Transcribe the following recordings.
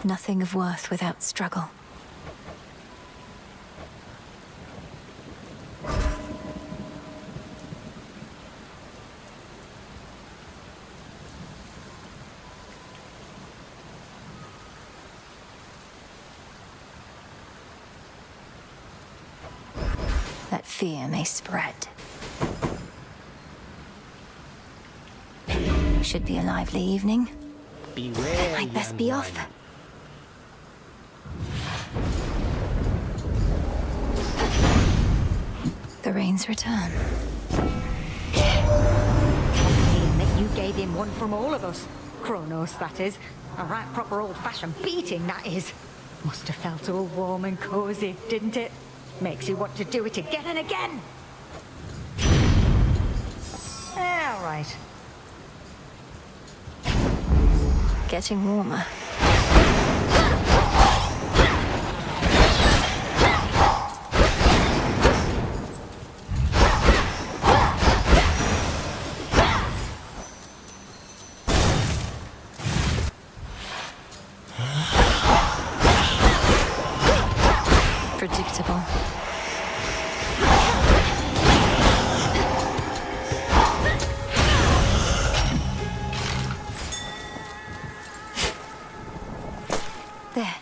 Nothing of worth without struggle. That fear may spread. Should be a lively evening. Beware, I'd best young be off. one. The rains return. Seeing that you gave him one from all of us. Kronos, that is. A right proper old-fashioned beating, that is. Must have felt all warm and cozy, didn't it? Makes you want to do it again and again. All right. Getting warmer. Predictable. There.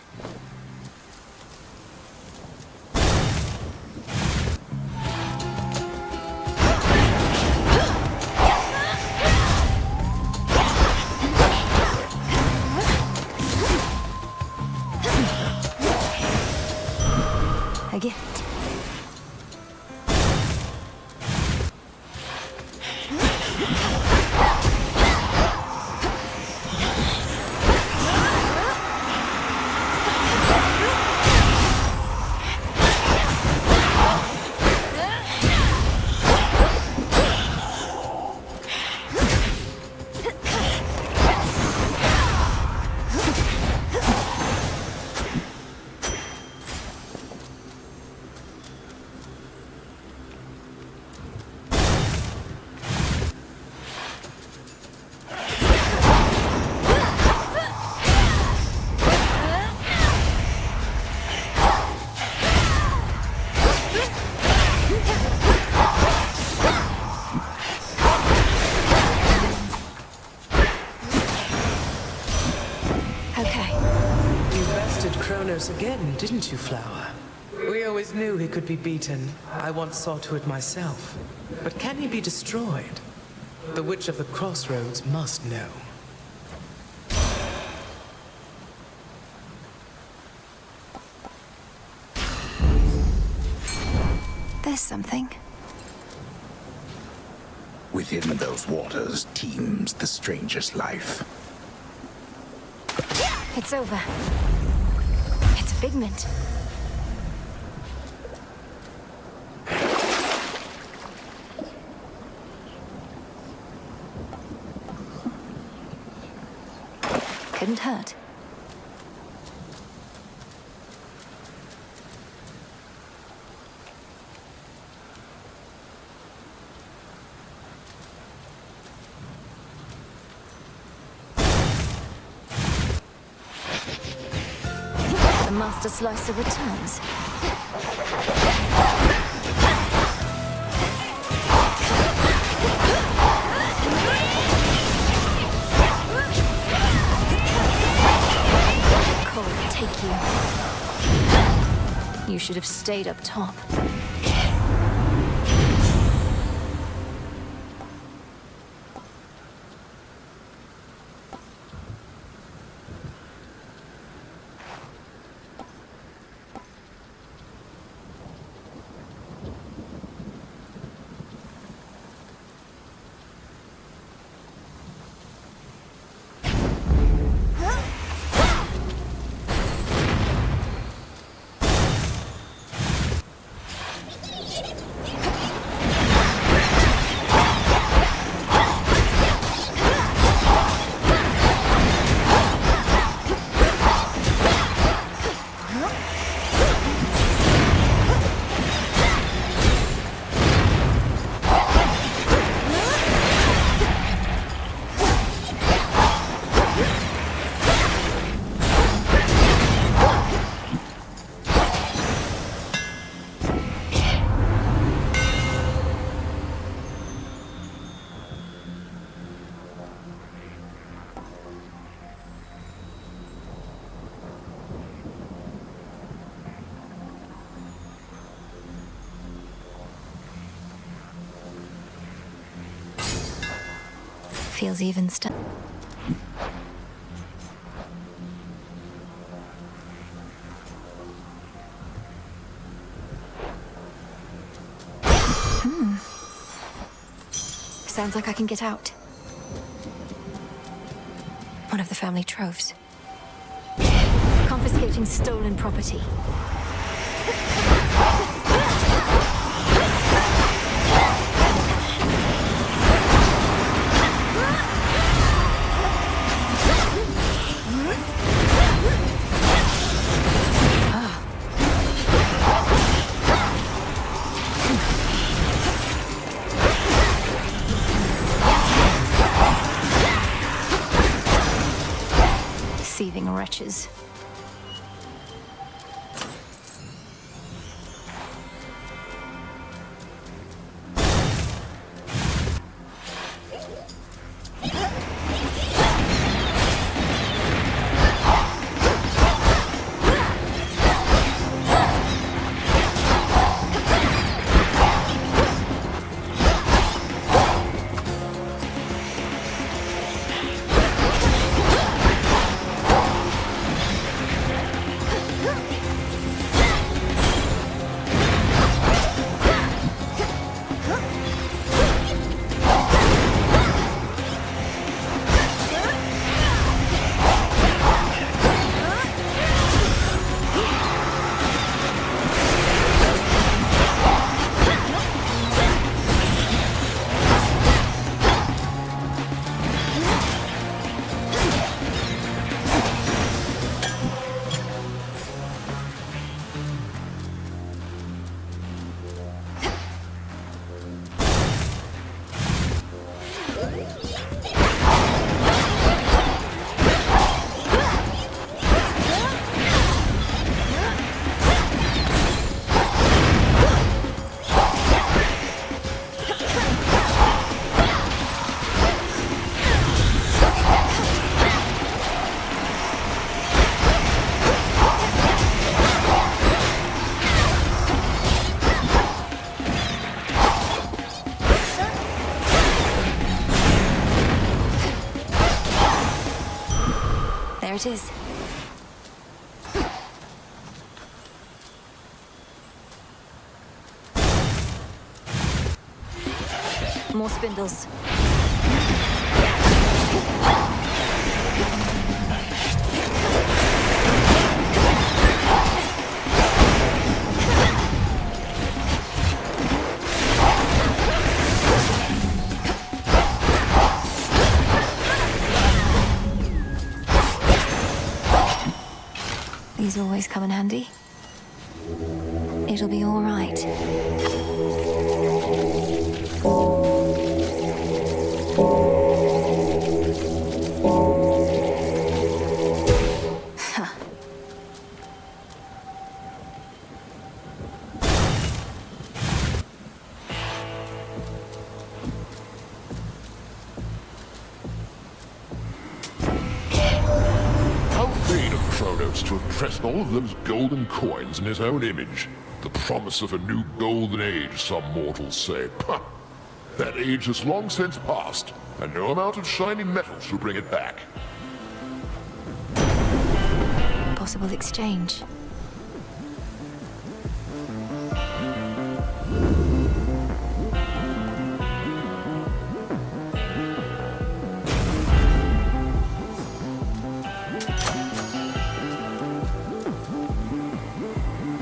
A gift. You bested Kronos again, didn't you, Flower? We always knew he could be beaten. I once saw to it myself. But can he be destroyed? The Witch of the Crossroads must know. There's something. Within those waters teems the strangest life. It's over. It's a figment. Couldn't hurt. The Master Slicer returns. Cold, take you. You should have stayed up top. Feels even Sounds like I can get out. One of the family troves. Confiscating stolen property. Deceiving wretches. There it is. More spindles. These always come in handy. It'll be all right. To impress all of those golden coins in his own image. The promise of a new golden age, some mortals say. Pah! That age has long since passed, and no amount of shiny metal shall bring it back. Possible exchange.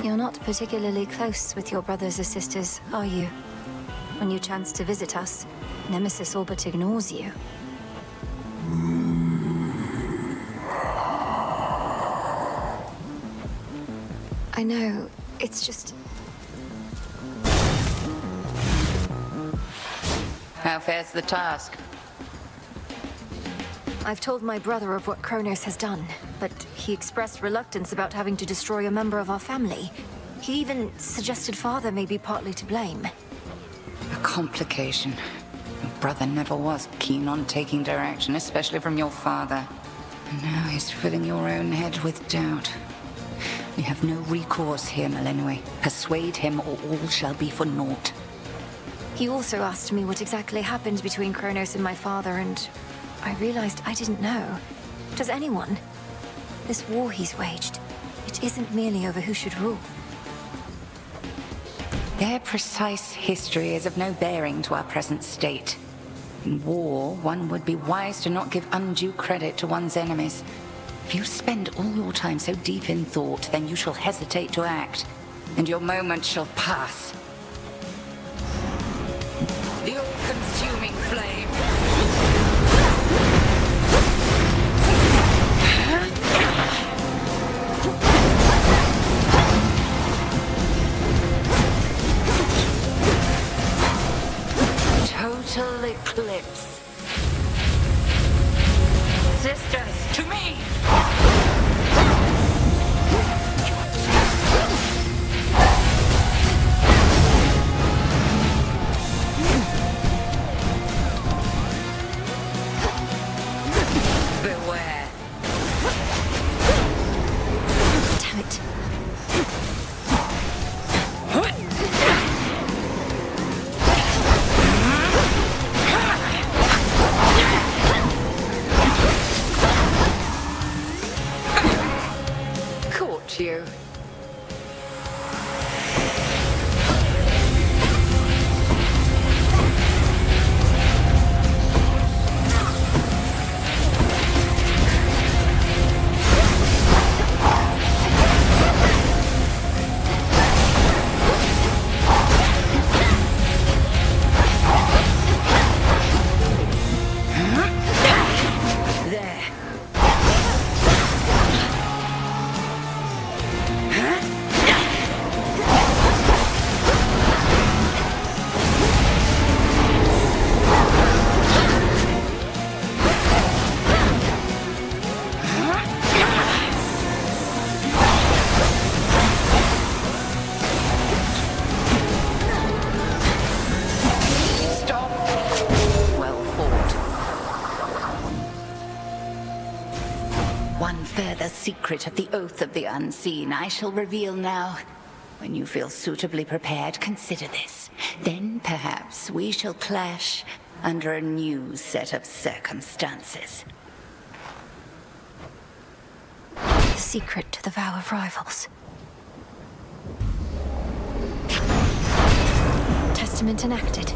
You're not particularly close with your brothers or sisters, are you? When you chance to visit us, Nemesis all but ignores you. I know, it's just... How fares the task? I've told my brother of what Kronos has done, but he expressed reluctance about having to destroy a member of our family. He even suggested Father may be partly to blame. A complication. Your brother never was keen on taking direction, especially from your father. And now he's filling your own head with doubt. We have no recourse here, Malinois. Persuade him or all shall be for naught. He also asked me what exactly happened between Kronos and my father, and I realized I didn't know. Does anyone? This war he's waged, it isn't merely over who should rule. Their precise history is of no bearing to our present state. In war, one would be wise to not give undue credit to one's enemies. If you spend all your time so deep in thought, then you shall hesitate to act, and your moment shall pass. The all-consuming flame. Total eclipse. Sisters, to me! Beware. Damn it. Caught you. There. Stop. Well fought. One further secret of the Oath of the Unseen I shall reveal now. When you feel suitably prepared, consider this. Then perhaps we shall clash under a new set of circumstances. The secret to the Vow of Rivals. Testament enacted.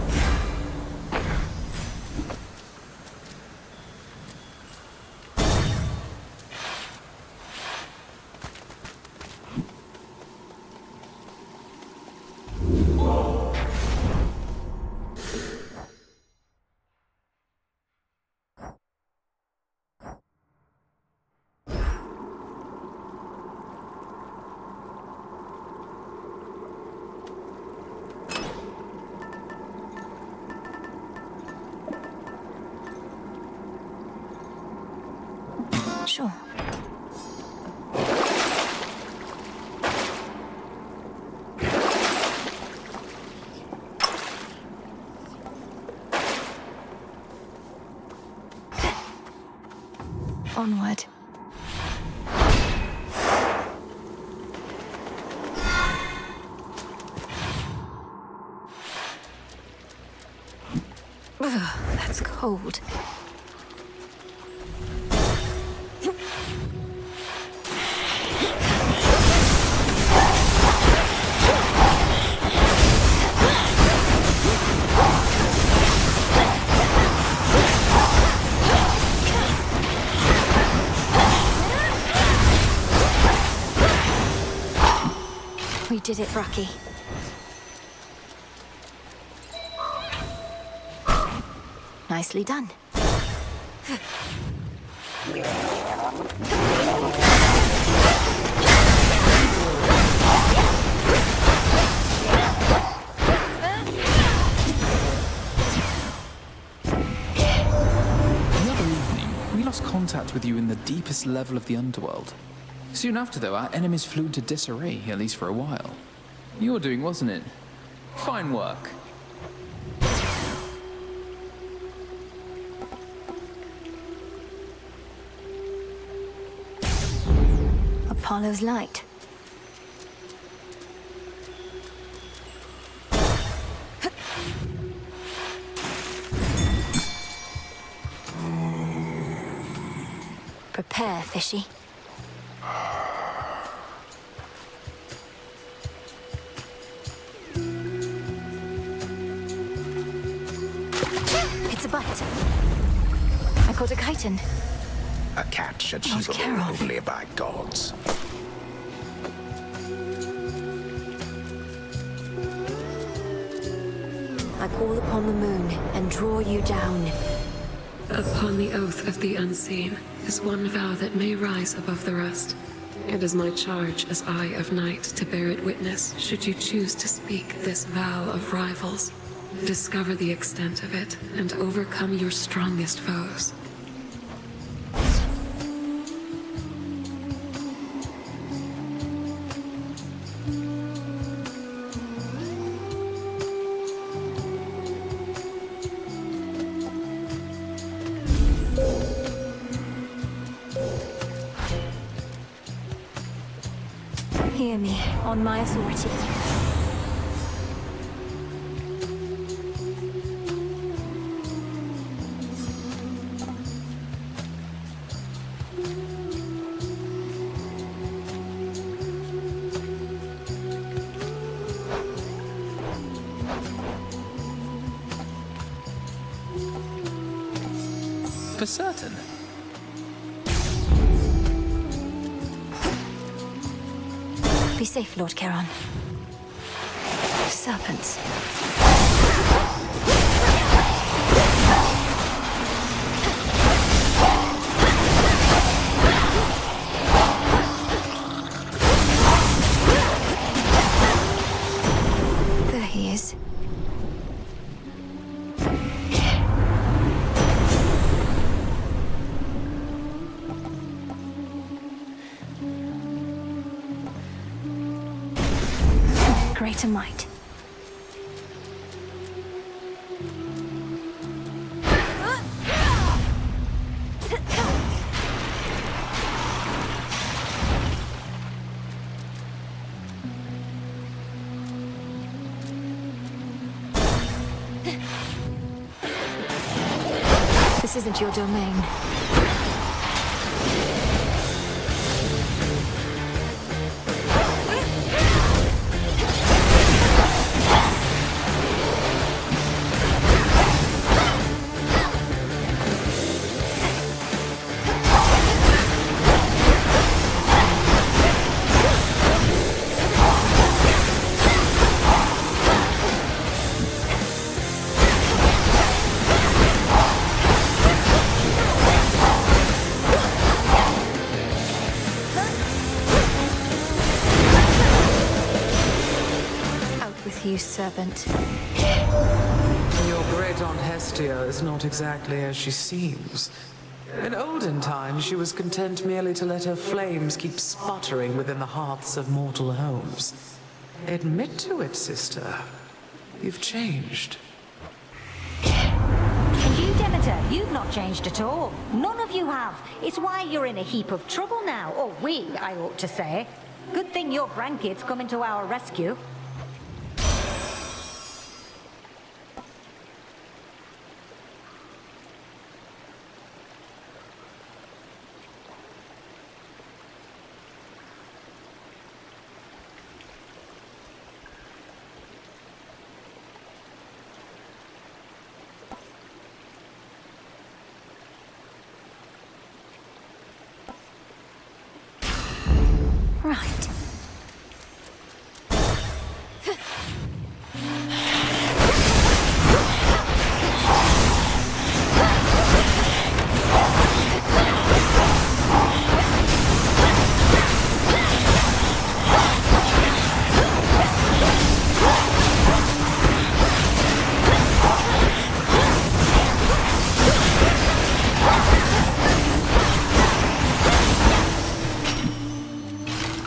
Sure. Onward. Ugh, that's cold. We did it, Rocky. Nicely done. We lost contact with you in the deepest level of the underworld. Soon after, though, our enemies flew into disarray, at least for a while. Your doing, wasn't it? Fine work. Apollo's light. Prepare, Fishy. It's a bite. I caught a chitin. A catch Lord achievable Charon. only by gods. I call upon the moon and draw you down. Upon the oath of the unseen is one vow that may rise above the rest. It is my charge as Eye of Night to bear it witness should you choose to speak this vow of rivals. Discover the extent of it and overcome your strongest foes. Hear me, on my authority. For certain. Be safe, Lord Charon. Serpents. There he is. Greater might. This isn't your domain. You serpent. Your great aunt Hestia is not exactly as she seems. In olden times, she was content merely to let her flames keep sputtering within the hearths of mortal homes. Admit to it, sister. You've changed. And you, Demeter, you've not changed at all. None of you have. It's why you're in a heap of trouble now. Or we, I ought to say. Good thing your grandkids coming to our rescue. Right.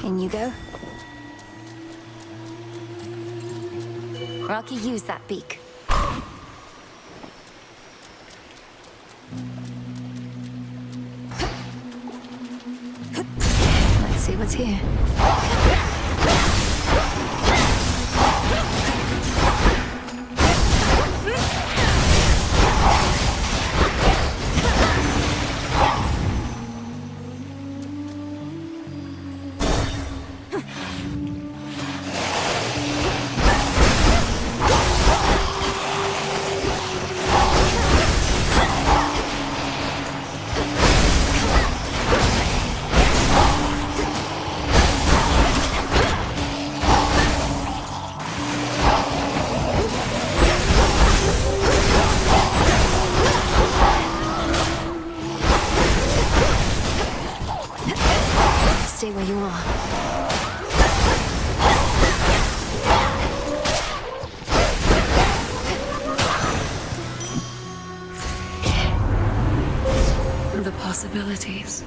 In you go. Rocky, use that beak. Let's see what's here. possibilities.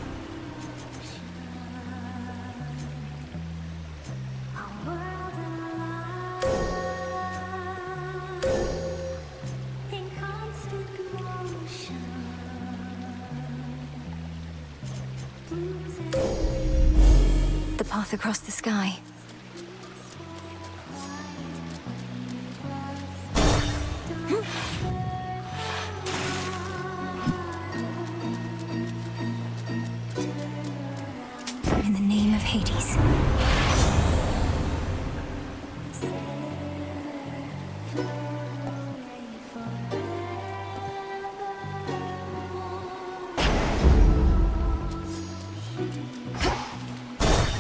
The path across the sky. In the name of Hades.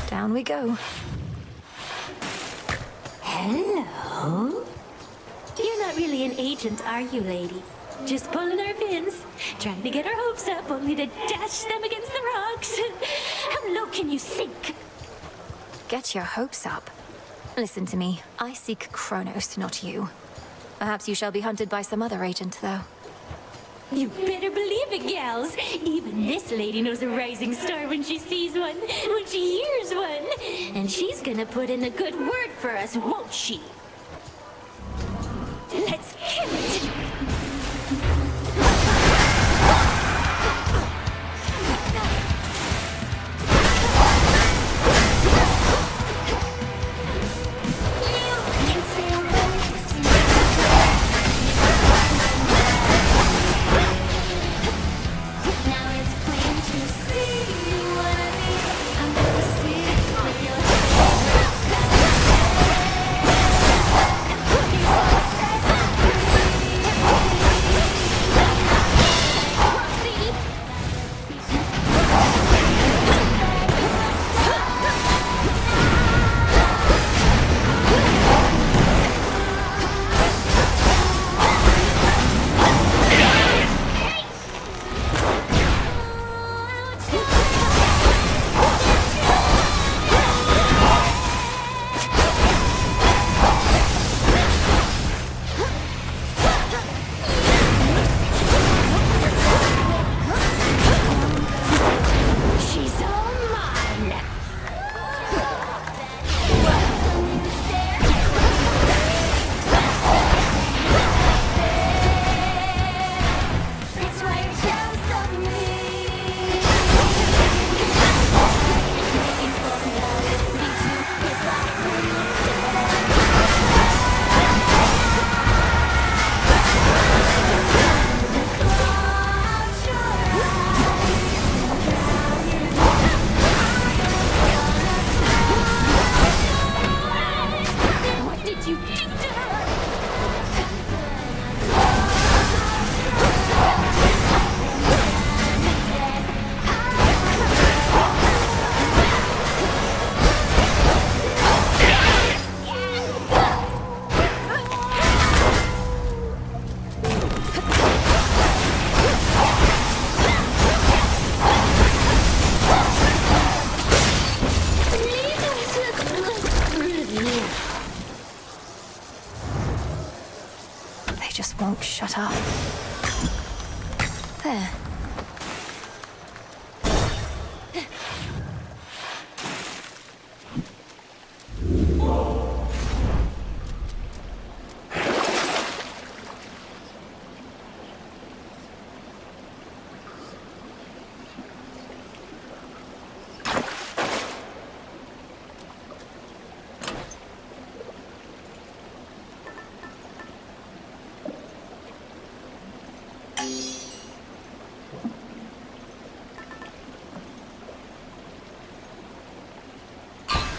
Down we go. Hello? You're not really an agent, are you, lady? Just pulling our fins, trying to get our hopes up, only to dash them against the rocks. How low can you sink? Get your hopes up. Listen to me. I seek Kronos, not you. Perhaps you shall be hunted by some other agent, though. You better believe it, gals. Even this lady knows a rising star when she sees one, when she hears one. And she's gonna put in a good word for us, won't she? Let's kill it! won't shut up. There.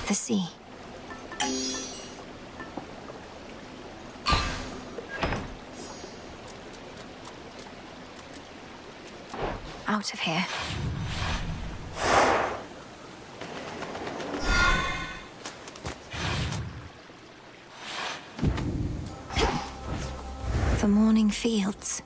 The sea. Out of here. The morning fields.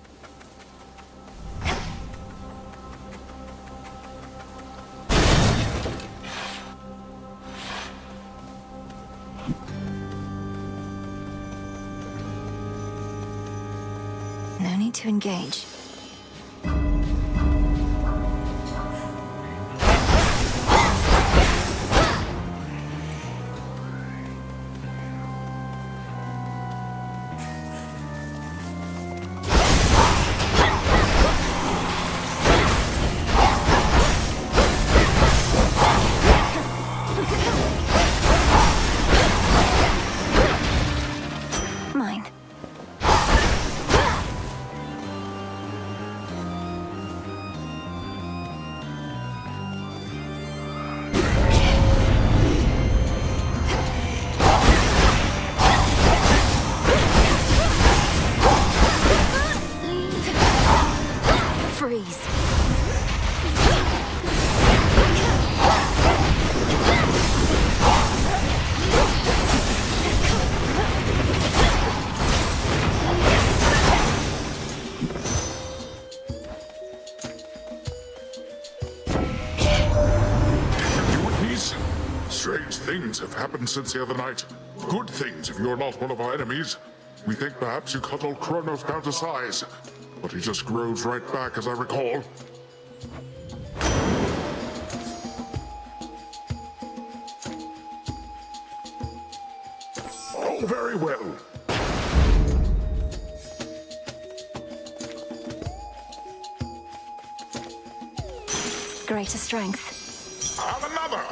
No need to engage. mine. Freeze. Strange things have happened since the other night. Good things if you're not one of our enemies. We think perhaps you cut old Kronos down to size, but he just grows right back, as I recall. Oh, very well. Greater strength. Have another!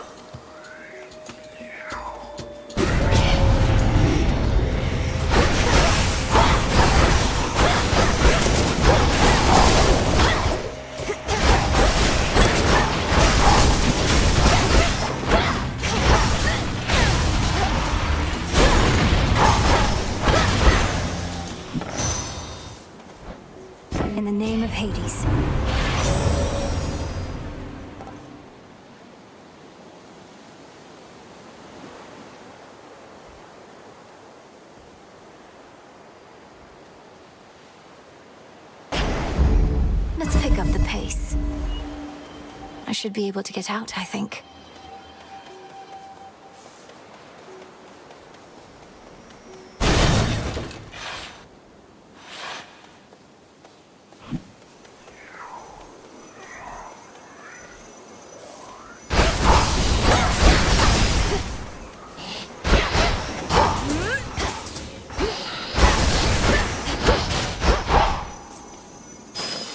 In the name of Hades. Let's pick up the pace. I should be able to get out, I think.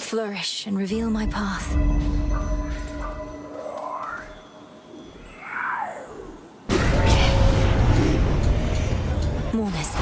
Flourish and reveal my path. Mourners.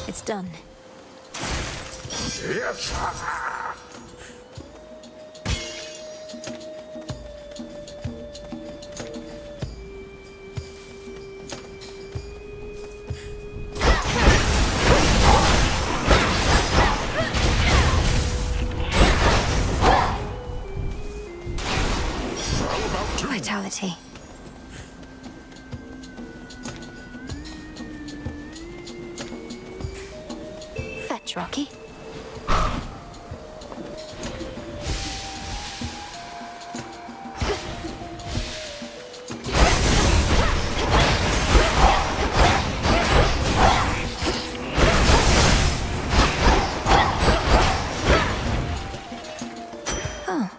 It's done. Yes! Vitality. Fetch, Rocky. Oh.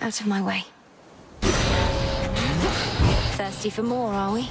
Out of my way. Thirsty for more, are we?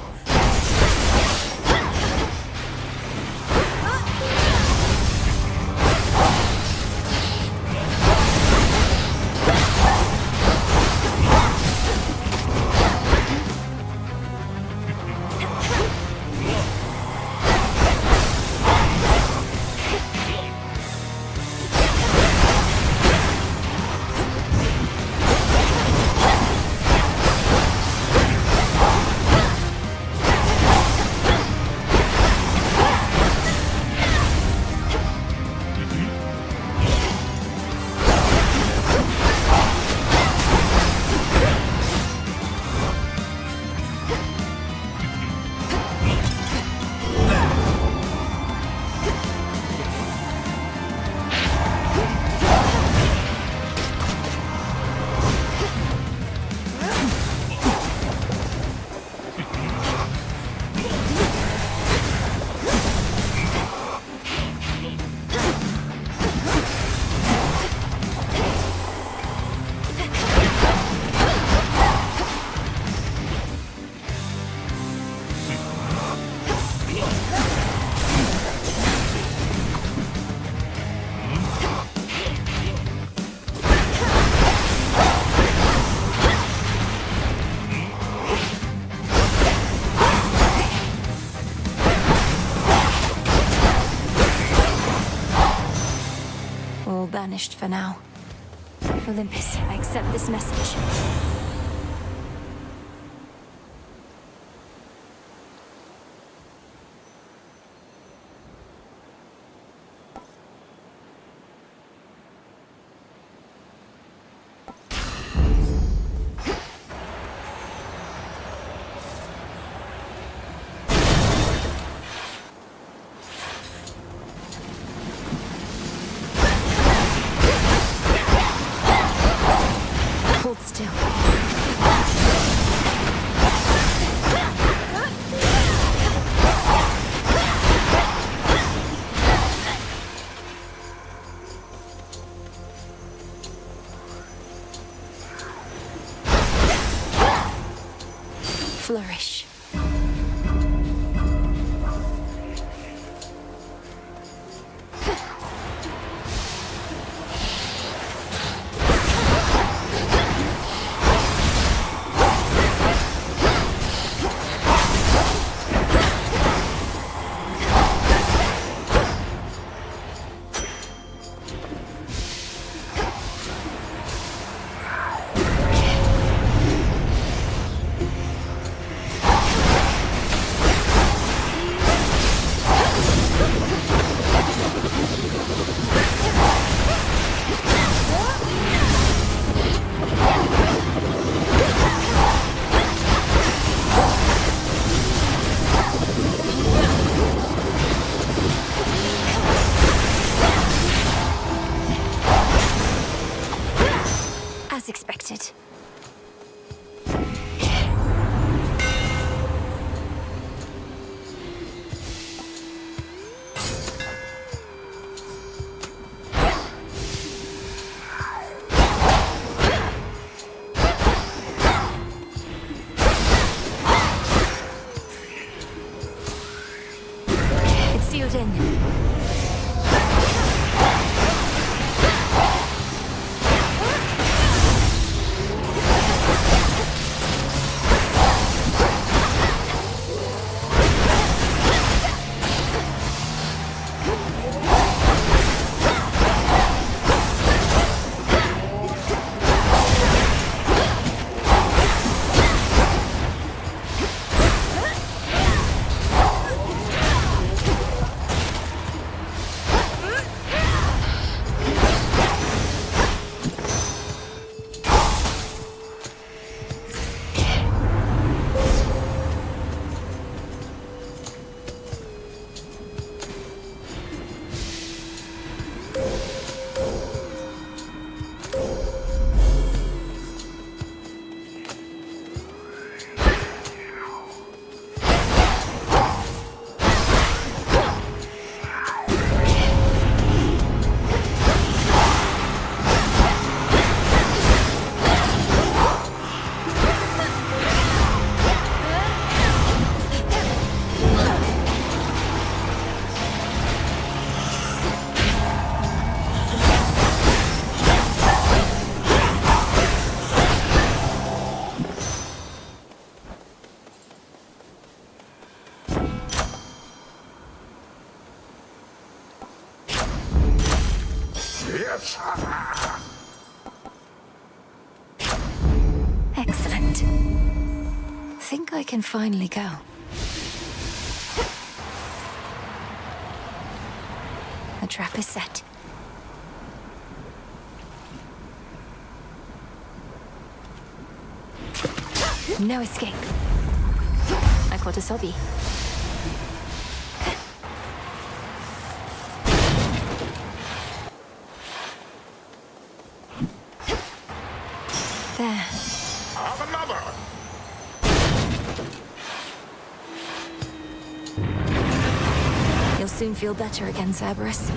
banished for now. Olympus, I accept this message. Hold still. Flourish. As expected. It's sealed in. Yes! Excellent. Think I can finally go. The trap is set. No escape. I caught a Sobi. There. Have another! You'll soon feel better again, Cerberus.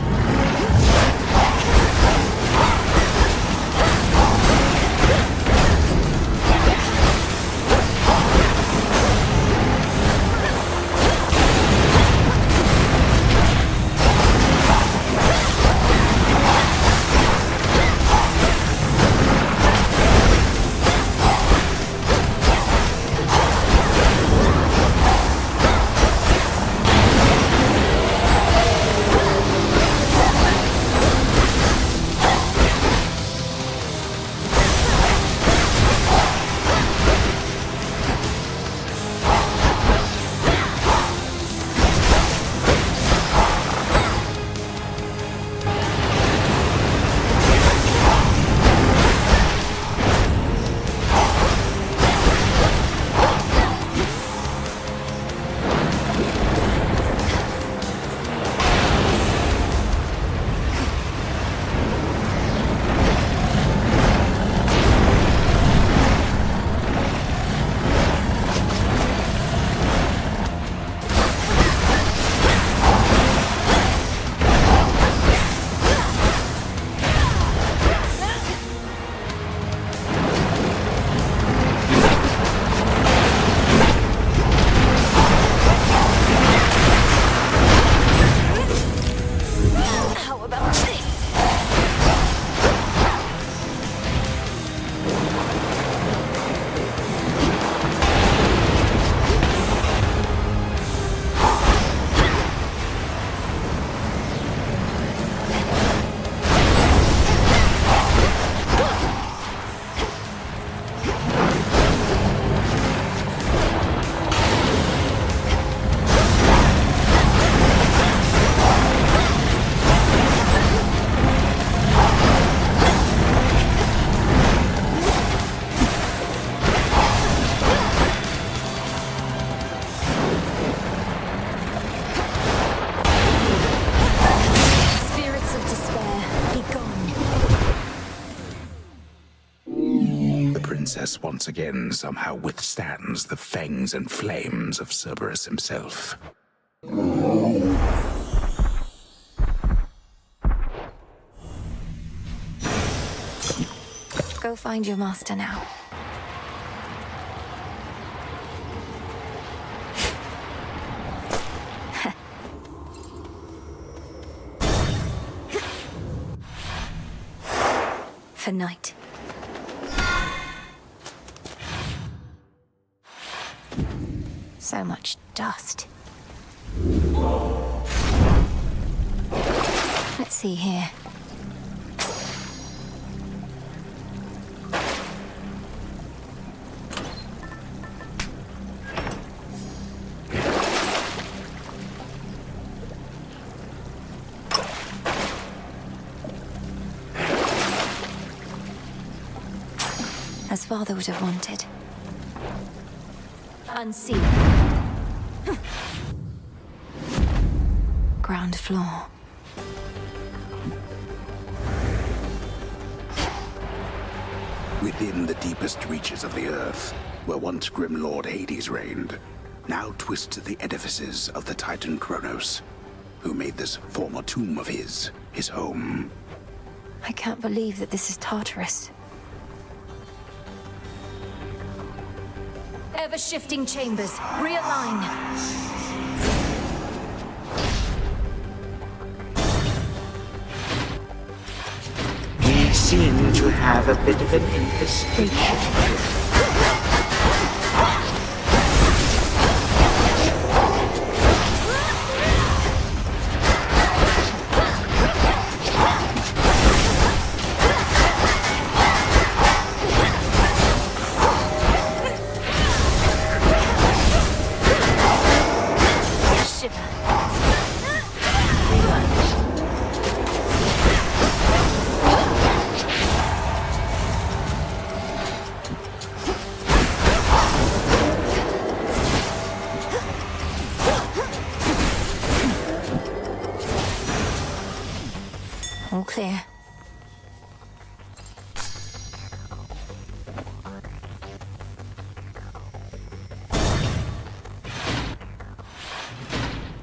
darkness once again somehow withstands the fangs and flames of Cerberus himself. Go find your master now. For night. So much dust. Let's see here. As father would have wanted. Unseen. Ground floor. Within the deepest reaches of the earth, where once Grim Lord Hades reigned, now twist the edifices of the Titan Kronos, who made this former tomb of his home. I can't believe that this is Tartarus. Ever-shifting chambers. Realign. We seem to have a bit of an infestation. All clear.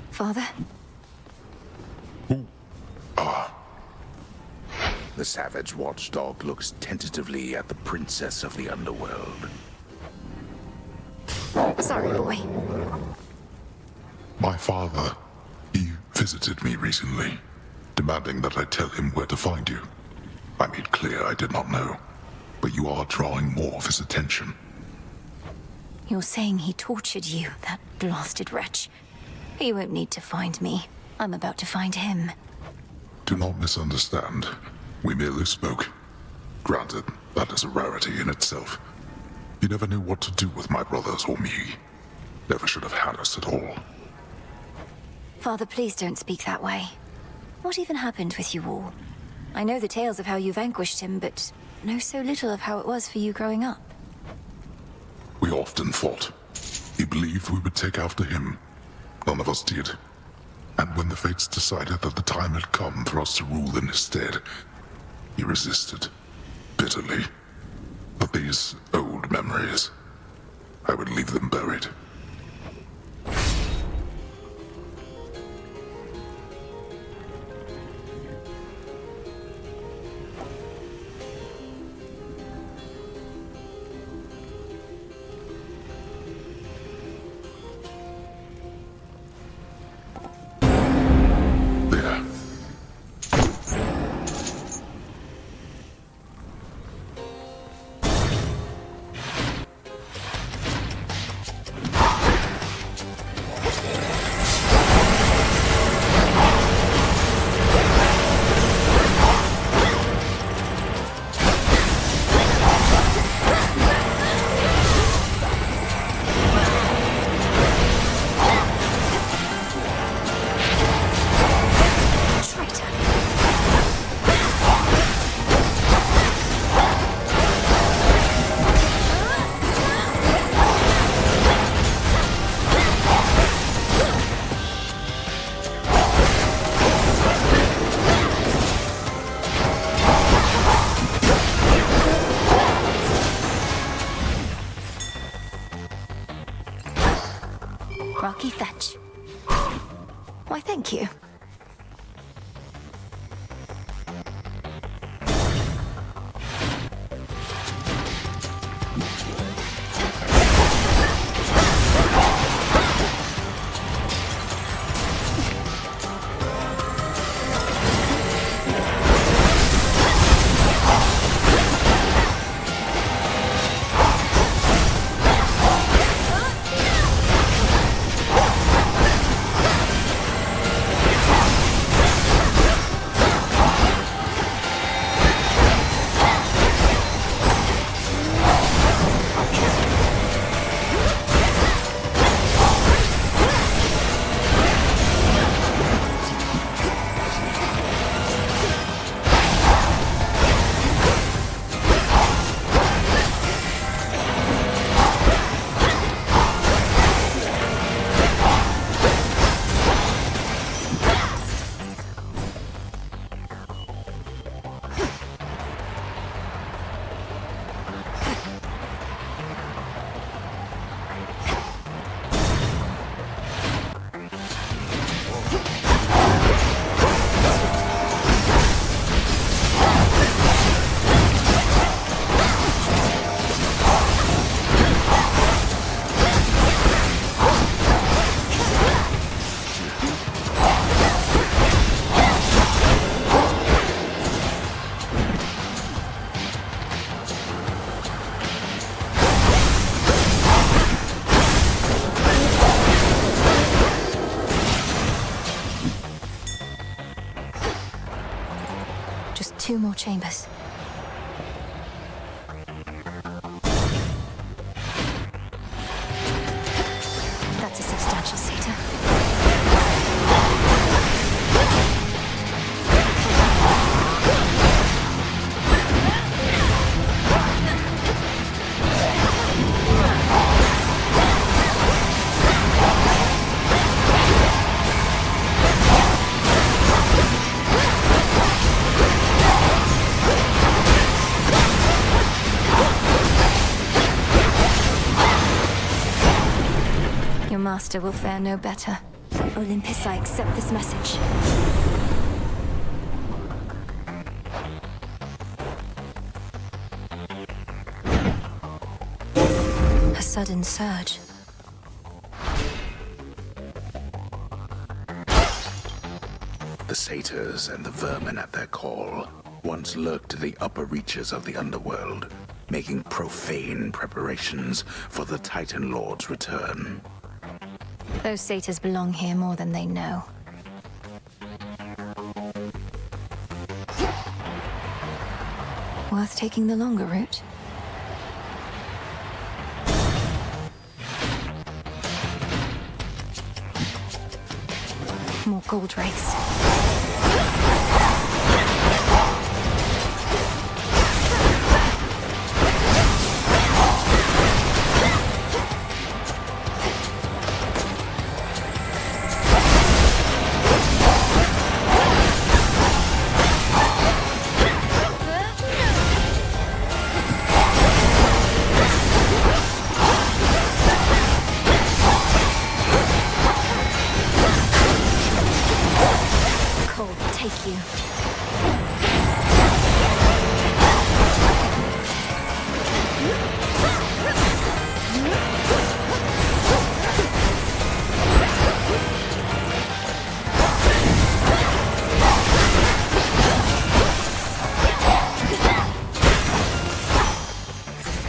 Father? The savage watchdog looks tentatively at the princess of the underworld. Sorry, boy. My father, he visited me recently, demanding that I tell him where to find you. I made clear I did not know, but you are drawing more of his attention. You're saying he tortured you, that blasted wretch. He won't need to find me. I'm about to find him. Do not misunderstand. We merely spoke. Granted, that is a rarity in itself. He never knew what to do with my brothers or me. Never should have had us at all. Father, please don't speak that way. What even happened with you all? I know the tales of how you vanquished him, but know so little of how it was for you growing up. We often fought. He believed we would take after him. None of us did. And when the fates decided that the time had come for us to rule in his stead, he resisted, bitterly. But these old memories, I would leave them buried. There. Rocky Fetch. Why, thank you. Just 2 more chambers. That's a substantial satyr. Your master will fare no better. Olympus, I accept this message. A sudden surge. The satyrs and the vermin at their call once lurked in the upper reaches of the underworld, making profane preparations for the Titan Lord's return. Those satyrs belong here more than they know. Worth taking the longer route? More gold wraiths. Take you.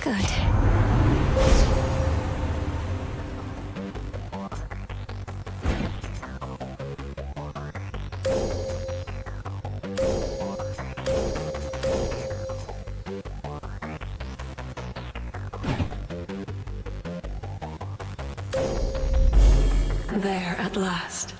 Good. There at last.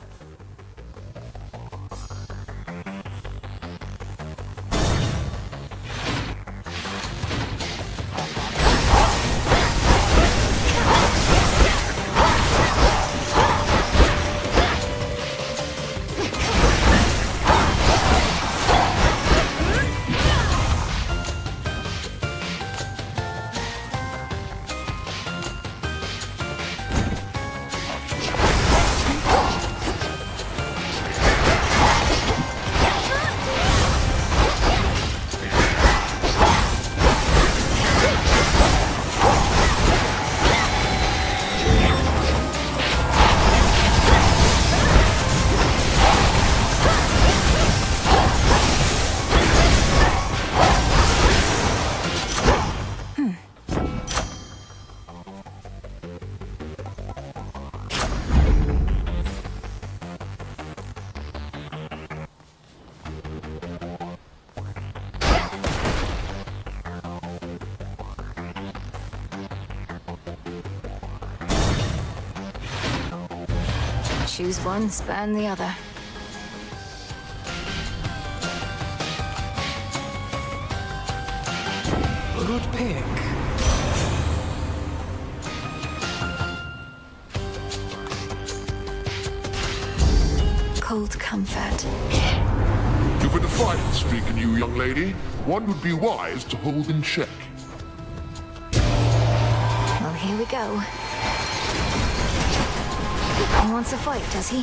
Choose one, spurn the other. Good pick. Cold comfort. You've a defiant streak in you, young lady. One would be wise to hold in check. Well, here we go. He wants a fight, does he?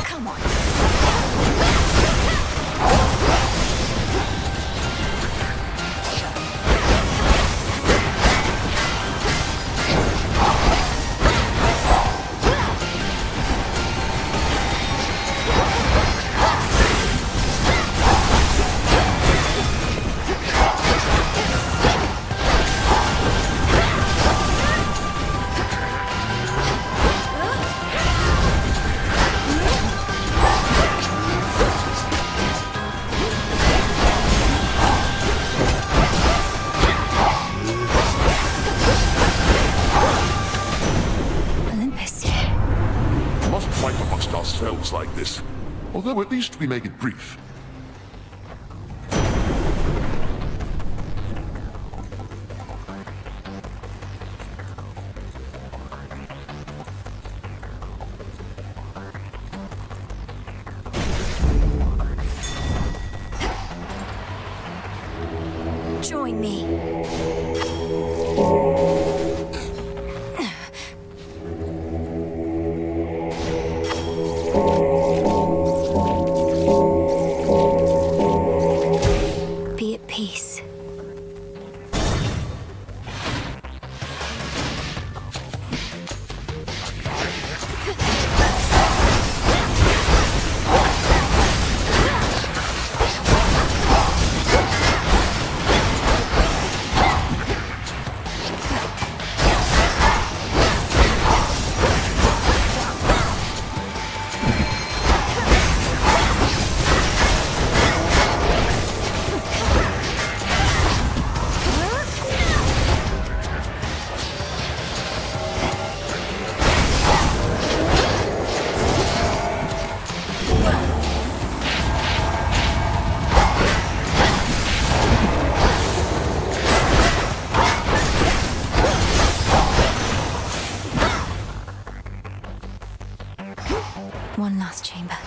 Come on. Olympus. We mustn't fight amongst ourselves like this. Although at least we make it brief. Join me. Be at peace. One last chamber.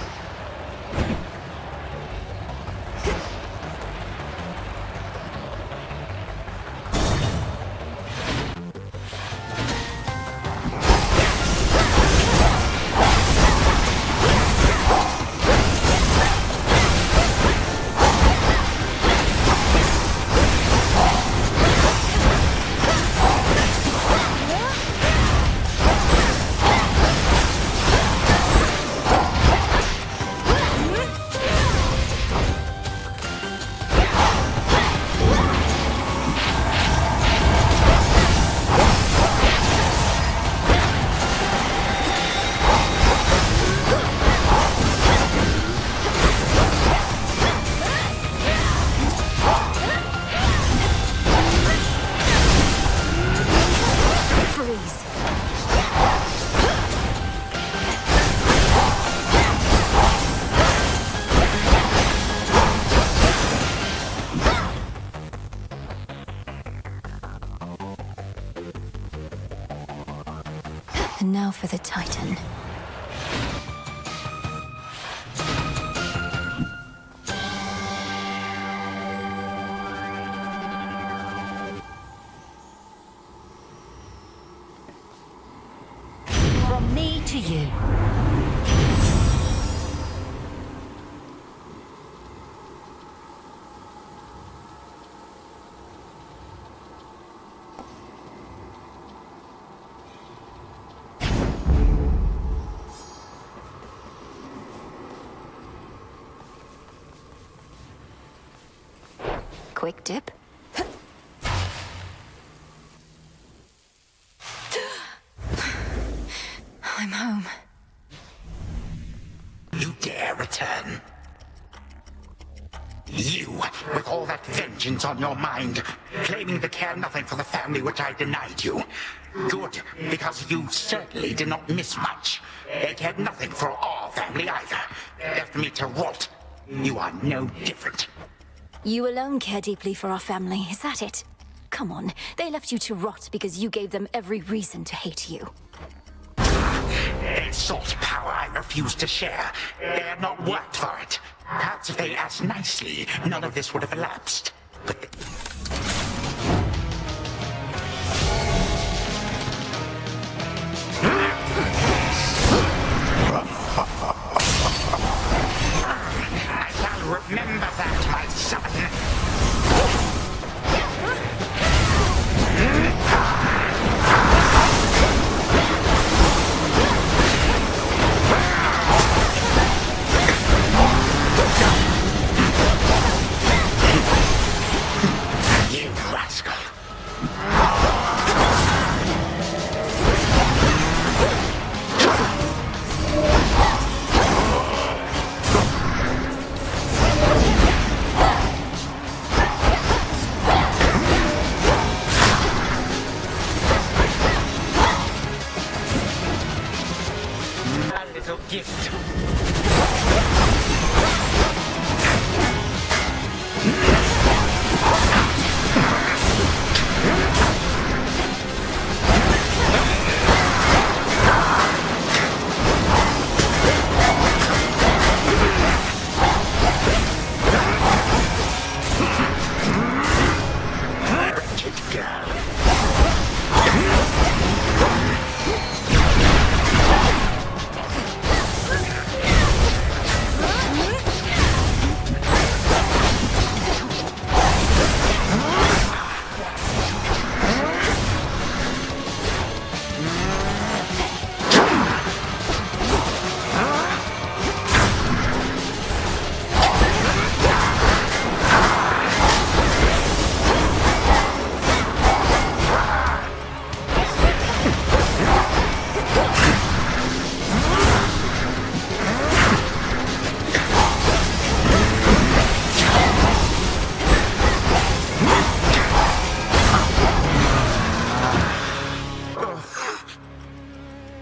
Freeze. And now for the Titan. From me to you. Quick dip. I'm home. turn. You, with all that vengeance on your mind, claiming to care nothing for the family which I denied you. Good, because you certainly did not miss much. They cared nothing for our family either. Left me to rot. You are no different. You alone care deeply for our family, is that it? Come on, they left you to rot because you gave them every reason to hate you. They sought power I refused to share. They had not worked for it. Perhaps if they asked nicely, none of this would have elapsed. But I shall remember that, my son. You rascal. A little gift. Wretched girl.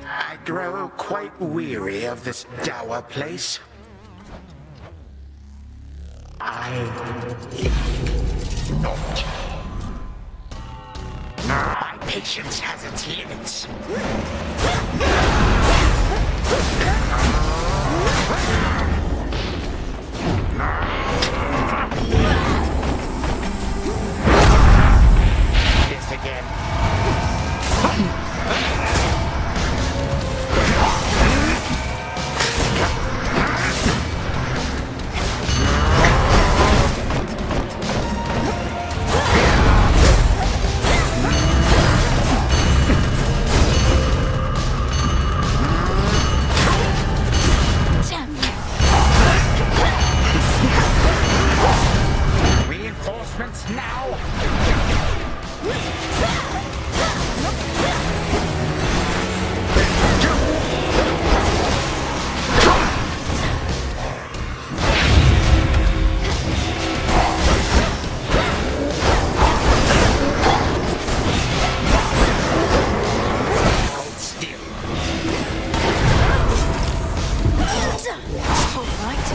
I grow quite weary of this dour place. I think not. My patience has its limits. This again. Damn you. Reinforcements now. Hold still. All right.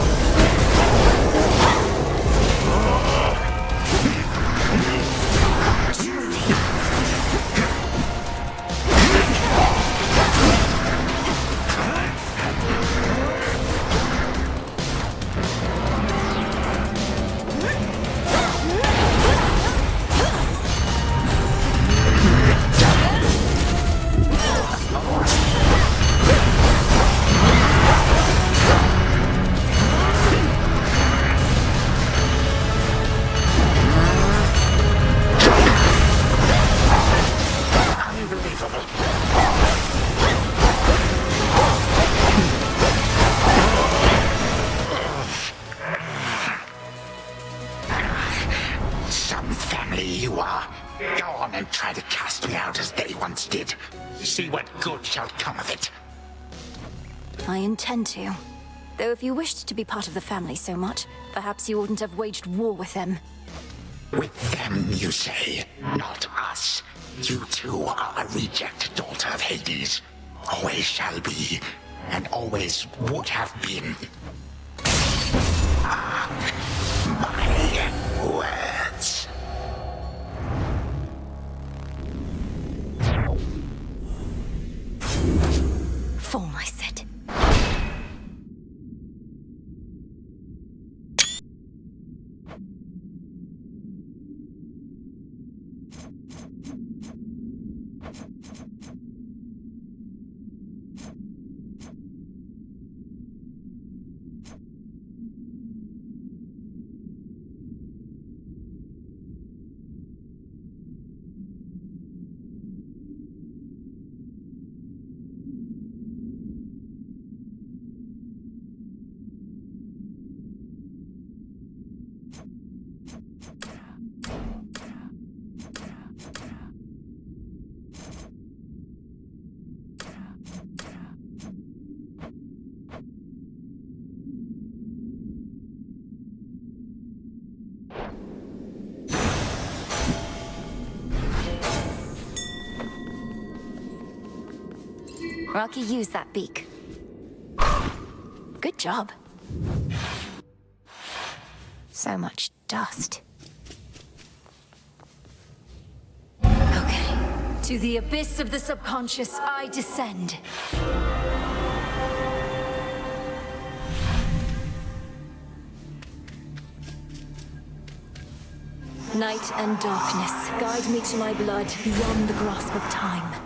Some family you are. Go on and try to cast me out as they once did. See what good shall come of it. I intend to. Though if you wished to be part of the family so much, perhaps you wouldn't have waged war with them. With them, you say? Not us. You too are a reject daughter of Hades. Always shall be, and always would have been. My words. Fall, I said. Rocky used that beak. Good job. So much dust. Okay. To the abyss of the subconscious, I descend. Night and darkness, guide me to my blood beyond the grasp of time.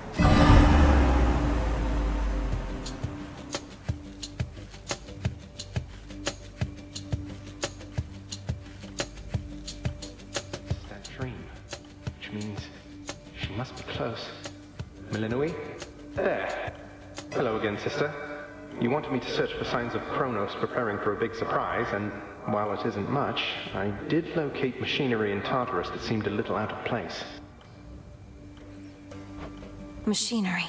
Must be close. Melinoi? There. Hello again, sister. You wanted me to search for signs of Kronos preparing for a big surprise, and while it isn't much, I did locate machinery in Tartarus that seemed a little out of place. Machinery?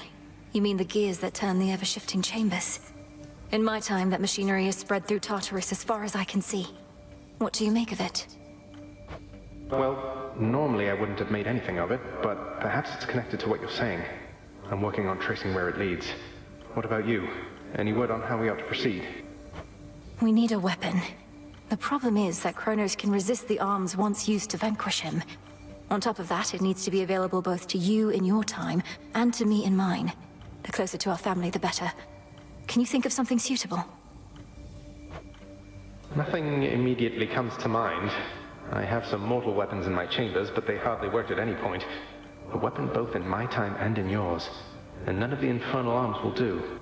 You mean the gears that turn the ever-shifting chambers? In my time, that machinery is spread through Tartarus as far as I can see. What do you make of it? Well, normally I wouldn't have made anything of it, but perhaps it's connected to what you're saying. I'm working on tracing where it leads. What about you? Any word on how we ought to proceed? We need a weapon. The problem is that Kronos can resist the arms once used to vanquish him. On top of that, it needs to be available both to you in your time, and to me in mine. The closer to our family, the better. Can you think of something suitable? Nothing immediately comes to mind. I have some mortal weapons in my chambers, but they hardly worked at any point. A weapon both in my time and in yours. And none of the infernal arms will do.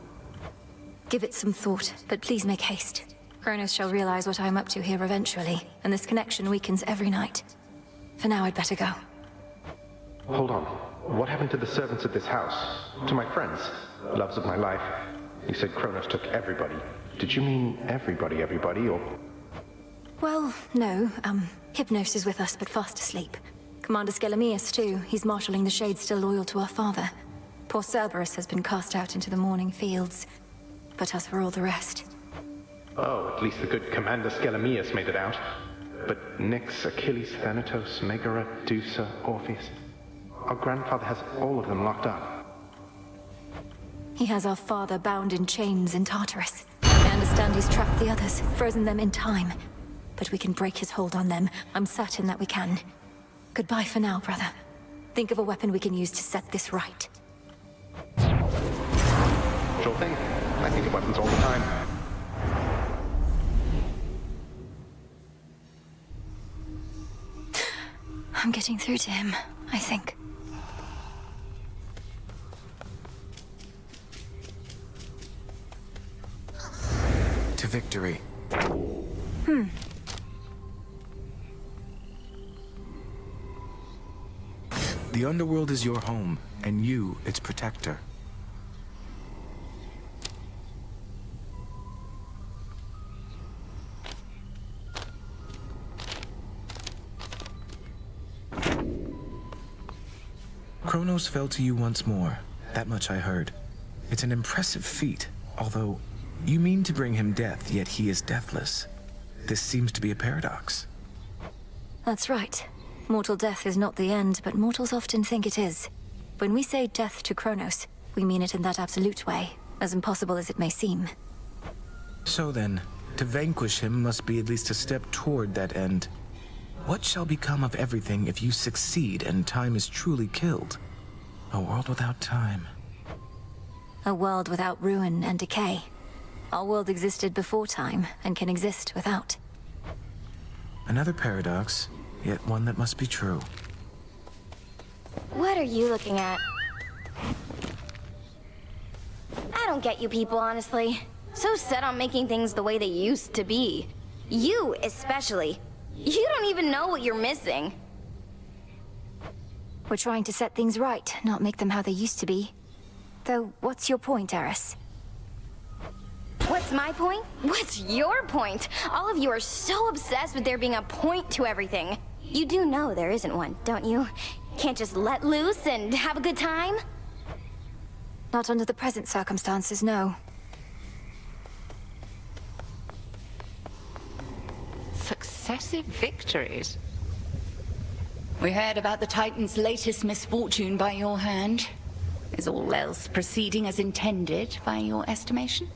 Give it some thought, but please make haste. Kronos shall realize what I'm up to here eventually, and this connection weakens every night. For now, I'd better go. Hold on. What happened to the servants of this house? To my friends? Loves of my life? You said Kronos took everybody. Did you mean everybody, or...? Well, no. Hypnos is with us, but fast asleep. Commander Skelemius, too. He's marshalling the Shades still loyal to our father. Poor Cerberus has been cast out into the morning fields. But as for all the rest... Oh, at least the good Commander Skelemius made it out. But Nyx, Achilles, Thanatos, Megara, Dusa, Orpheus... Our grandfather has all of them locked up. He has our father bound in chains in Tartarus. I understand he's trapped the others, frozen them in time. But we can break his hold on them. I'm certain that we can. Goodbye for now, brother. Think of a weapon we can use to set this right. Sure thing. I think of weapons all the time. I'm getting through to him, I think. To victory. The underworld is your home, and you, its protector. Kronos fell to you once more. That much I heard. It's an impressive feat, although You mean to bring him death, yet he is deathless. This seems to be a paradox. That's right. Mortal death is not the end, but mortals often think it is. When we say death to Kronos, we mean it in that absolute way, as impossible as it may seem. So then, to vanquish him must be at least a step toward that end. What shall become of everything if you succeed and time is truly killed? A world without time. A world without ruin and decay. Our world existed before time, and can exist without. Another paradox, yet one that must be true. What are you looking at? I don't get you people, honestly. So set on making things the way they used to be. You, especially. You don't even know what you're missing. We're trying to set things right, not make them how they used to be. Though, what's your point, Eris? What's my point? What's your point? All of you are so obsessed with there being a point to everything. You do know there isn't one, don't you? Can't just let loose and have a good time? Not under the present circumstances, no. Successive victories? We heard about the Titan's latest misfortune by your hand. Is all else proceeding as intended by your estimation?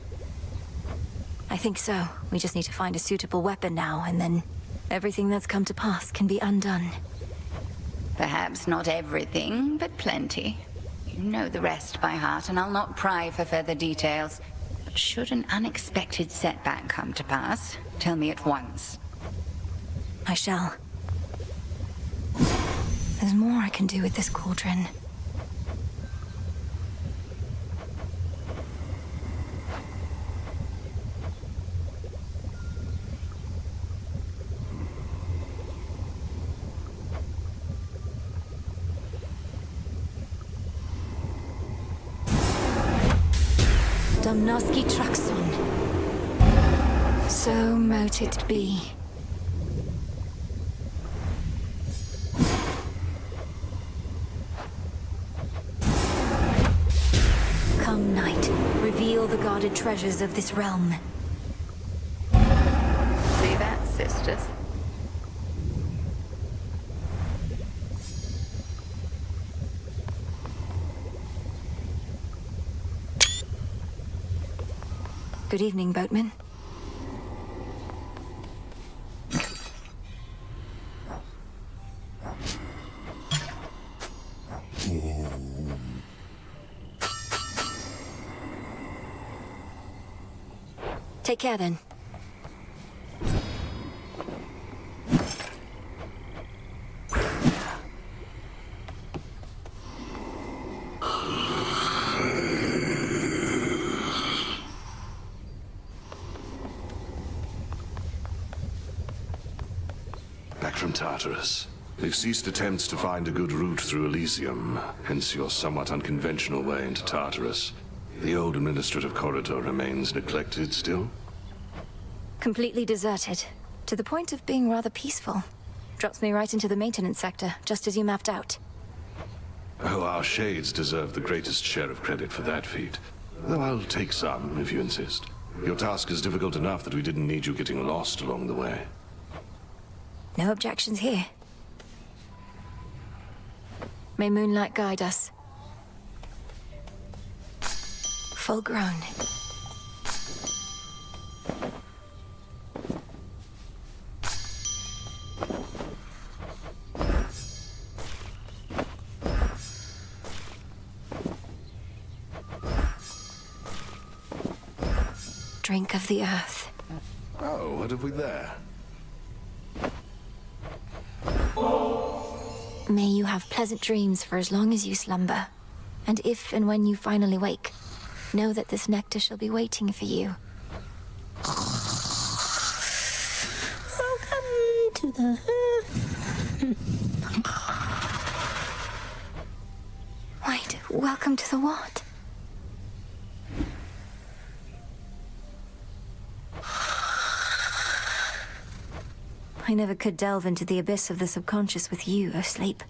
I think so. We just need to find a suitable weapon now, and then everything that's come to pass can be undone. Perhaps not everything, but plenty. You know the rest by heart, and I'll not pry for further details. But should an unexpected setback come to pass, tell me at once. I shall. There's more I can do with this cauldron. Domnoski Traxon. So mote it be. Come, night, reveal the guarded treasures of this realm. See that, sisters? Good evening, boatman. Take care, then. Back from Tartarus. They've ceased attempts to find a good route through Elysium, hence your somewhat unconventional way into Tartarus. The old administrative corridor remains neglected still? Completely deserted, to the point of being rather peaceful. Drops me right into the maintenance sector, just as you mapped out. Oh, our shades deserve the greatest share of credit for that feat. Though I'll take some, if you insist. Your task is difficult enough that we didn't need you getting lost along the way. No objections here. May moonlight guide us. Full grown. Drink of the earth. Oh, what have we there? May you have pleasant dreams for as long as you slumber. And if and when you finally wake, know that this nectar shall be waiting for you. Welcome to the... Wait, welcome to the what? I never could delve into the abyss of the subconscious with you, O Sleep.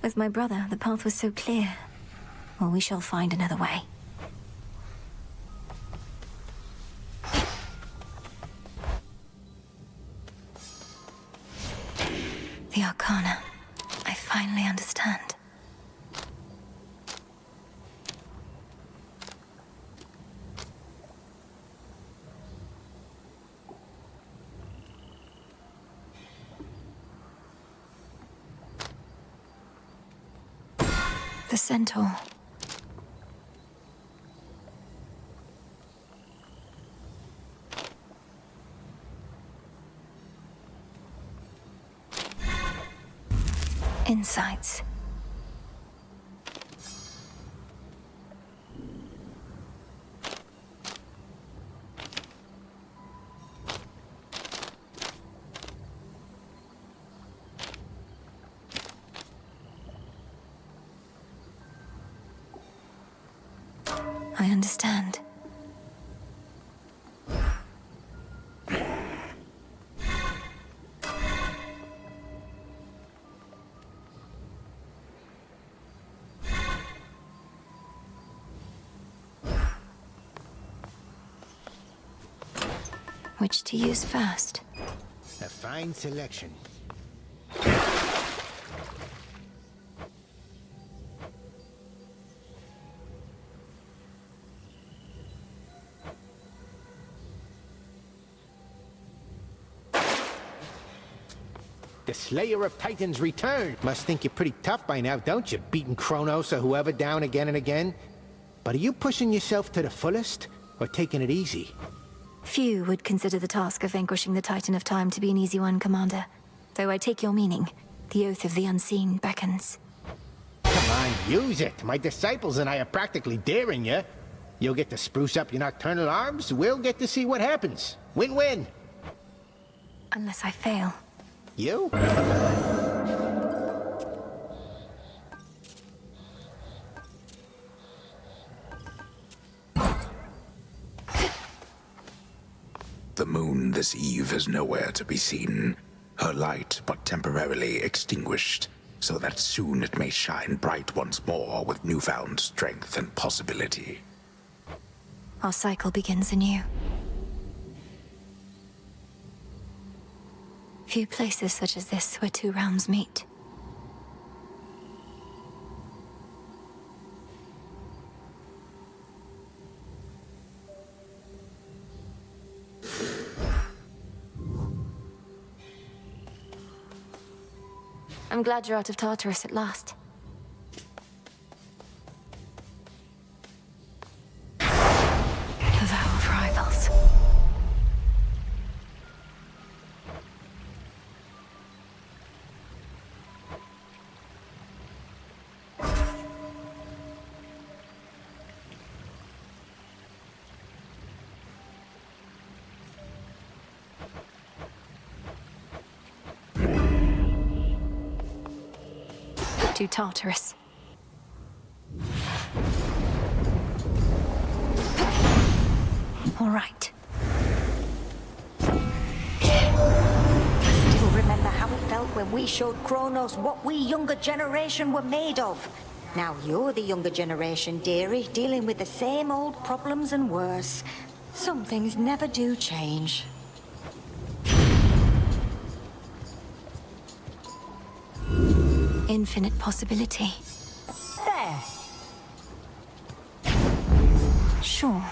With my brother, the path was so clear. Well, we shall find another way. The Arcana. I finally understand. The Centaur. Insights. I understand. Which to use first? A fine selection. The Slayer of Titans returned. Must think you're pretty tough by now, don't you? Beating Kronos or whoever down again and again. But are you pushing yourself to the fullest, or taking it easy? Few would consider the task of vanquishing the Titan of Time to be an easy one, Commander. Though I take your meaning. The Oath of the Unseen beckons. Come on, use it. My disciples and I are practically daring you. You'll get to spruce up your nocturnal arms. We'll get to see what happens. Win-win. Unless I fail. You? The moon this eve is nowhere to be seen. Her light but temporarily extinguished, so that soon it may shine bright once more with newfound strength and possibility. Our cycle begins anew. Few places such as this where two realms meet. I'm glad you're out of Tartarus at last. The vow of rivals. To Tartarus. All right. I still remember how it felt when we showed Kronos what we younger generation were made of. Now you're the younger generation, dearie, dealing with the same old problems and worse. Some things never do change. Infinite possibility. There. Sure.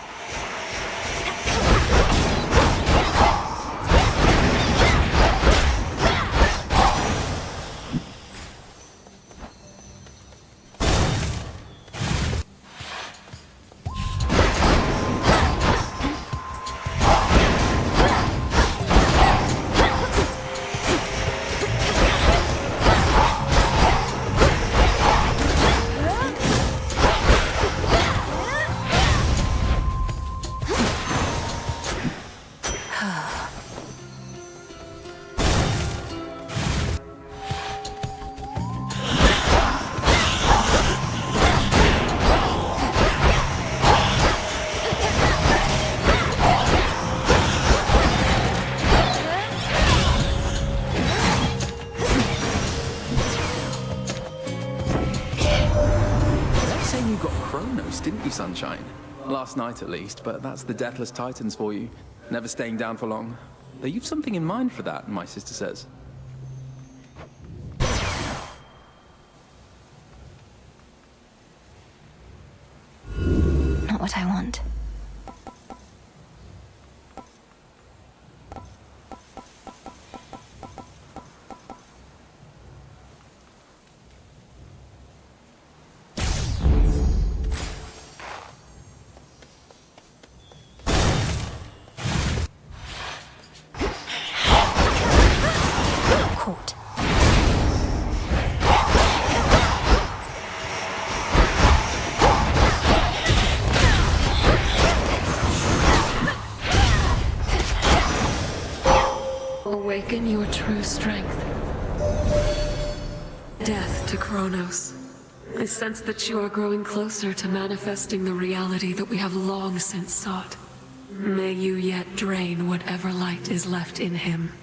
Didn't you, Sunshine? Last night, at least, but that's the Deathless Titans for you. Never staying down for long. Though you've something in mind for that, my sister says. what I want. Caught. Awaken your true strength. Death to Kronos. I sense that you are growing closer to manifesting the reality that we have long since sought. May you yet drain whatever light is left in him.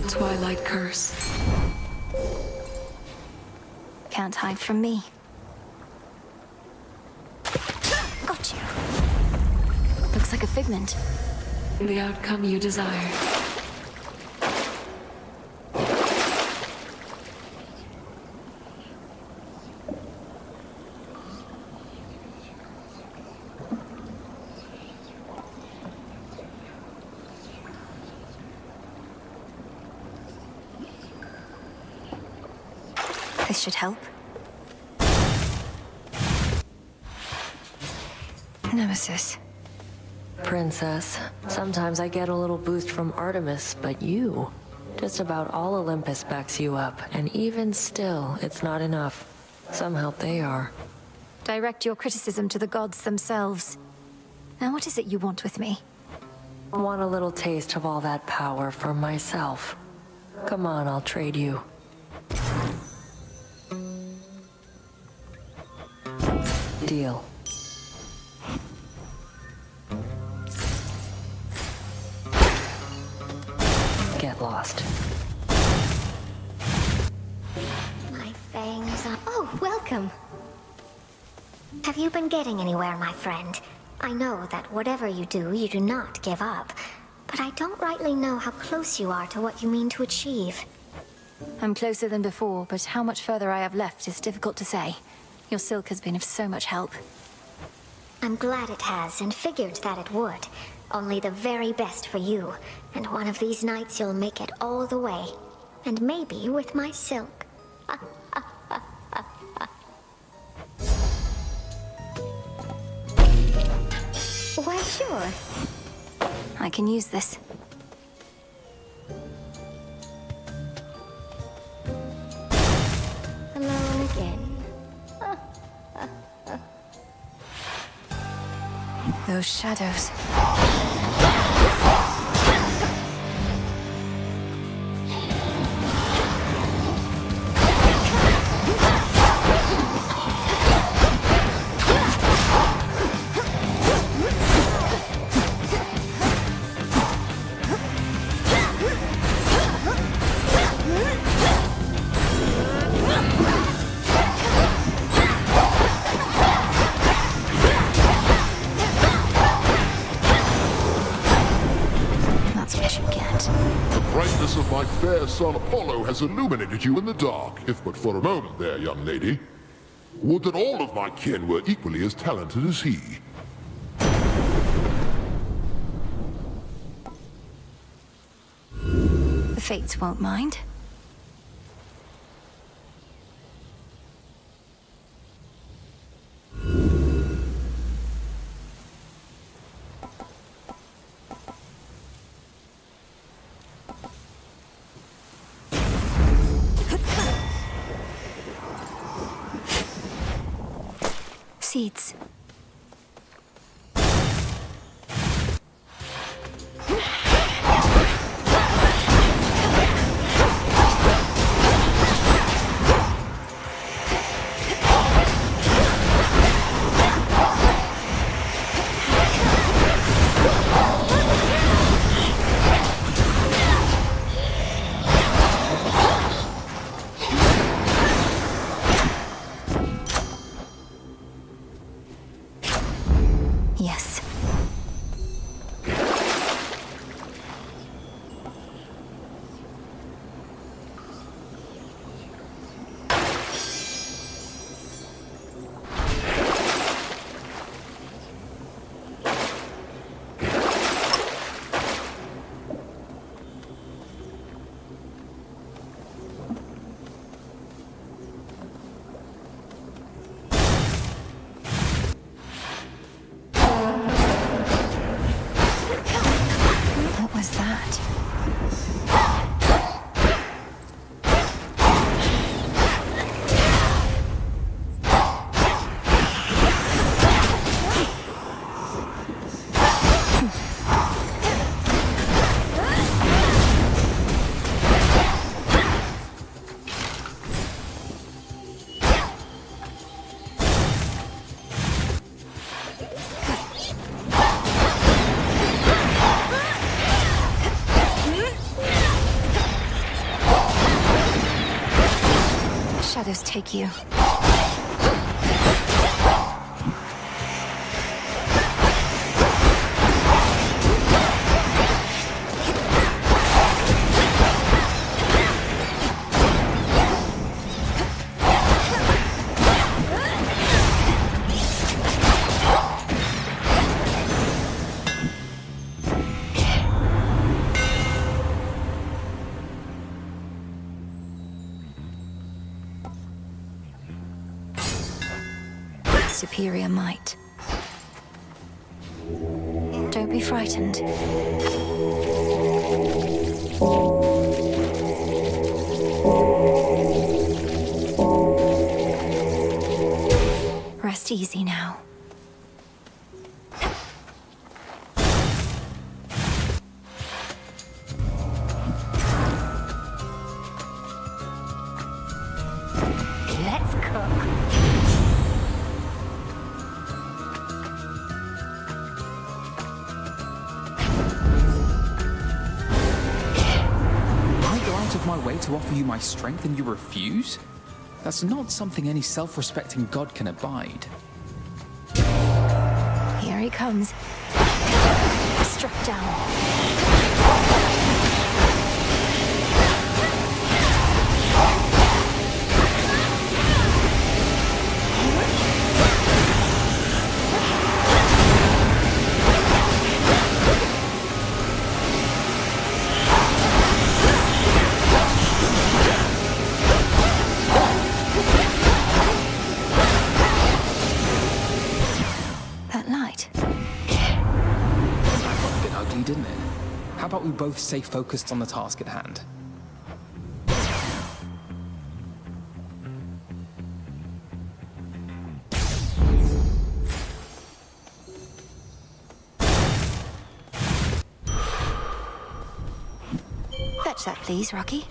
Twilight Curse. Can't hide from me. Got you. Looks like a figment. The outcome you desired. This should help. Nemesis. Princess, sometimes I get a little boost from Artemis, but you... just about all Olympus backs you up, and even still, it's not enough. Some help they are. Direct your criticism to the gods themselves. Now what is it you want with me? I want a little taste of all that power for myself. Come on, I'll trade you. Deal. Get lost. My fangs are... Oh, welcome. Have you been getting anywhere, my friend? I know that whatever you do not give up. But I don't rightly know how close you are to what you mean to achieve. I'm closer than before, but how much further I have left is difficult to say. Your silk has been of so much help. I'm glad it has, and figured that it would. Only the very best for you. And one of these nights you'll make it all the way. And maybe with my silk. Why, sure. I can use this. Alone again. Those shadows. Of my fair son Apollo has illuminated you in the dark, if but for a moment there, young lady. Would that all of my kin were equally as talented as he. The Fates won't mind. Seeds. Kronos take you. Superior might. Don't be frightened. Rest easy now. Let's cook. My way to offer you my strength and you refuse? That's not something any self-respecting god can abide. Here he comes. Struck down. Didn't it? How about we both stay focused on the task at hand? Fetch that, please, Rocky.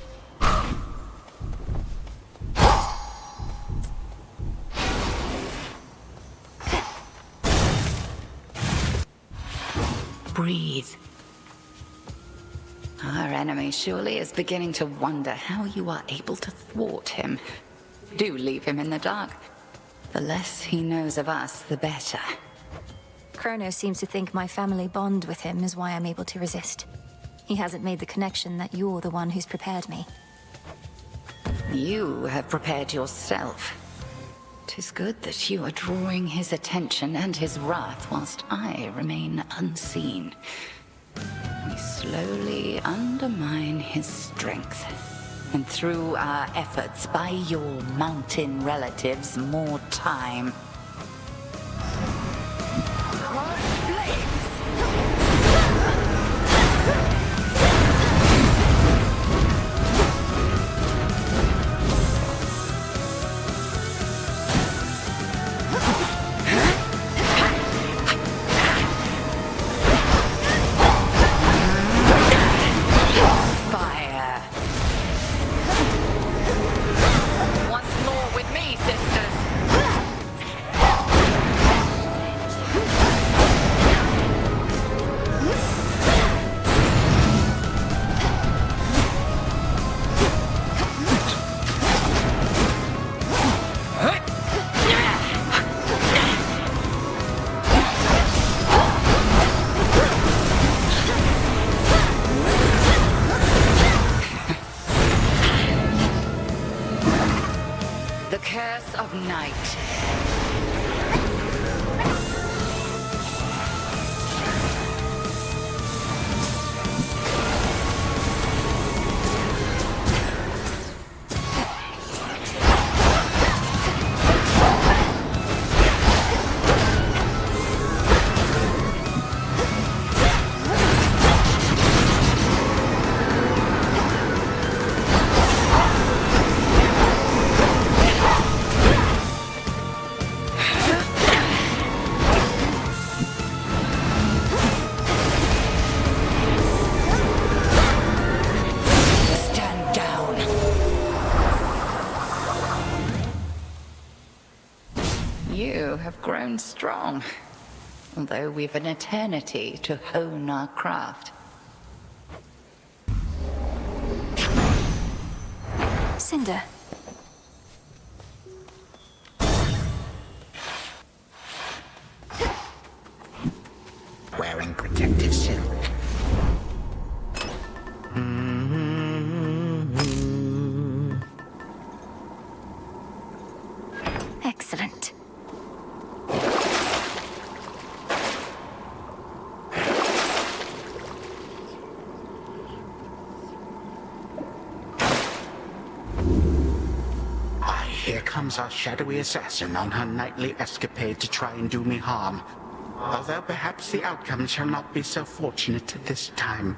Breathe. Our enemy surely is beginning to wonder how you are able to thwart him. Do leave him in the dark. The less he knows of us, the better. Kronos seems to think my family bond with him is why I'm able to resist. He hasn't made the connection that you're the one who's prepared me. You have prepared yourself. 'Tis good that you are drawing his attention and his wrath whilst I remain unseen. We slowly undermine his strength. And through our efforts, buy your mountain relatives more time. Curse of Night. You have grown strong, although we've an eternity to hone our craft. Cinder. wearing protective silk. Excellent. Here comes our shadowy assassin on her nightly escapade to try and do me harm. Although perhaps the outcome shall not be so fortunate this time.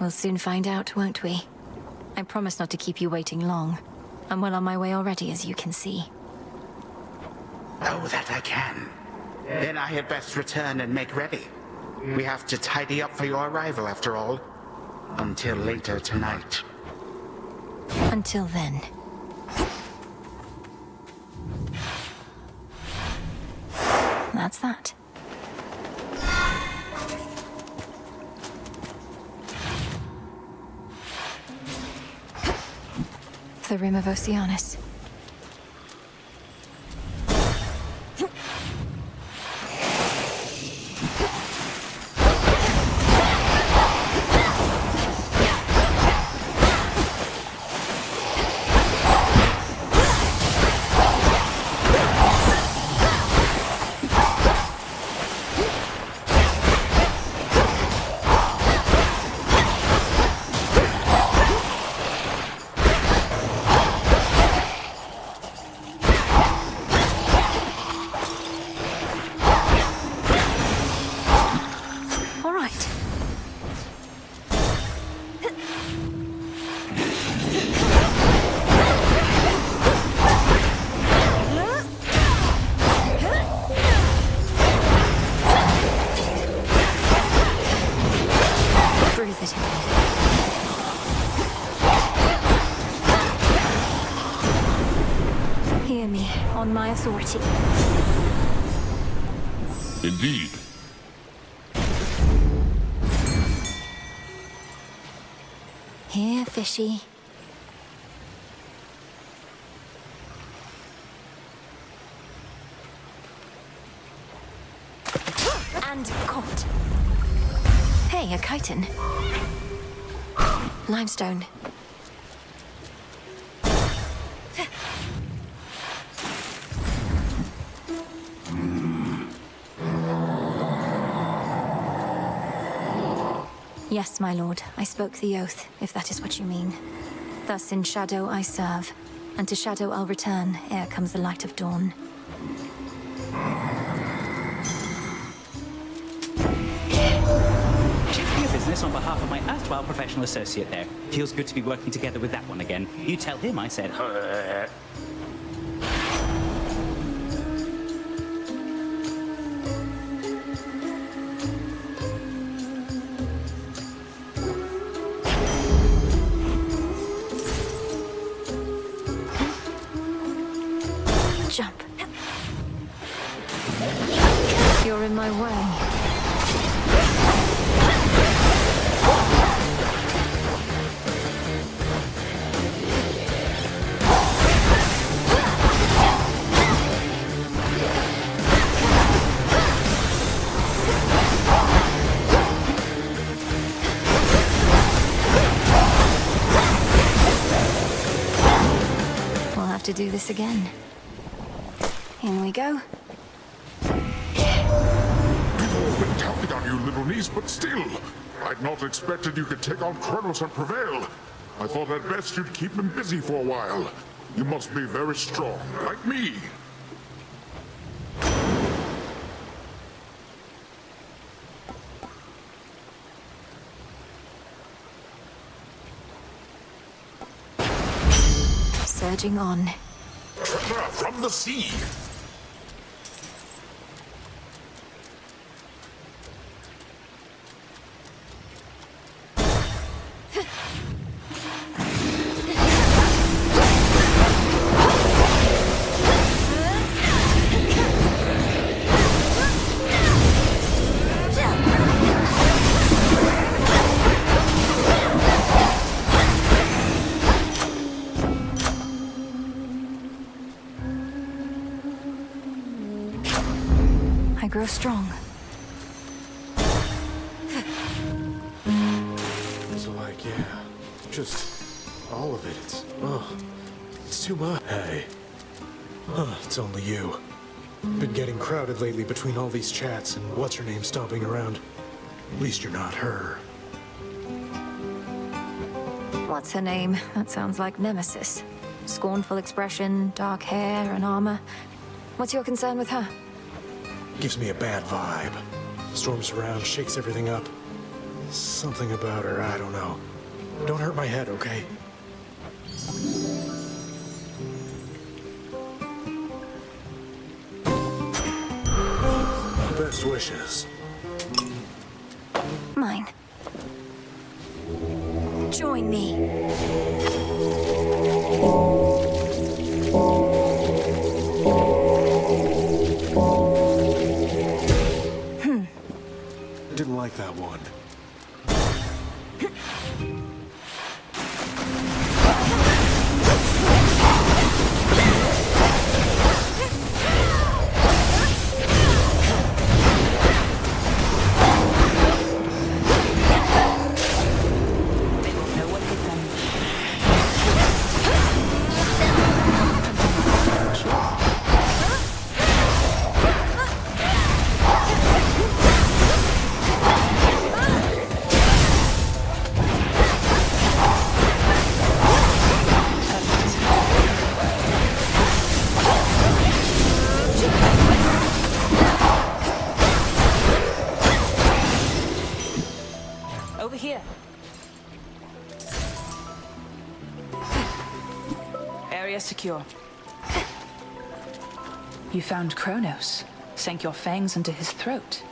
We'll soon find out, won't we? I promise not to keep you waiting long. I'm well on my way already, as you can see. Oh, that I can. Then I had best return and make ready. We have to tidy up for your arrival, after all. Until later tonight. Until then. That's that. The Rim of Oceanus. Hear me, on my authority. Indeed. Here, fishy. And caught. Hey, a chitin. Limestone. Yes, my lord, I spoke the oath, if that is what you mean. Thus in shadow I serve, and to shadow I'll return ere comes the light of dawn. Checking your business on behalf of my erstwhile professional associate there. Feels good to be working together with that one again. You tell him I said, Jump. You're in my way. We'll have to do this again. In we go. We've all been counting on you, little niece, but still, I'd not expected you could take on Kronos and prevail. I thought at best you'd keep him busy for a while. You must be very strong, like me. Surging on. Treasure from the sea. I grow strong. Yeah, just all of it. It's too much. Hey. It's only you. Been getting crowded lately between all these chats and what's-her-name stomping around. At least you're not her. What's her name? That sounds like Nemesis. Scornful expression, dark hair, and armor. What's your concern with her? Gives me a bad vibe. Storms around, shakes everything up. Something about her, I don't know. Don't hurt my head, okay? Best wishes. Mine. Join me. Didn't like that one. Over here. Area secure. You found Kronos. Sank your fangs into his throat.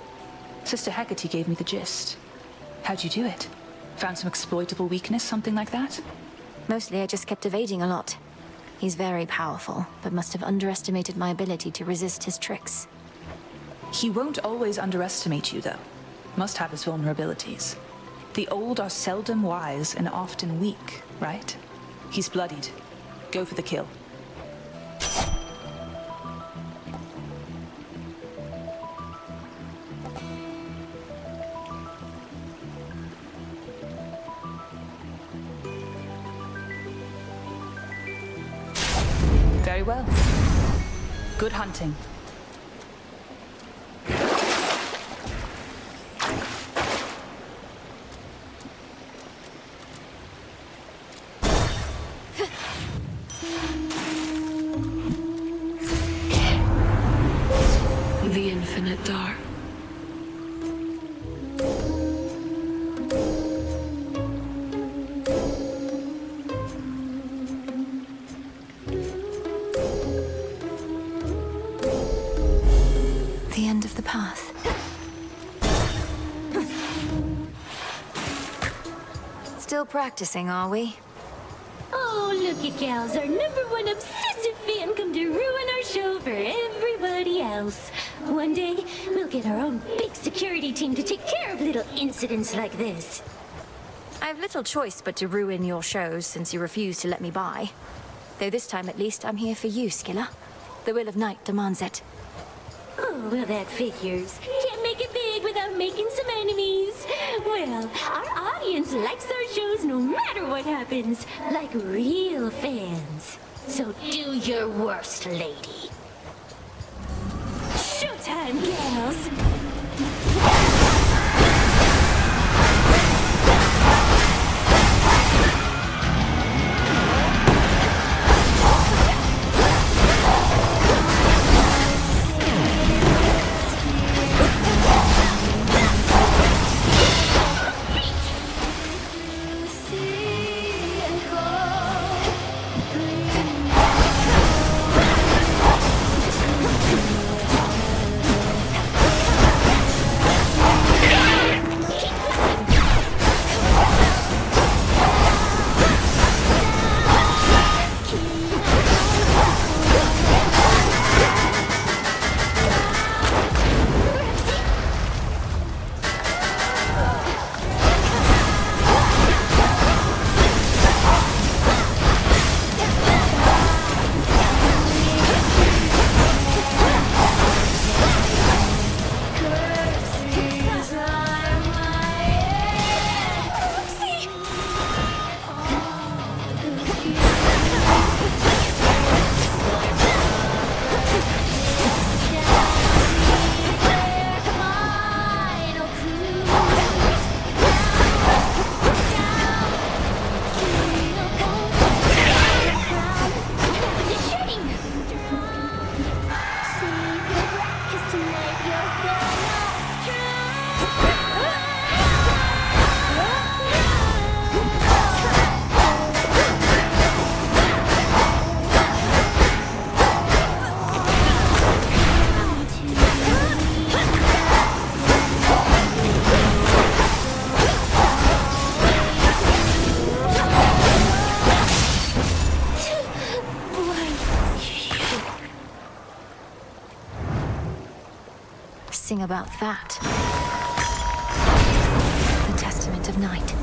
Sister Hecate gave me the gist. How'd you do it? Found some exploitable weakness, something like that? Mostly I just kept evading a lot. He's very powerful, but must have underestimated my ability to resist his tricks. He won't always underestimate you, though. Must have his vulnerabilities. The old are seldom wise and often weak, right? He's bloodied. Go for the kill. Very well. Good hunting. The infinite dark. The end of the path. Still practicing, are we? Oh, look at gals, our #1 obsessive fan come to ruin our show for everybody else. One day, we'll get our own big security team to take care of little incidents like this. I have little choice but to ruin your shows since you refuse to let me by. Though this time at least I'm here for you, Skilla. The will of Night demands it. Oh, well, that figures. Can't make it big without making some enemies. Well, our audience likes our shows no matter what happens, like real fans. So do your worst, lady. Showtime, gals! Sing about that. The Testament of Night.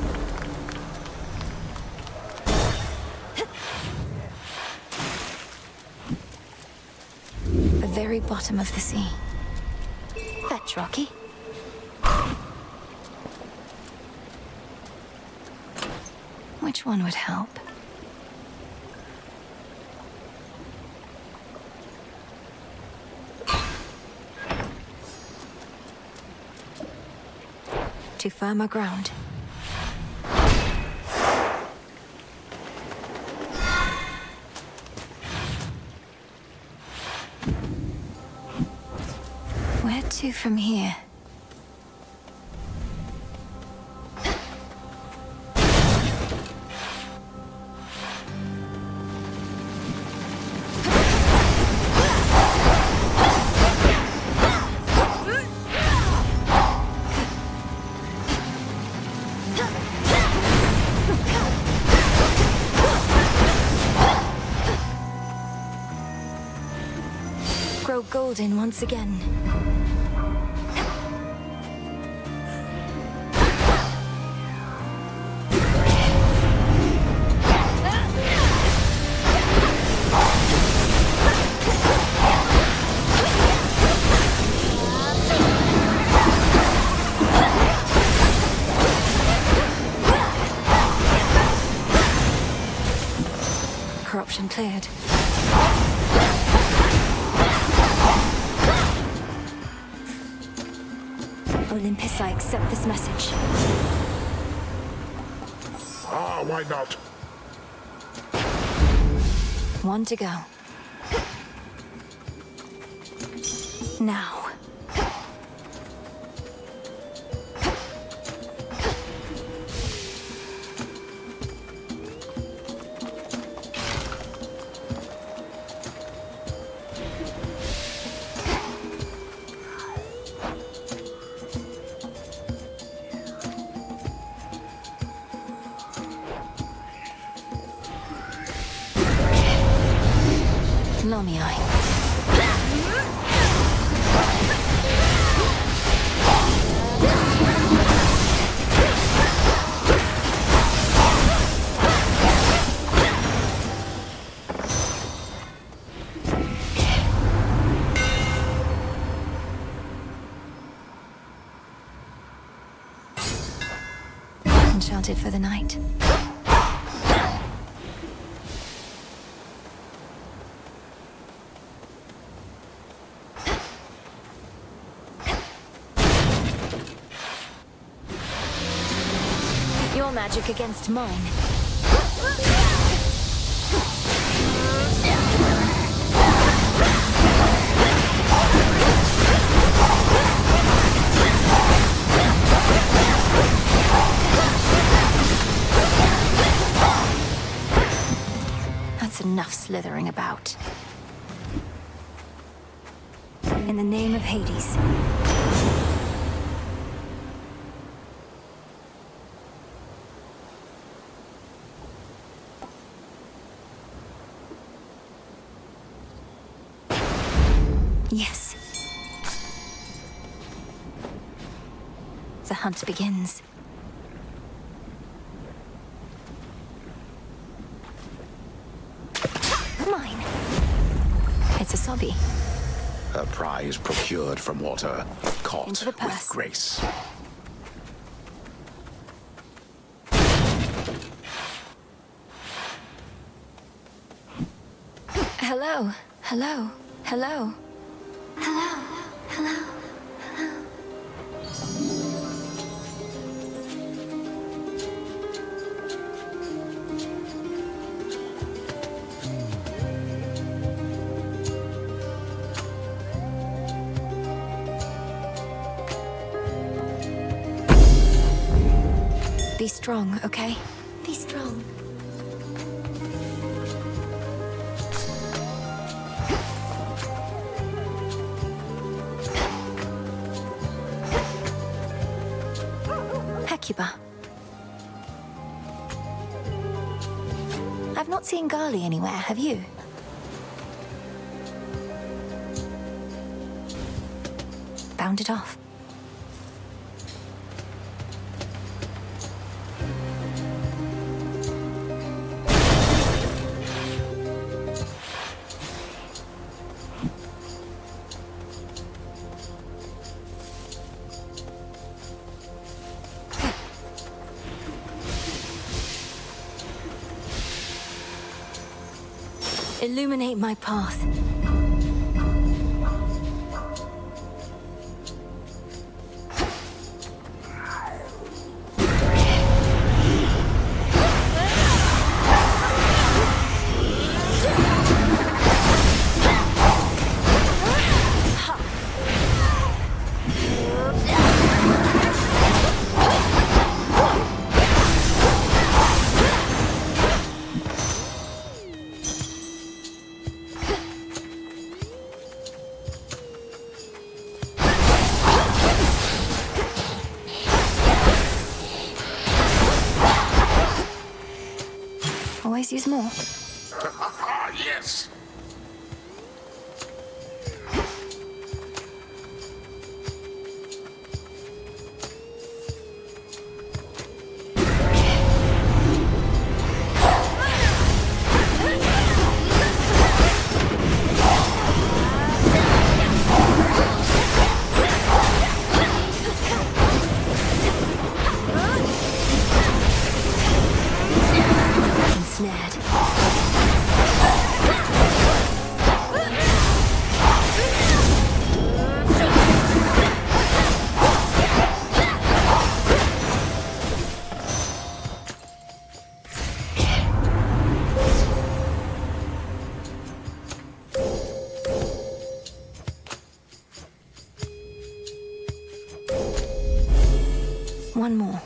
The very bottom of the sea. That's rocky. Which one would help? To firmer ground. Where to from here? Grow golden once again. Corruption cleared. Olympus, I accept this message. Ah, why not? One to go. Now. Lomiai. Enchanted for the night. Your magic against mine. That's enough slithering about. In the name of Hades. Yes. The hunt begins. Mine. It's a sobby. Her prize procured from water, caught Into the with purse. grace. Hello. Hello. Hello. Hello. Hello. Hello. Be strong, okay? Be strong. Hecuba. I've not seen Gali anywhere, have you? rounded off. Illuminate my path. Always use more. Yes! Ensnared. One more.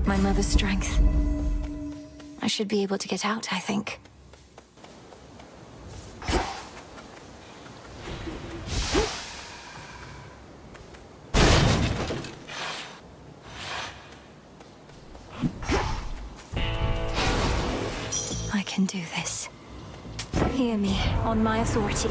My mother's strength. I should be able to get out, I think. I can do this. Hear me, on my authority.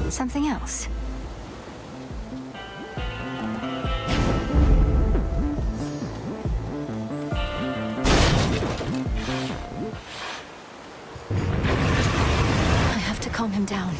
Something else? I have to calm him down.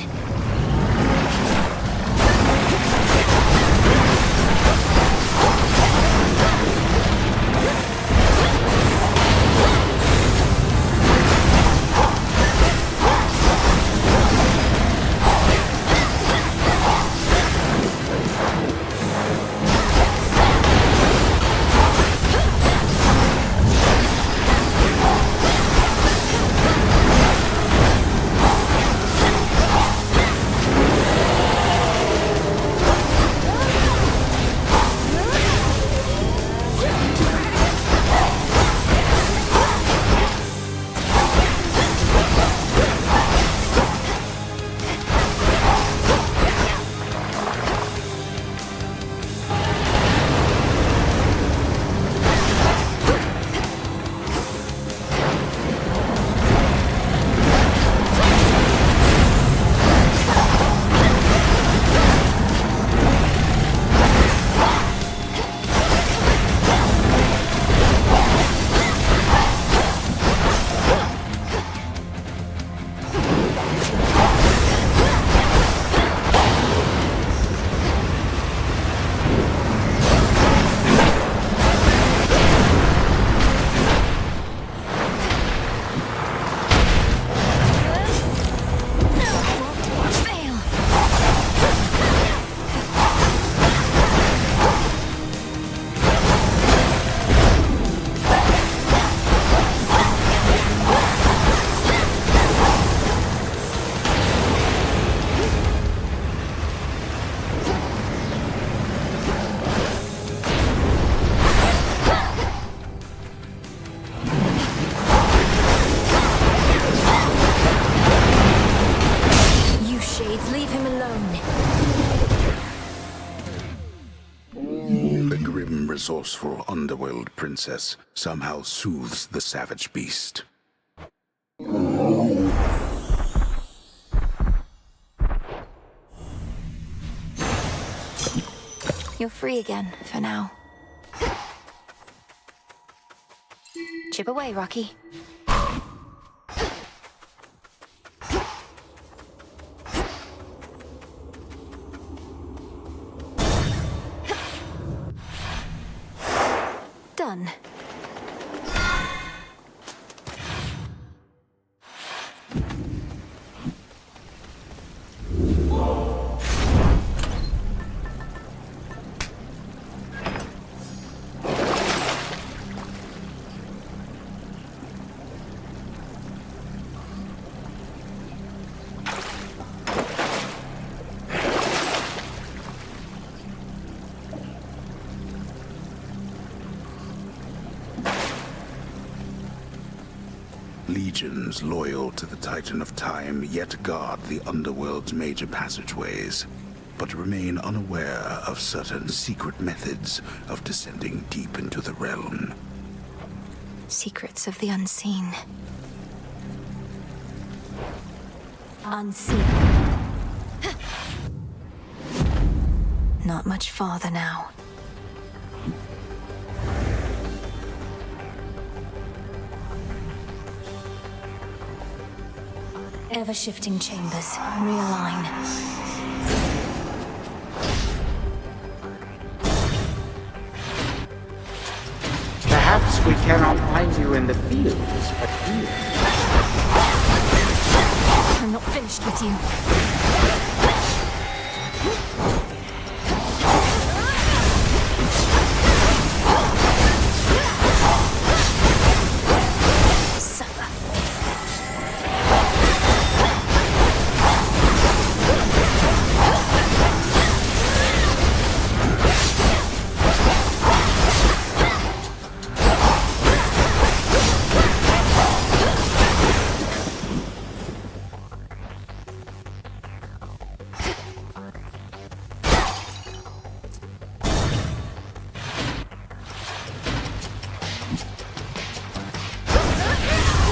grim, resourceful underworld princess somehow soothes the savage beast. You're free again, for now. Chip away, Rocky. Done. Legions loyal to the Titan of Time yet guard the underworld's major passageways, but remain unaware of certain secret methods of descending deep into the realm. Secrets of the unseen. Unseen. Not much farther now. Ever-shifting chambers. Realign. Perhaps we cannot find you in the fields, but here. I'm not finished with you.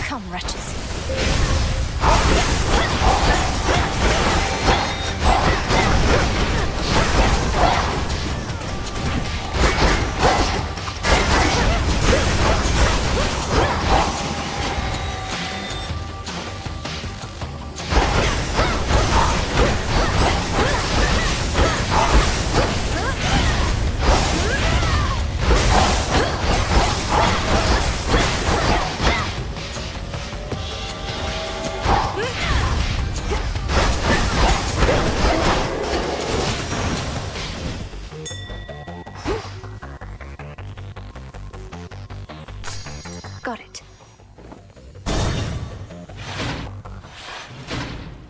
Come, wretches. Got it.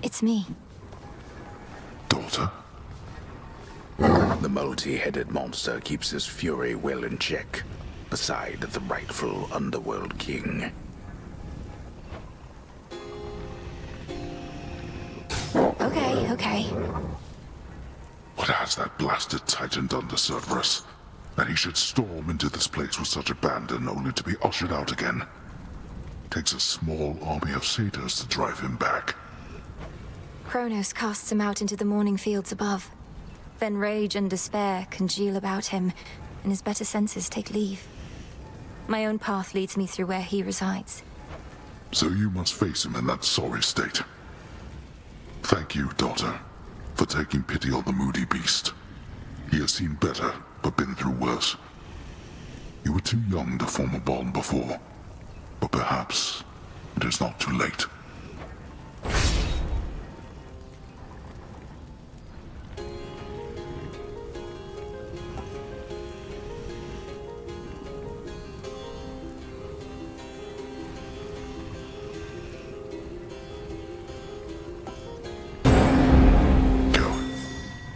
It's me. Daughter? The multi-headed monster keeps his fury well in check, beside the rightful underworld king. Okay. What has that blasted Titan done to Cerberus? That he should storm into this place with such abandon only to be ushered out again. Takes a small army of satyrs to drive him back. Kronos casts him out into the morning fields above. Then rage and despair congeal about him, and his better senses take leave. My own path leads me through where he resides. So you must face him in that sorry state. Thank you, daughter, for taking pity on the moody beast. He has seen better, but been through worse. You were too young to form a bond before, but perhaps it is not too late.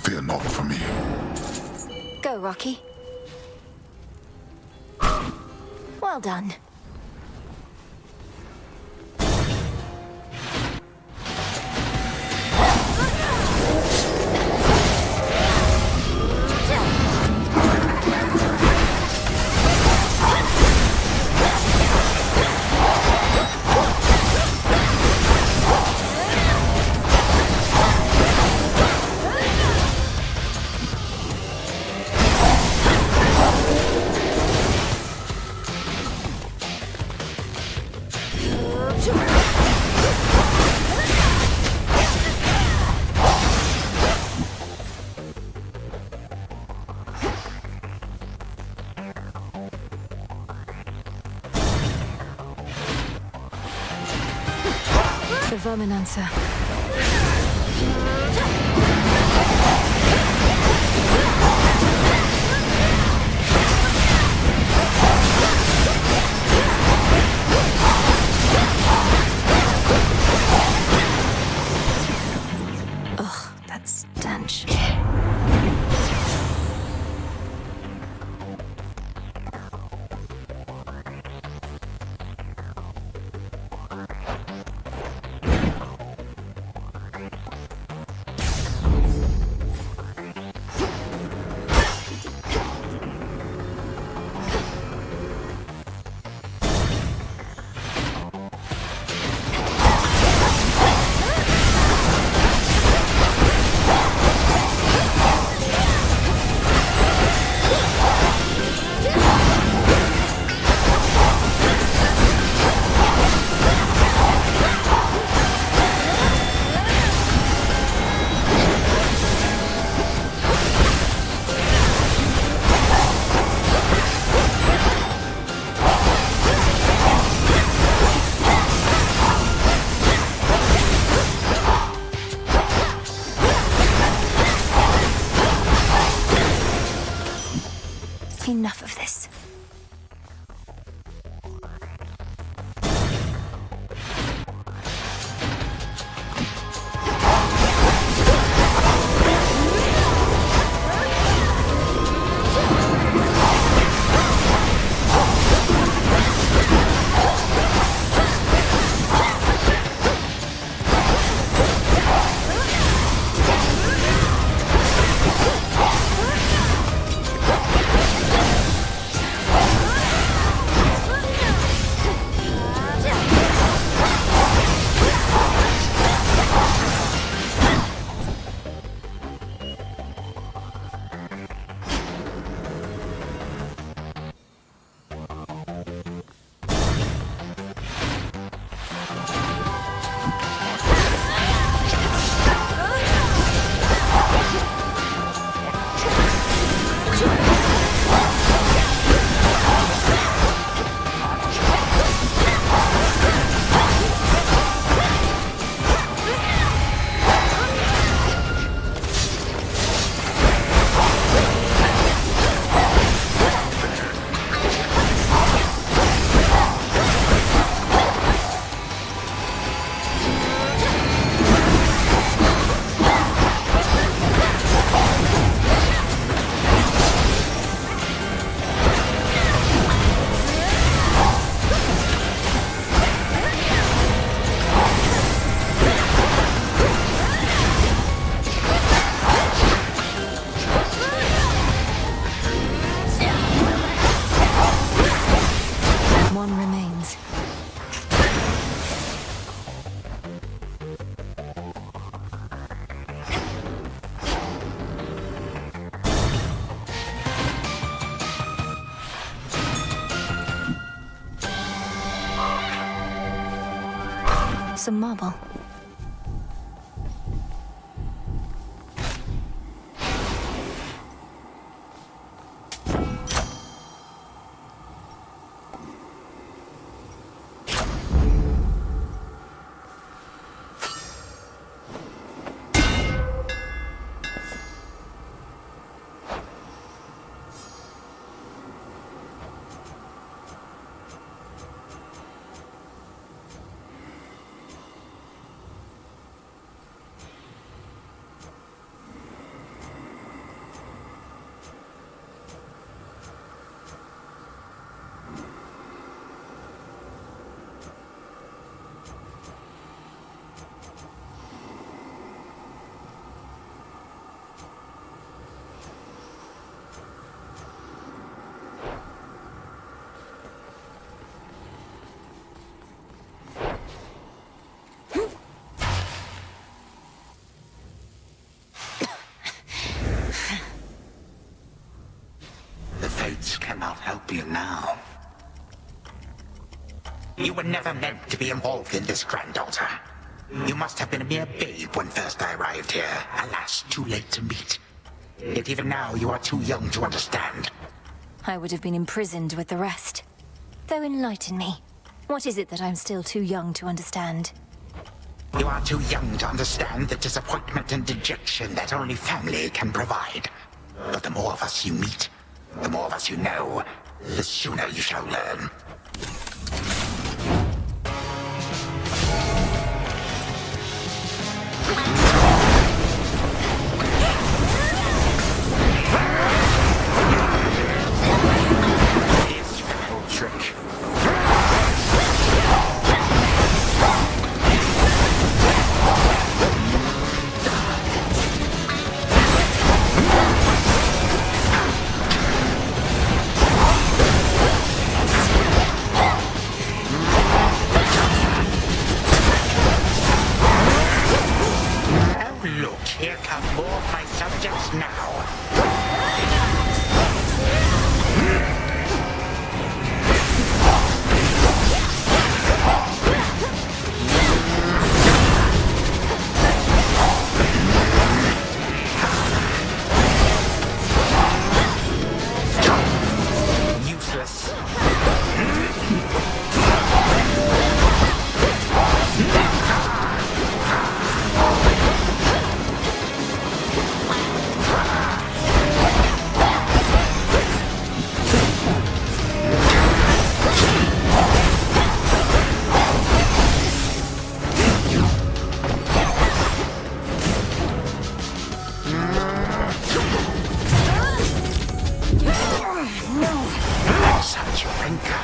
Fear not for me. Go, Rocky. Well done. The Verminancer. Ugh, that stench. Enough of this. One remains. Some marble. Cannot help you now. You were never meant to be involved in this, granddaughter. You must have been a mere babe when first I arrived here. Alas, too late to meet. Yet even now, you are too young to understand. I would have been imprisoned with the rest. Though enlighten me. What is it that I'm still too young to understand? You are too young to understand the disappointment and dejection that only family can provide. But the more of us you meet, the more of us you know, the sooner you shall learn. His foul trick. Here come more of my subjects now. Useless. Such rancor.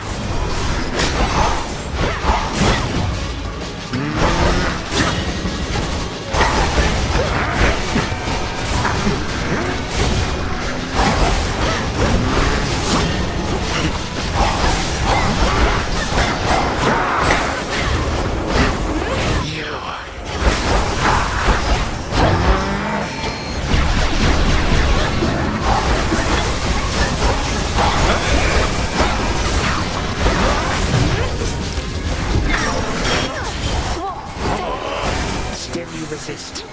Still you resist.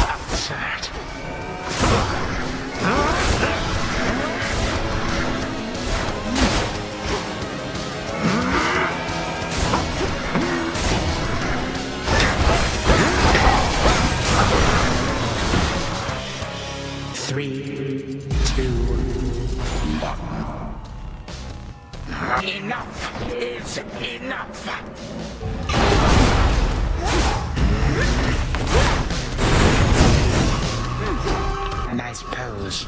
Absurd. 3, 2, 1. Enough is enough. A nice pose.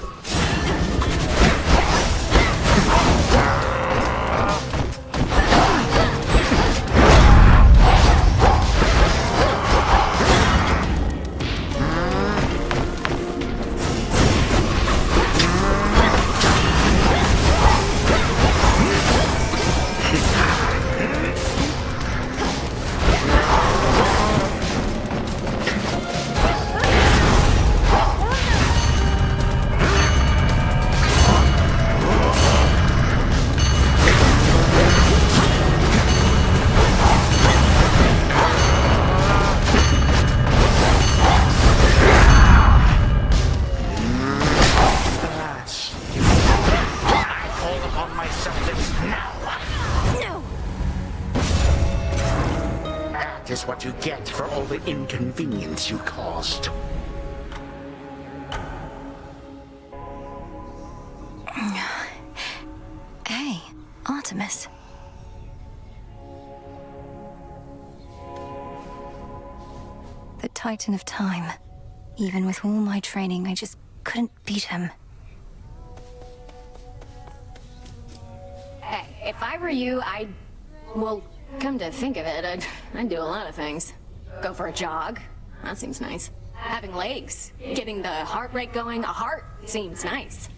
That is what you get for all the inconvenience you caused. Hey, Artemis. The Titan of Time. Even with all my training, I just couldn't beat him. Hey, if I were you, well, come to think of it, I'd do a lot of things. Go for a jog. That seems nice. Having legs. Getting the heart rate going. A heart seems nice.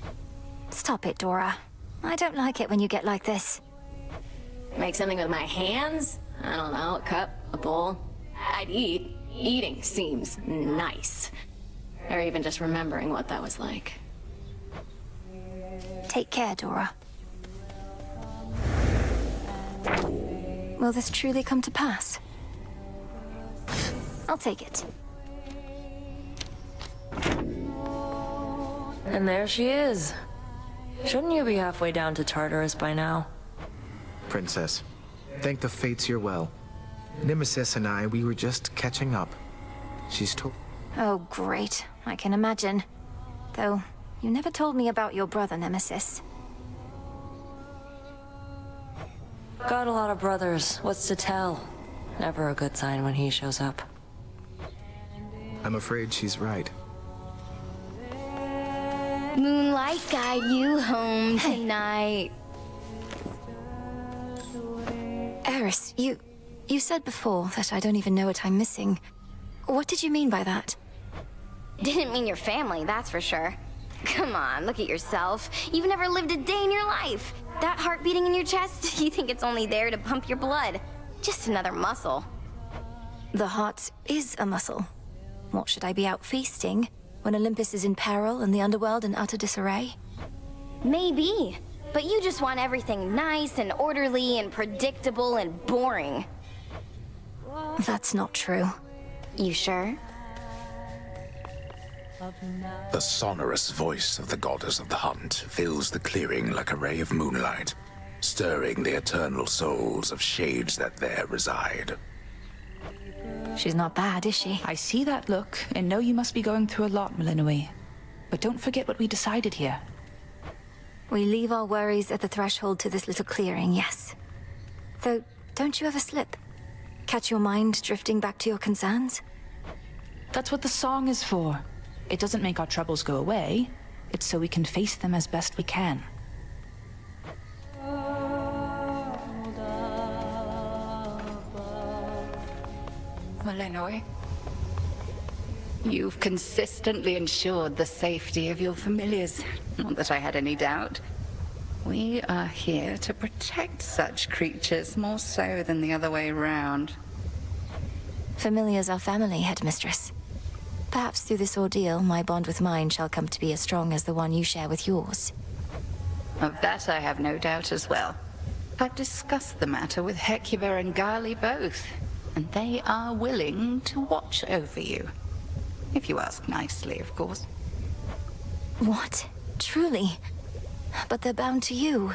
Stop it, Dora. I don't like it when you get like this. Make something with my hands? I don't know, a cup, a bowl. I'd eat. Eating seems nice. Or even just remembering what that was like. Take care, Dora. Will this truly come to pass? I'll take it. And there she is. Shouldn't you be halfway down to Tartarus by now? Princess, thank the fates you're well. Nemesis and I, we were just catching up. She's told... Oh, great. I can imagine. Though, you never told me about your brother, Nemesis. Got a lot of brothers. What's to tell? Never a good sign when he shows up. I'm afraid she's right. Moonlight guide you home tonight. Eris, you said before that I don't even know what I'm missing. What did you mean by that? Didn't mean your family, that's for sure. Come on, look at yourself. You've never lived a day in your life. That heart beating in your chest, you think it's only there to pump your blood. Just another muscle. The heart is a muscle. What, should I be out feasting when Olympus is in peril and the underworld in utter disarray? Maybe, but you just want everything nice and orderly and predictable and boring. That's not true. You sure? The sonorous voice of the goddess of the hunt fills the clearing like a ray of moonlight, stirring the eternal souls of shades that there reside. She's not bad, is she? I see that look and know you must be going through a lot, Melinoi. But don't forget what we decided here. We leave our worries at the threshold to this little clearing, yes. Though, don't you ever slip? Catch your mind drifting back to your concerns? That's what the song is for. It doesn't make our troubles go away. It's so we can face them as best we can. Melinoi, you've consistently ensured the safety of your familiars. Not that I had any doubt. We are here to protect such creatures more so than the other way round. Familiars are family, Headmistress. Perhaps through this ordeal, my bond with mine shall come to be as strong as the one you share with yours. Of that I have no doubt as well. I've discussed the matter with Hecuba and Gali both, and they are willing to watch over you. If you ask nicely, of course. What? Truly? But they're bound to you.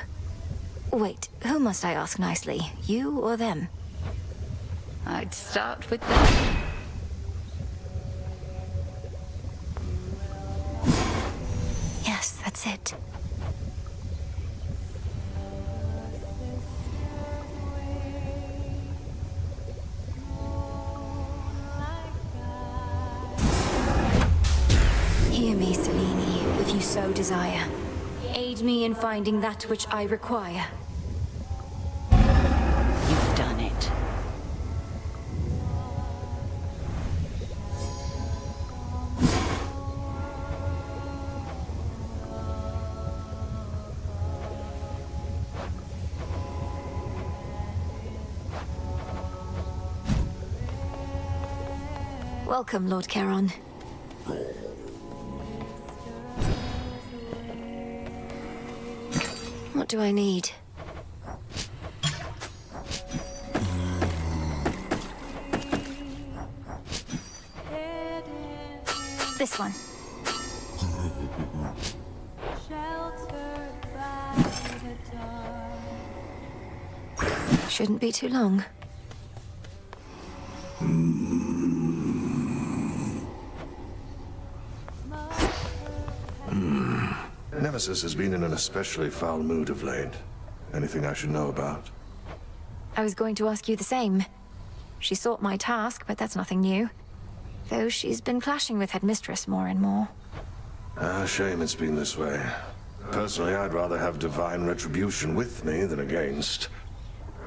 Wait, who must I ask nicely? You or them? I'd start with them. Yes, that's it. Hear me, Selene, if you so desire. Aid me in finding that which I require. You've done it. Welcome, Lord Charon. What do I need? This one. Shouldn't be too long. Nemesis has been in an especially foul mood of late. Anything I should know about? I was going to ask you the same. She sought my task, but that's nothing new. Though she's been clashing with Headmistress more and more. Shame it's been this way. Personally, I'd rather have divine retribution with me than against.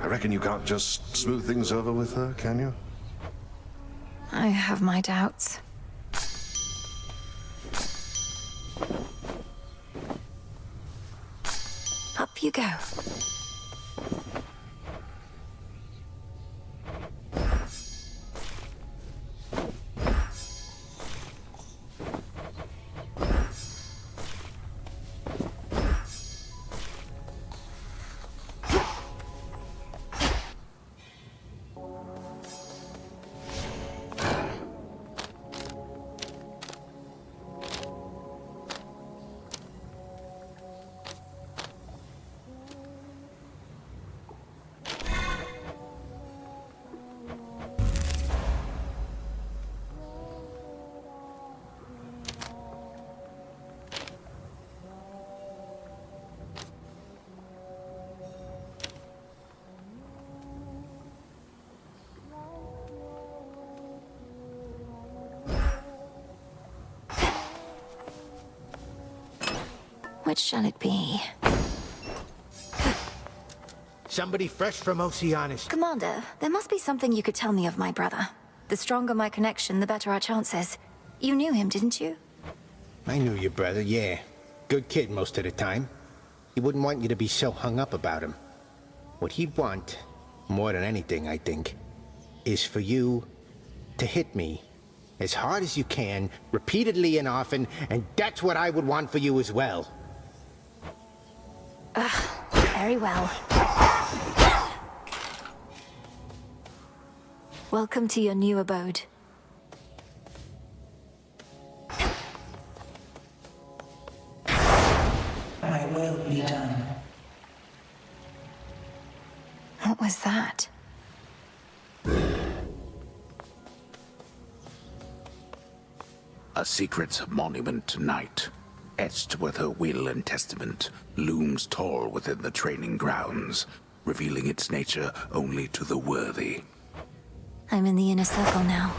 I reckon you can't just smooth things over with her, can you? I have my doubts. Up you go. Which shall it be? Somebody fresh from Oceanus. Commander, there must be something you could tell me of my brother. The stronger my connection, the better our chances. You knew him, didn't you? I knew your brother, yeah. Good kid most of the time. He wouldn't want you to be so hung up about him. What he'd want, more than anything, I think, is for you to hit me as hard as you can, repeatedly and often, and that's what I would want for you as well. Very well. Welcome to your new abode. My will be done. What was that? A secret monument to Night, etched with her will and testament, looms tall within the training grounds, revealing its nature only to the worthy. I'm in the inner circle now.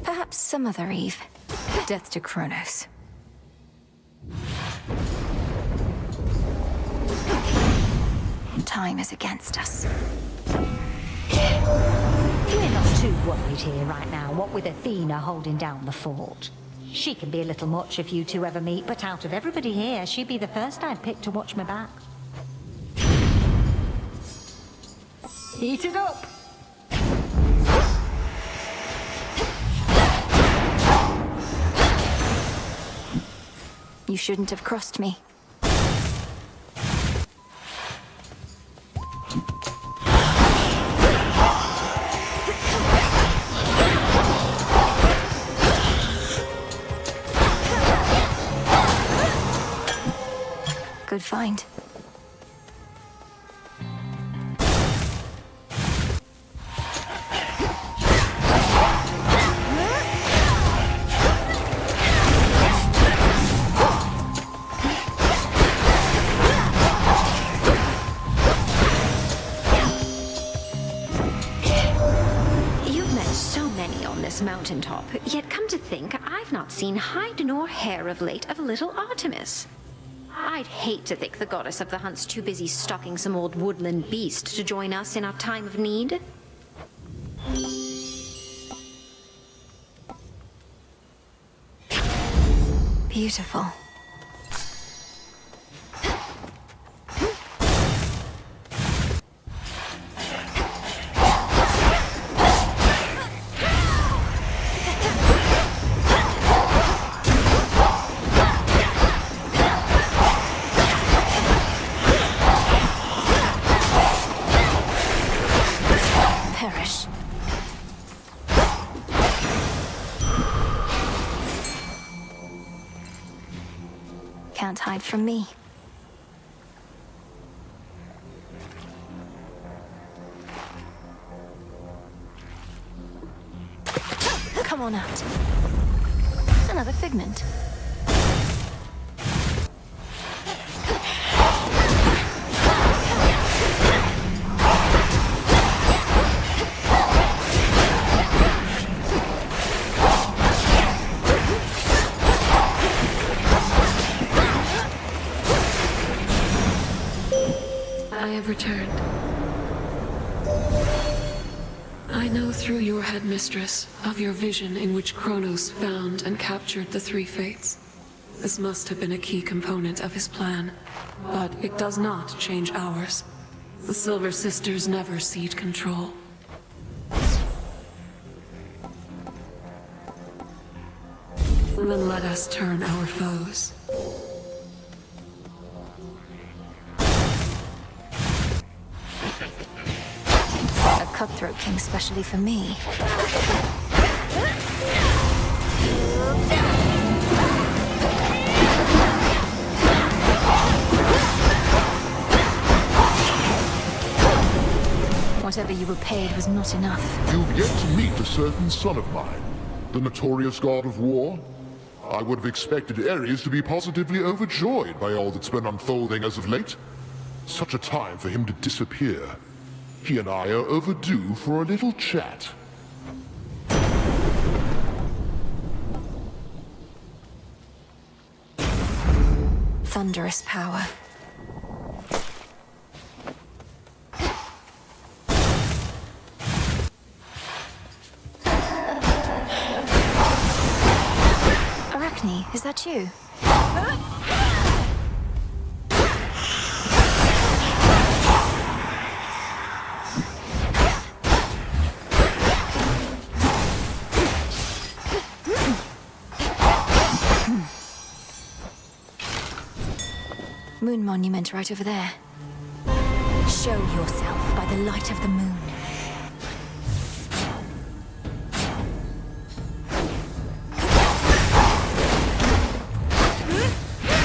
Perhaps some other eve. Death to Kronos. Time is against us. We're not too worried here right now, what with Athena holding down the fort. She can be a little much if you two ever meet, but out of everybody here, she'd be the first I'd pick to watch my back. Eat it up! You shouldn't have crossed me. Good find. Mountaintop, yet come to think, I've not seen hide nor hair of late of little Artemis. I'd hate to think the goddess of the hunt's too busy stalking some old woodland beast to join us in our time of need. Beautiful. Can't hide from me. Come on out. Another figment. I have returned. I know through your headmistress of your vision in which Kronos found and captured the three fates. This must have been a key component of his plan, but it does not change ours. The Silver Sisters never cede control. Then let us turn our foes. A cutthroat came specially for me. whatever you were paid was not enough. You've yet to meet a certain son of mine, the notorious god of war. I would have expected Ares to be positively overjoyed by all that's been unfolding as of late. Such a time for him to disappear. He and I are overdue for a little chat. Thunderous power. Arachne, is that you? Moon monument right over there. Show yourself by the light of the moon.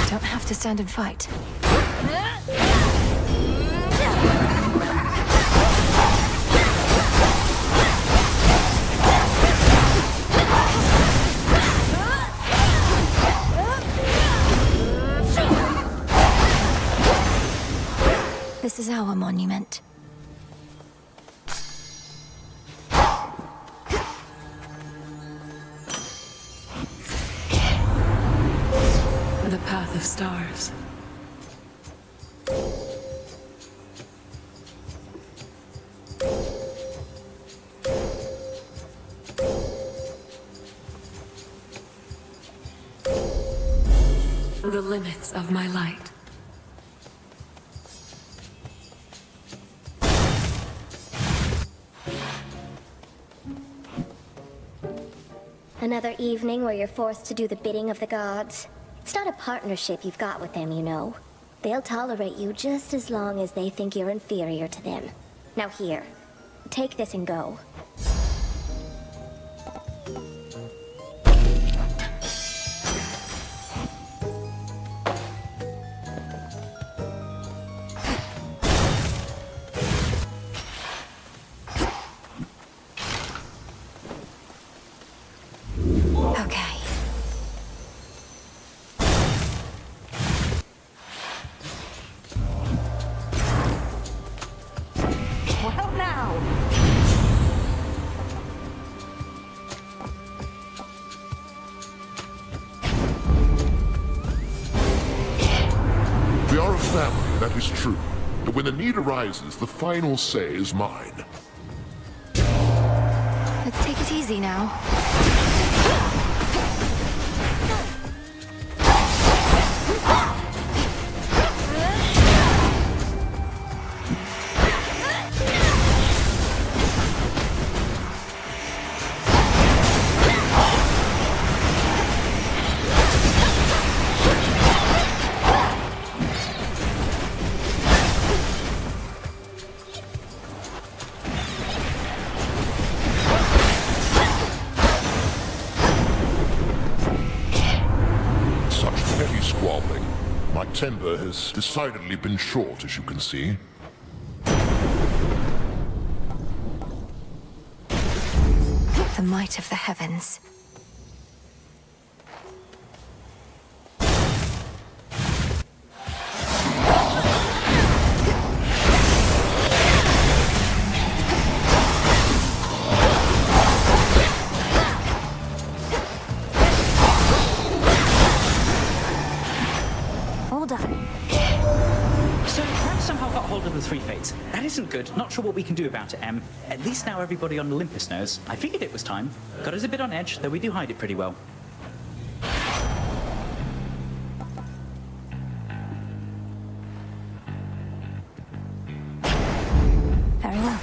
Don't have to stand and fight. This is our monument. The path of stars. The limits of my light. Another evening where you're forced to do the bidding of the gods. It's not a partnership you've got with them, you know. They'll tolerate you just as long as they think you're inferior to them. Now here, take this and go. Okay. Well now! We are a family, that is true. But when the need arises, the final say is mine. Let's take it easy now. My temper has decidedly been short, as you can see. The might of the heavens. So, Rat somehow got hold of the Three Fates. That isn't good. Not sure what we can do about it, Em. At least now everybody on Olympus knows. I figured it was time. Got us a bit on edge, though we do hide it pretty well. Very well.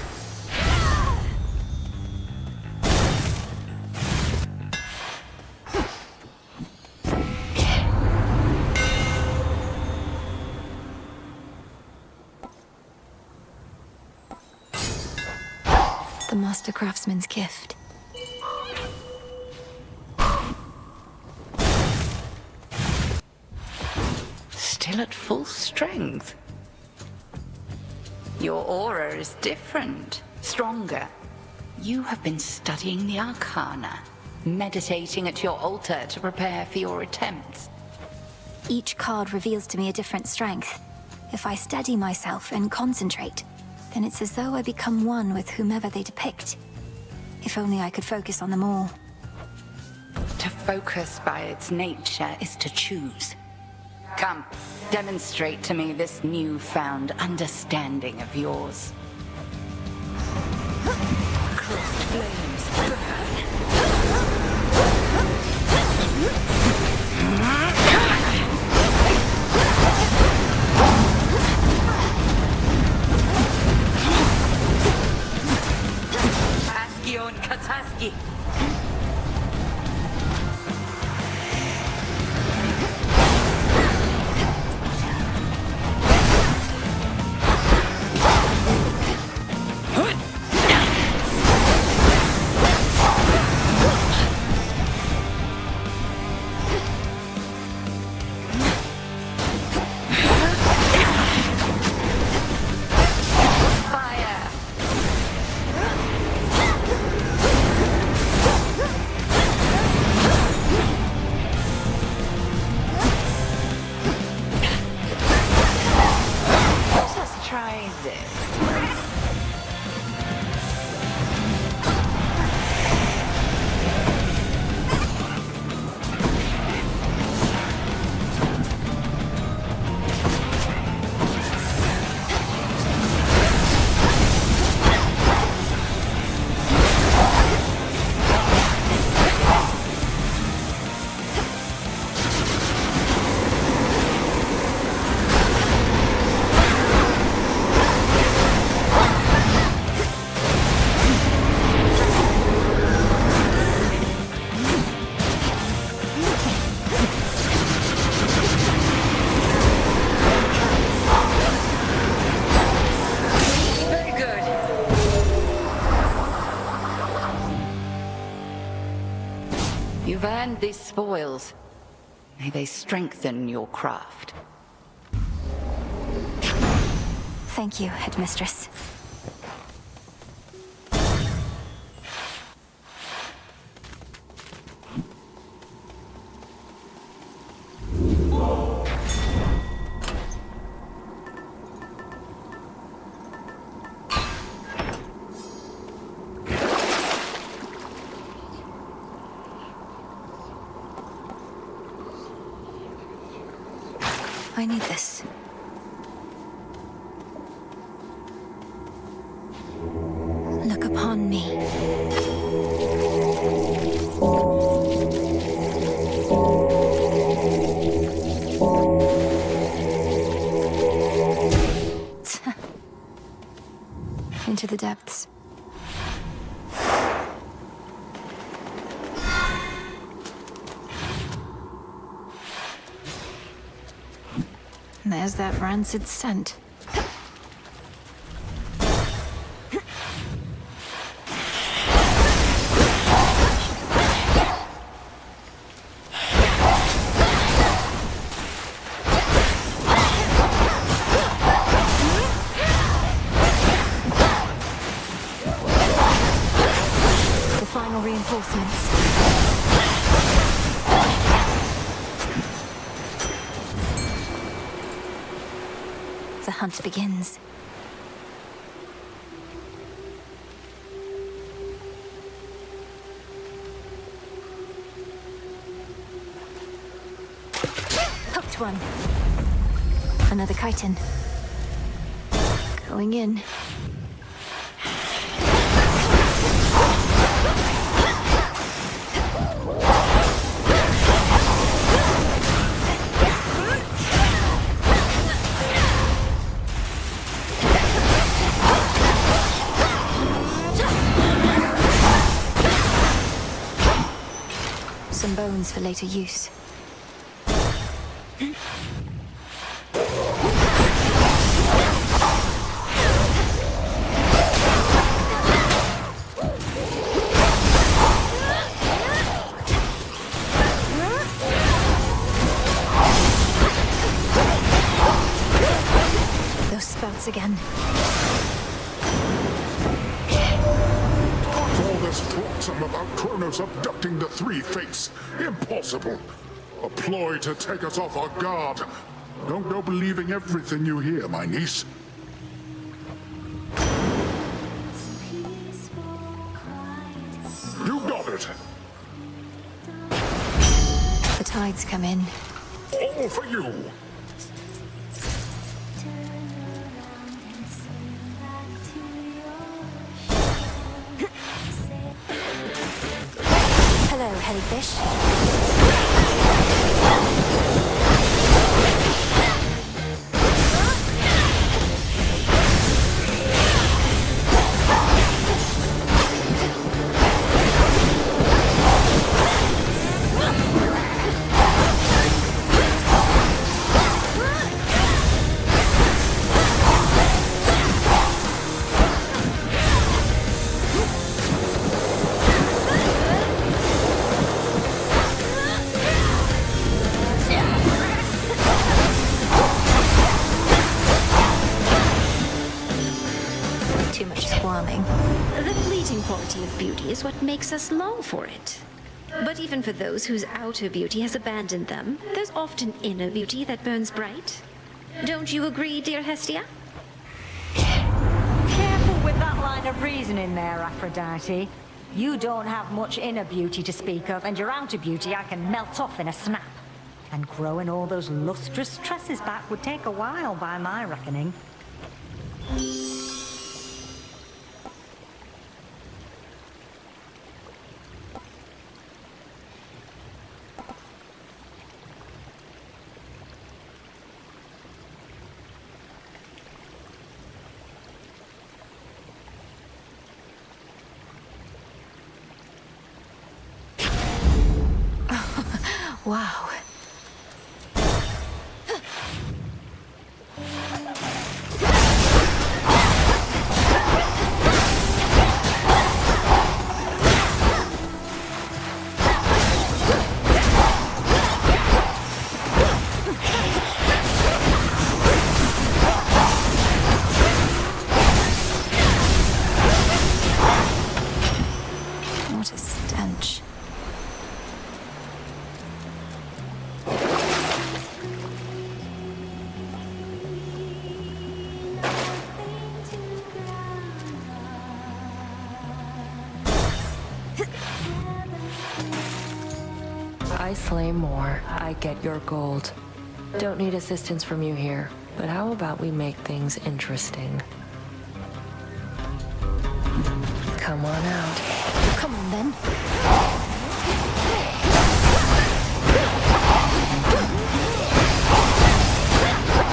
The Master Craftsman's gift. Still at full strength. Your aura is different. stronger. You have been studying the Arcana, meditating at your altar to prepare for your attempts. Each card reveals to me a different strength. If I steady myself and concentrate, then it's as though I become one with whomever they depict. If only I could focus on them all. To focus by its nature is to choose. Come, demonstrate to me this newfound understanding of yours. Crossed flames. Asgion Kataski. You've earned these spoils. May they strengthen your craft. Thank you, Headmistress. I need this. Look upon me. Into the depths. There's that rancid scent. The final reinforcements. The hunt begins. Hooked one. Another chitin. Going in. Some bones for later use. Those spouts again. just thought some about Kronos abducting the Three Fates. Impossible. A ploy to take us off our guard. Don't go believing everything you hear, my niece. You got it. The tides come in. All for you. Hello, Hellyfish. Too much squirming. The fleeting quality of beauty is what makes us long for it. But even for those whose outer beauty has abandoned them, there's often inner beauty that burns bright. Don't you agree, dear Hestia? Careful with that line of reasoning there, Aphrodite. You don't have much inner beauty to speak of, and your outer beauty I can melt off in a snap. And growing all those lustrous tresses back would take a while by my reckoning. Wow. What a stench. I slay more, I get your gold. Don't need assistance from you here, but how about we make things interesting? Come on out. Come on then.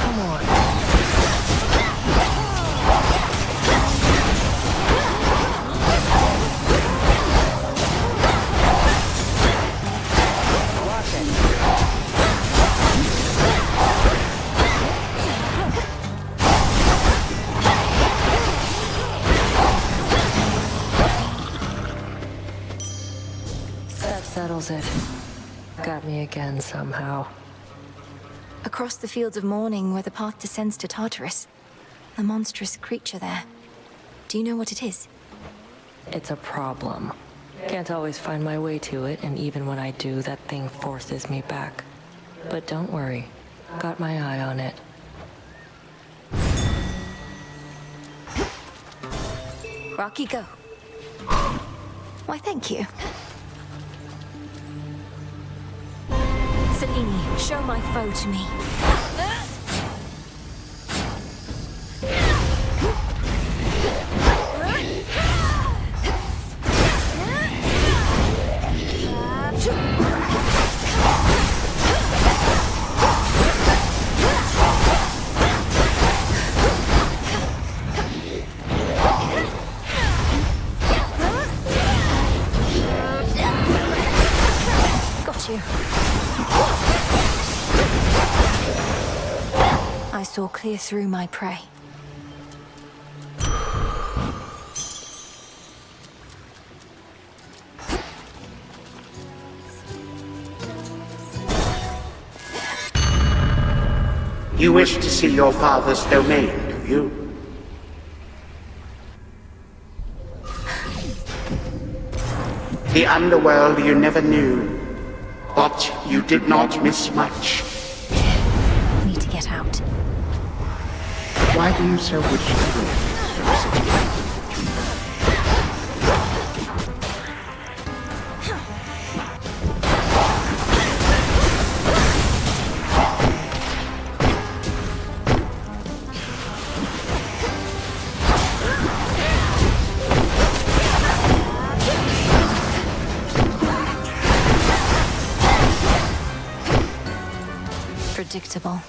Come on. That settles it. Got me again somehow. Across the fields of morning where the path descends to Tartarus. A monstrous creature there. Do you know what it is? It's a problem. Can't always find my way to it, and even when I do, that thing forces me back. But don't worry. Got my eye on it. Rocky, go. Why, thank you. Selene, show my foe to me. Got you. I saw clear through my prey. You wish to see your father's domain, do you? The underworld you never knew. But you did not miss much. Need to get out. Why do you so wish to live? Predictable.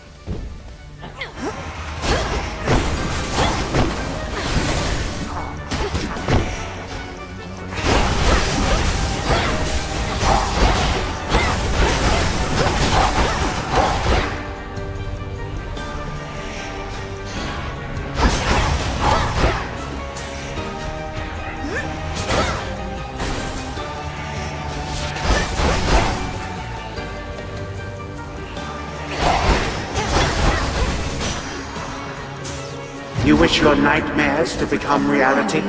You wish your nightmares to become reality?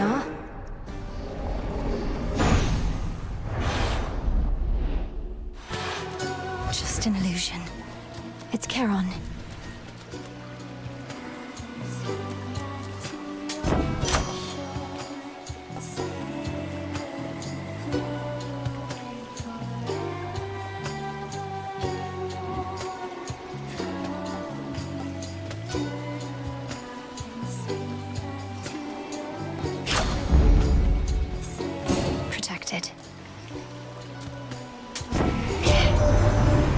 Just an illusion. It's Charon. Protected.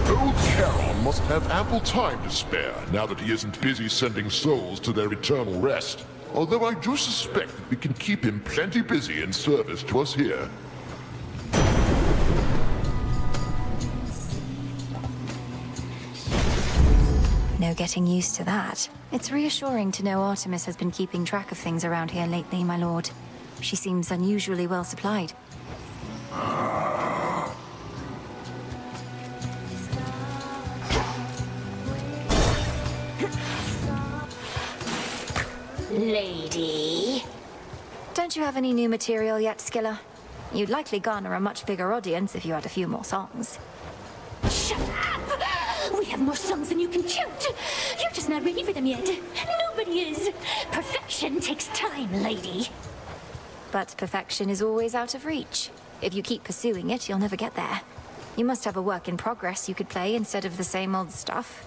Old Charon must have ample time to spare now that he isn't busy sending souls to their eternal rest. Although I do suspect that we can keep him plenty busy in service to us here. No getting used to that. It's reassuring to know Artemis has been keeping track of things around here lately, my lord. She seems unusually well supplied. Lady. Don't you have any new material yet, Skilla? You'd likely garner a much bigger audience if you had a few more songs. Shut up! We have more songs than you can count. You're just not ready for them yet. Nobody is. Perfection takes time, lady. But perfection is always out of reach. If you keep pursuing it, you'll never get there. You must have a work in progress you could play instead of the same old stuff.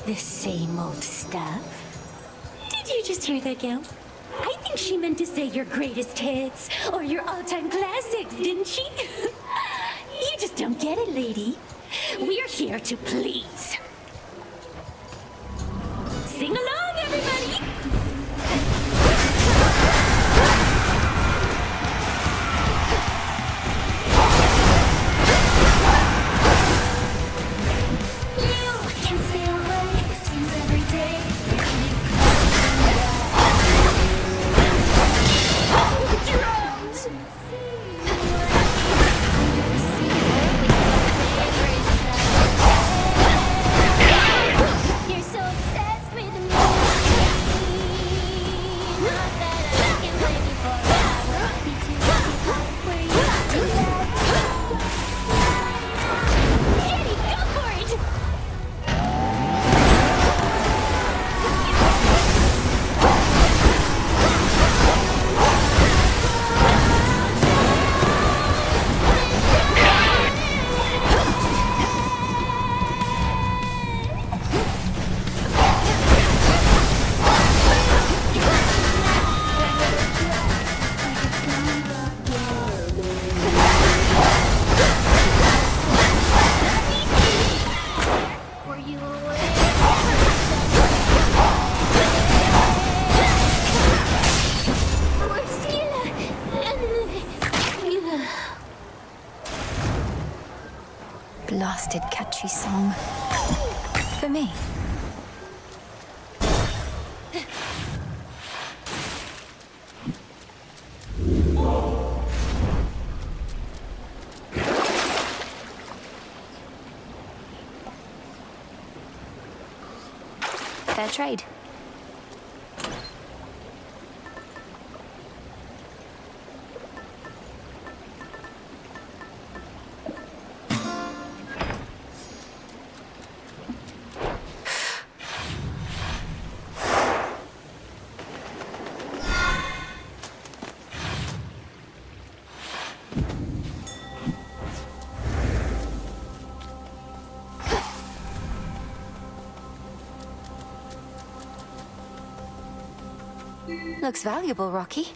The same old stuff? Did you just hear that, gal? I think she meant to say your greatest hits or your all-time classics, didn't she? You just don't get it, lady. We're here to please. Sing along, everybody! Blasted catchy song. For me. Fair trade. Looks valuable, Rocky.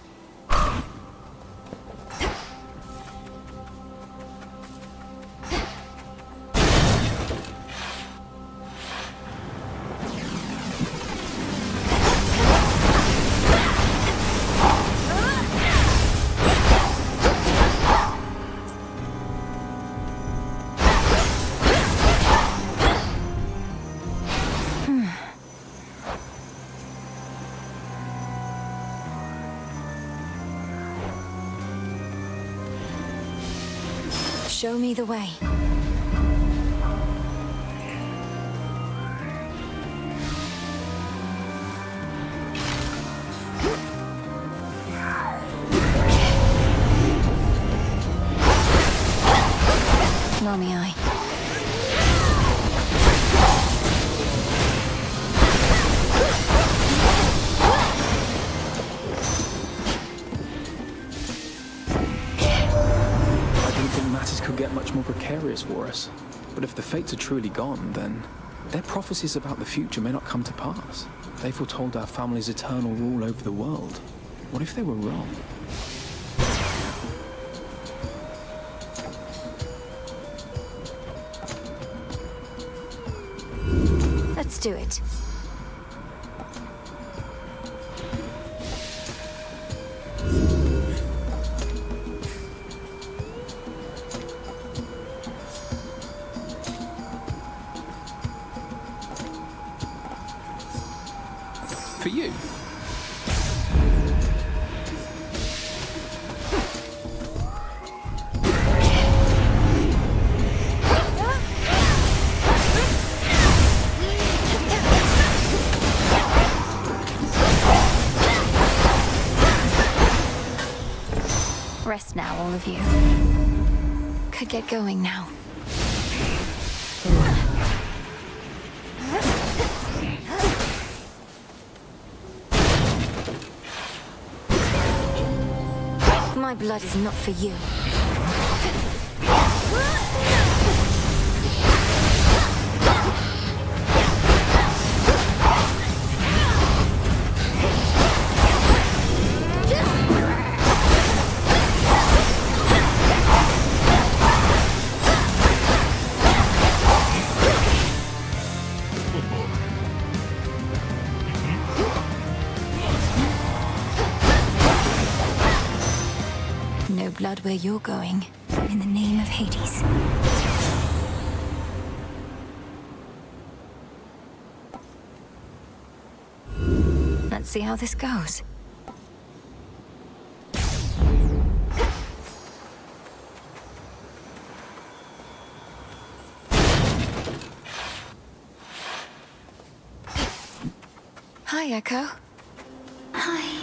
Show me the way. Lamiai. Could get much more precarious for us. But if the fates are truly gone, then their prophecies about the future may not come to pass. They foretold our family's eternal rule over the world. What if they were wrong? Let's do it. For you. Rest now, all of you. Could get going now. My blood is not for you. No blood where you're going, in the name of Hades. Let's see how this goes. Hi, Echo. Hi.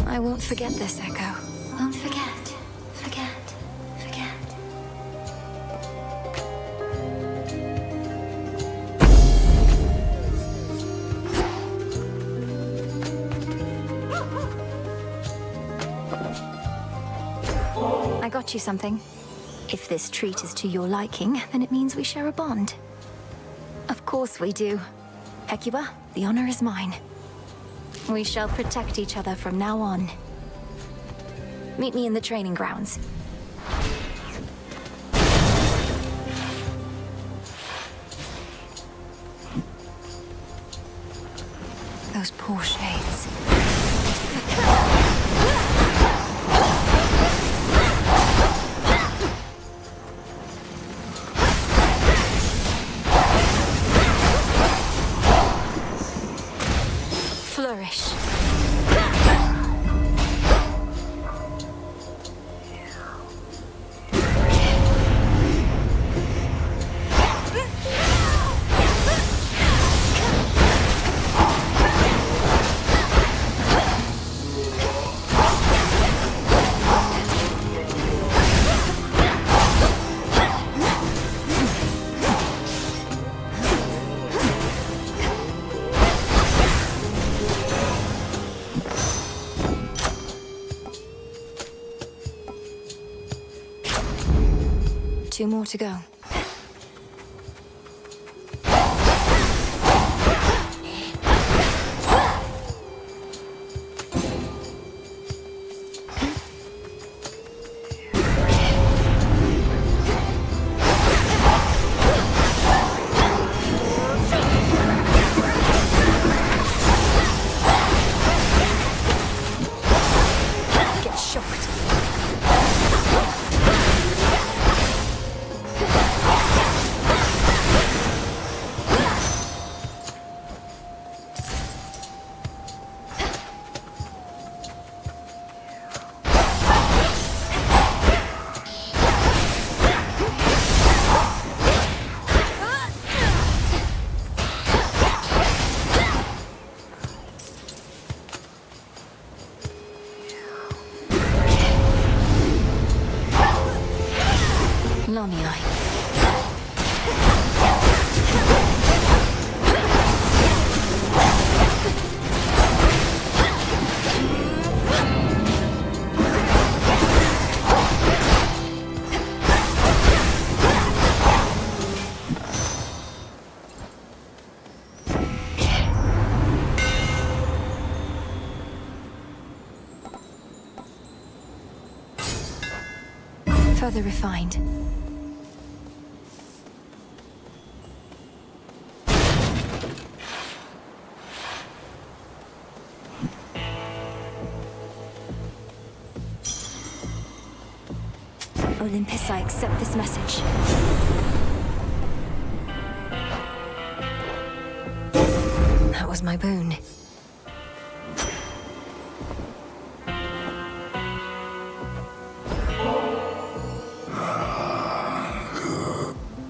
I won't forget this, Echo. Won't forget. I got you something. If this treat is to your liking, then it means we share a bond. Of course we do. Hecuba, the honor is mine. We shall protect each other from now on. Meet me in the training grounds. Those poor shades. Flourish. 2 more to go. Get shocked. Lamiai. Further refined. Olympus, I accept this message. That was my boon.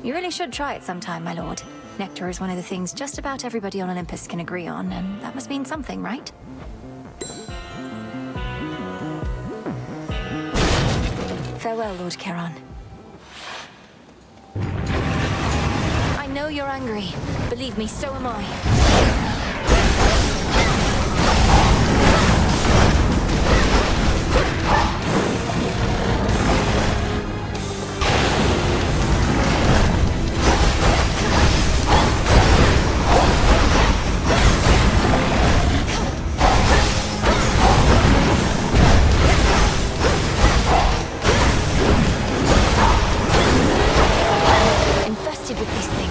You really should try it sometime, my lord. Nectar is one of the things just about everybody on Olympus can agree on, and that must mean something, right? Farewell, Lord Charon. I know you're angry. Believe me, so am I. Infested with these things.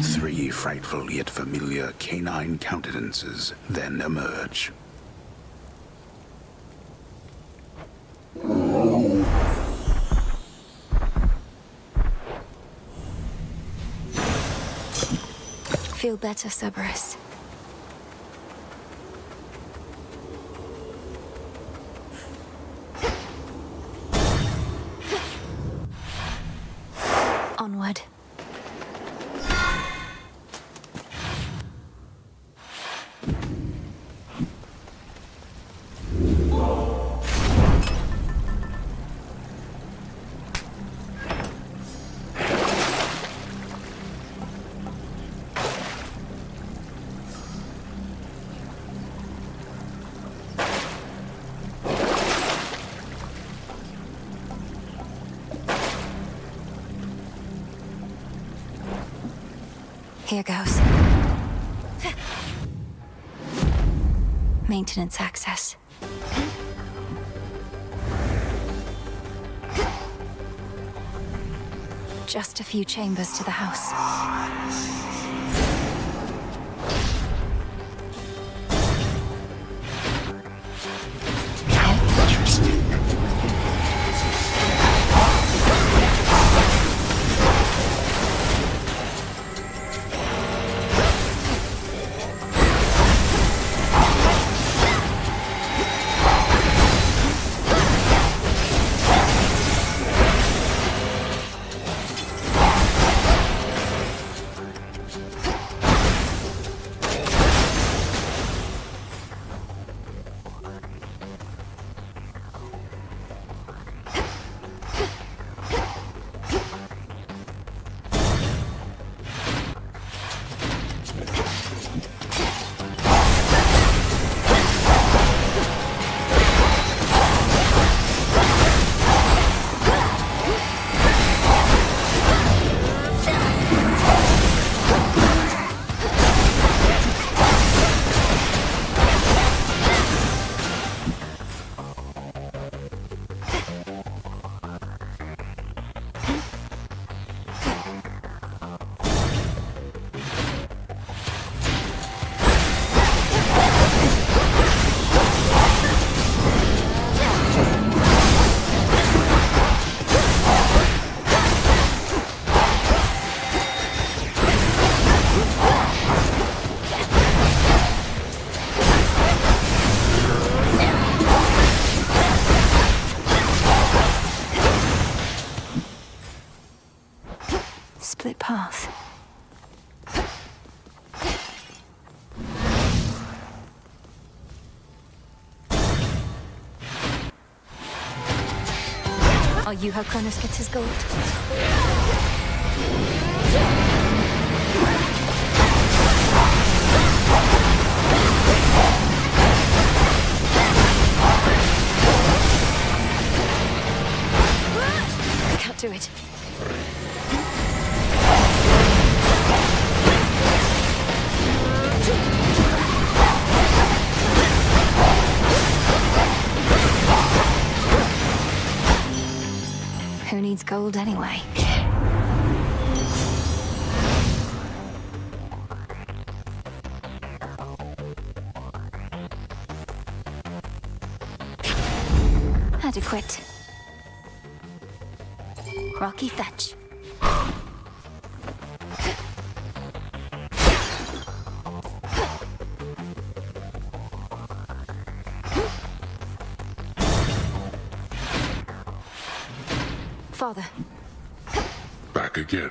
Three frightful yet familiar canine countenances then emerge. Feel better, Cerberus. Onward. Here goes. Maintenance access. Just a few chambers to the house. Split path. Are you how Kronos gets his gold? I can't do it. Who needs gold anyway? Adequate. Rocky fetch. Father. Back again.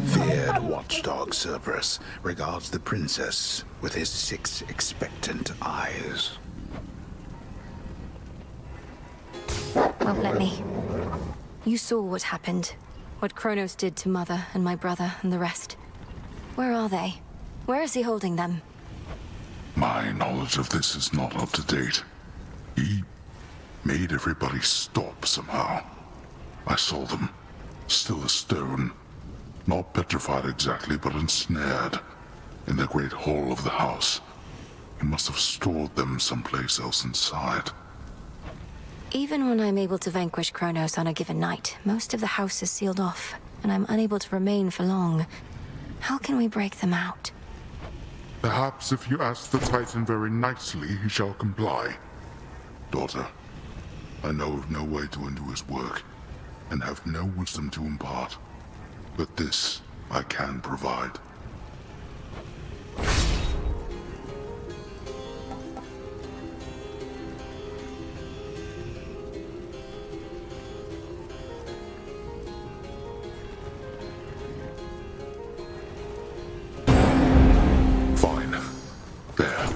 Feared watchdog Cerberus regards the princess with his 6 expectant eyes. Won't let me. You saw what happened. What Kronos did to Mother and my brother and the rest. Where are they? Where is he holding them? My knowledge of this is not up to date. He made everybody stop somehow. I saw them, still as stone. Not petrified exactly, but ensnared in the great hall of the house. He must have stored them someplace else inside. Even when I'm able to vanquish Kronos on a given night, most of the house is sealed off, and I'm unable to remain for long. How can we break them out? Perhaps if you ask the Titan very nicely, he shall comply. Daughter, I know of no way to undo his work, and have no wisdom to impart. But this I can provide. Fine. There.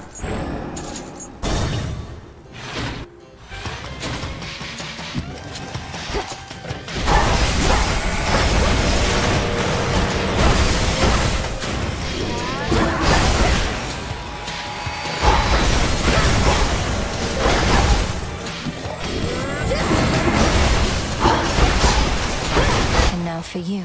For you.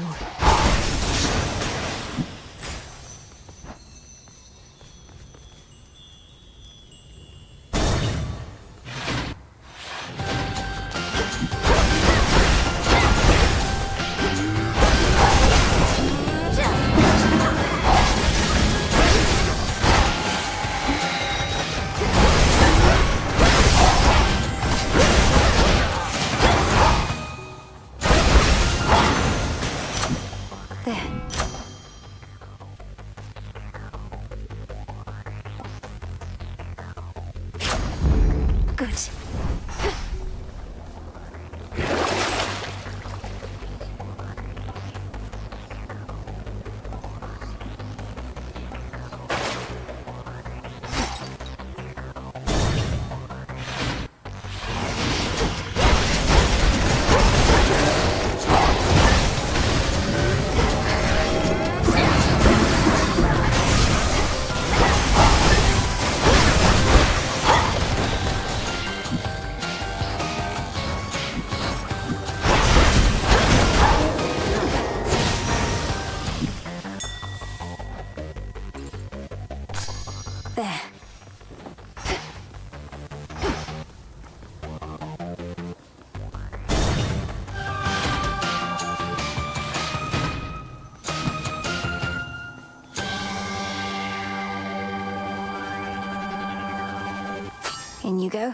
In you go.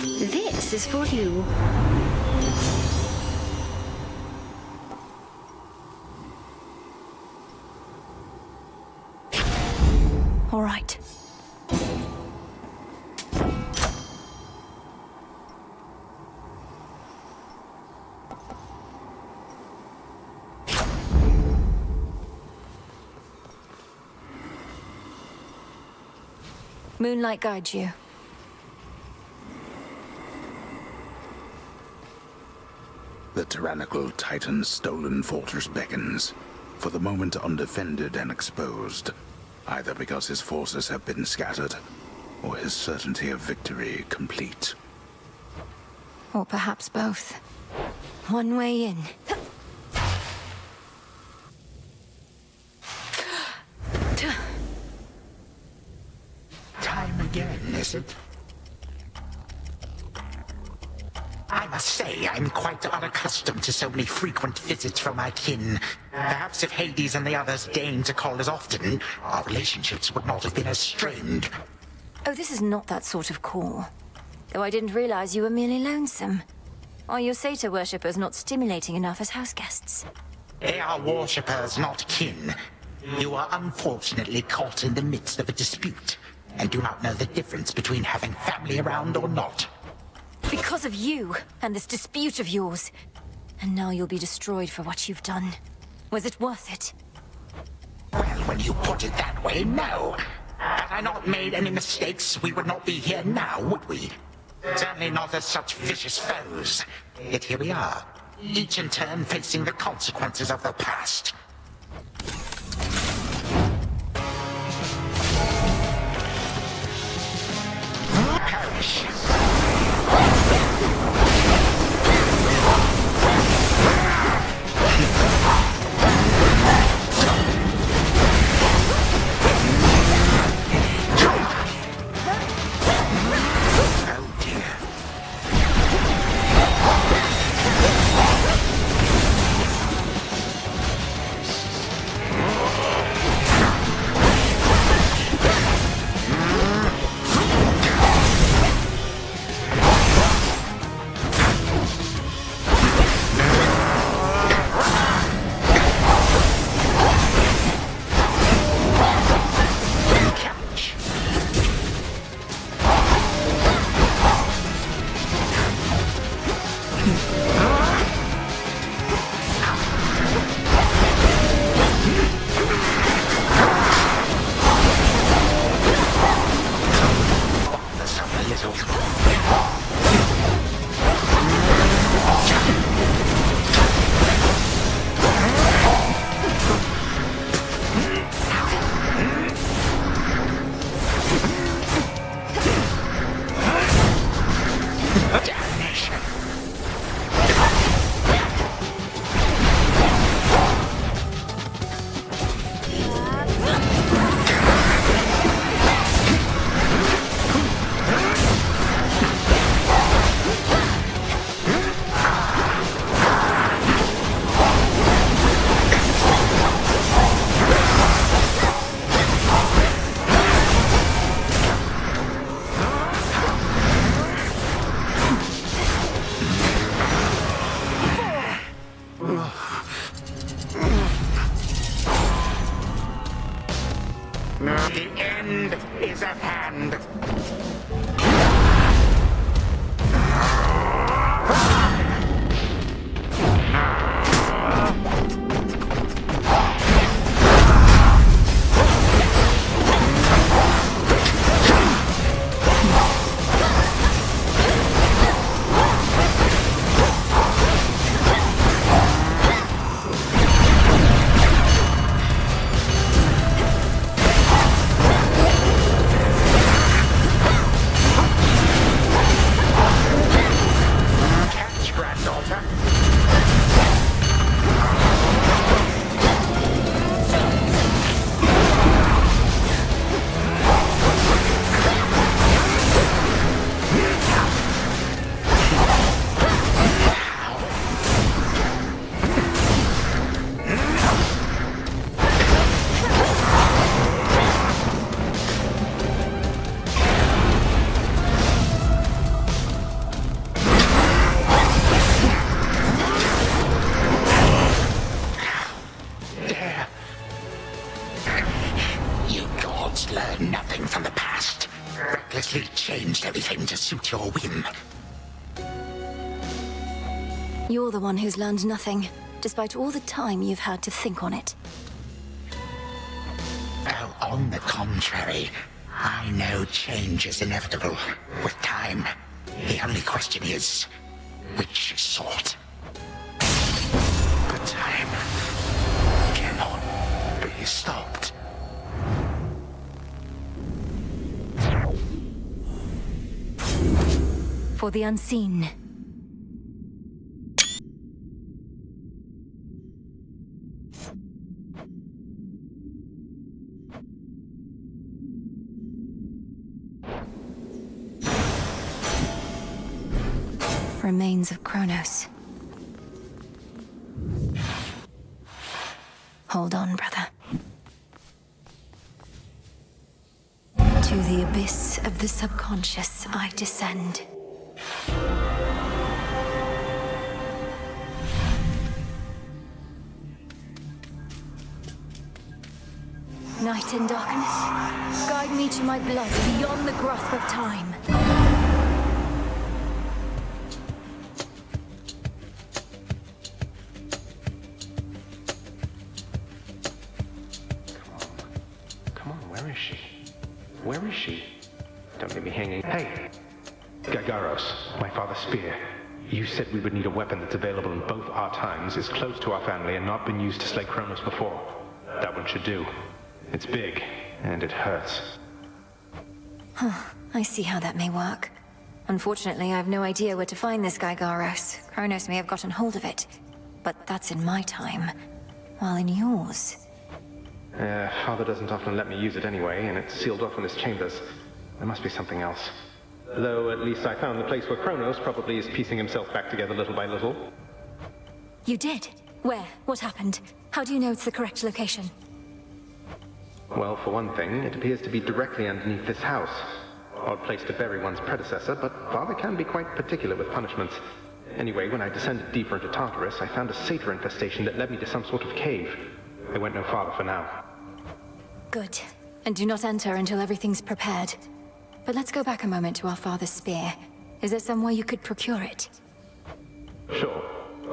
This is for you. All right. Moonlight guides you. The tyrannical Titan's stolen fortress beckons, for the moment undefended and exposed, either because his forces have been scattered, or his certainty of victory complete. Or perhaps both. One way in. Time again, is it? I must say, I'm quite unaccustomed to so many frequent visits from my kin. Perhaps if Hades and the others deigned to call as often, our relationships would not have been as strained. Oh, this is not that sort of call. Though I didn't realize you were merely lonesome. Are your satyr worshippers not stimulating enough as house guests? They are worshippers, not kin. You are unfortunately caught in the midst of a dispute, and do not know the difference between having family around or not. Because of you, and this dispute of yours. And now you'll be destroyed for what you've done. Was it worth it? Well, when you put it that way, no. Had I not made any mistakes, we would not be here now, would we? Certainly not as such vicious foes. Yet here we are, each in turn facing the consequences of the past. Perish. The end is at hand. him to suit your whim. You're the one who's learned nothing, despite all the time you've had to think on it. Oh, on the contrary, I know change is inevitable with time. The only question is, which sort? But time cannot be stopped. For the unseen. Remains of Kronos. Hold on, brother. To the abyss of the subconscious I descend. Night and darkness, guide me to my blood beyond the grasp of time. Come on, where is she? Where is she? Don't leave me hanging. Hey! Gagaros, my father's spear. You said we would need a weapon that's available in both our times, is close to our family, and not been used to slay Kronos before. That one should do. It's big, and it hurts. Huh, I see how that may work. Unfortunately, I have no idea where to find this guy Garos. Kronos may have gotten hold of it. But that's in my time. While in yours... Father doesn't often let me use it anyway, and it's sealed off in his chambers. There must be something else. Though at least I found the place where Kronos probably is piecing himself back together little by little. You did? Where? What happened? How do you know it's the correct location? Well, for one thing, it appears to be directly underneath this house. Odd place to bury one's predecessor, but Father can be quite particular with punishments. Anyway, when I descended deeper into Tartarus, I found a satyr infestation that led me to some sort of cave. I went no farther for now. Good. And do not enter until everything's prepared. But let's go back a moment to our father's spear. Is there some way you could procure it? Sure.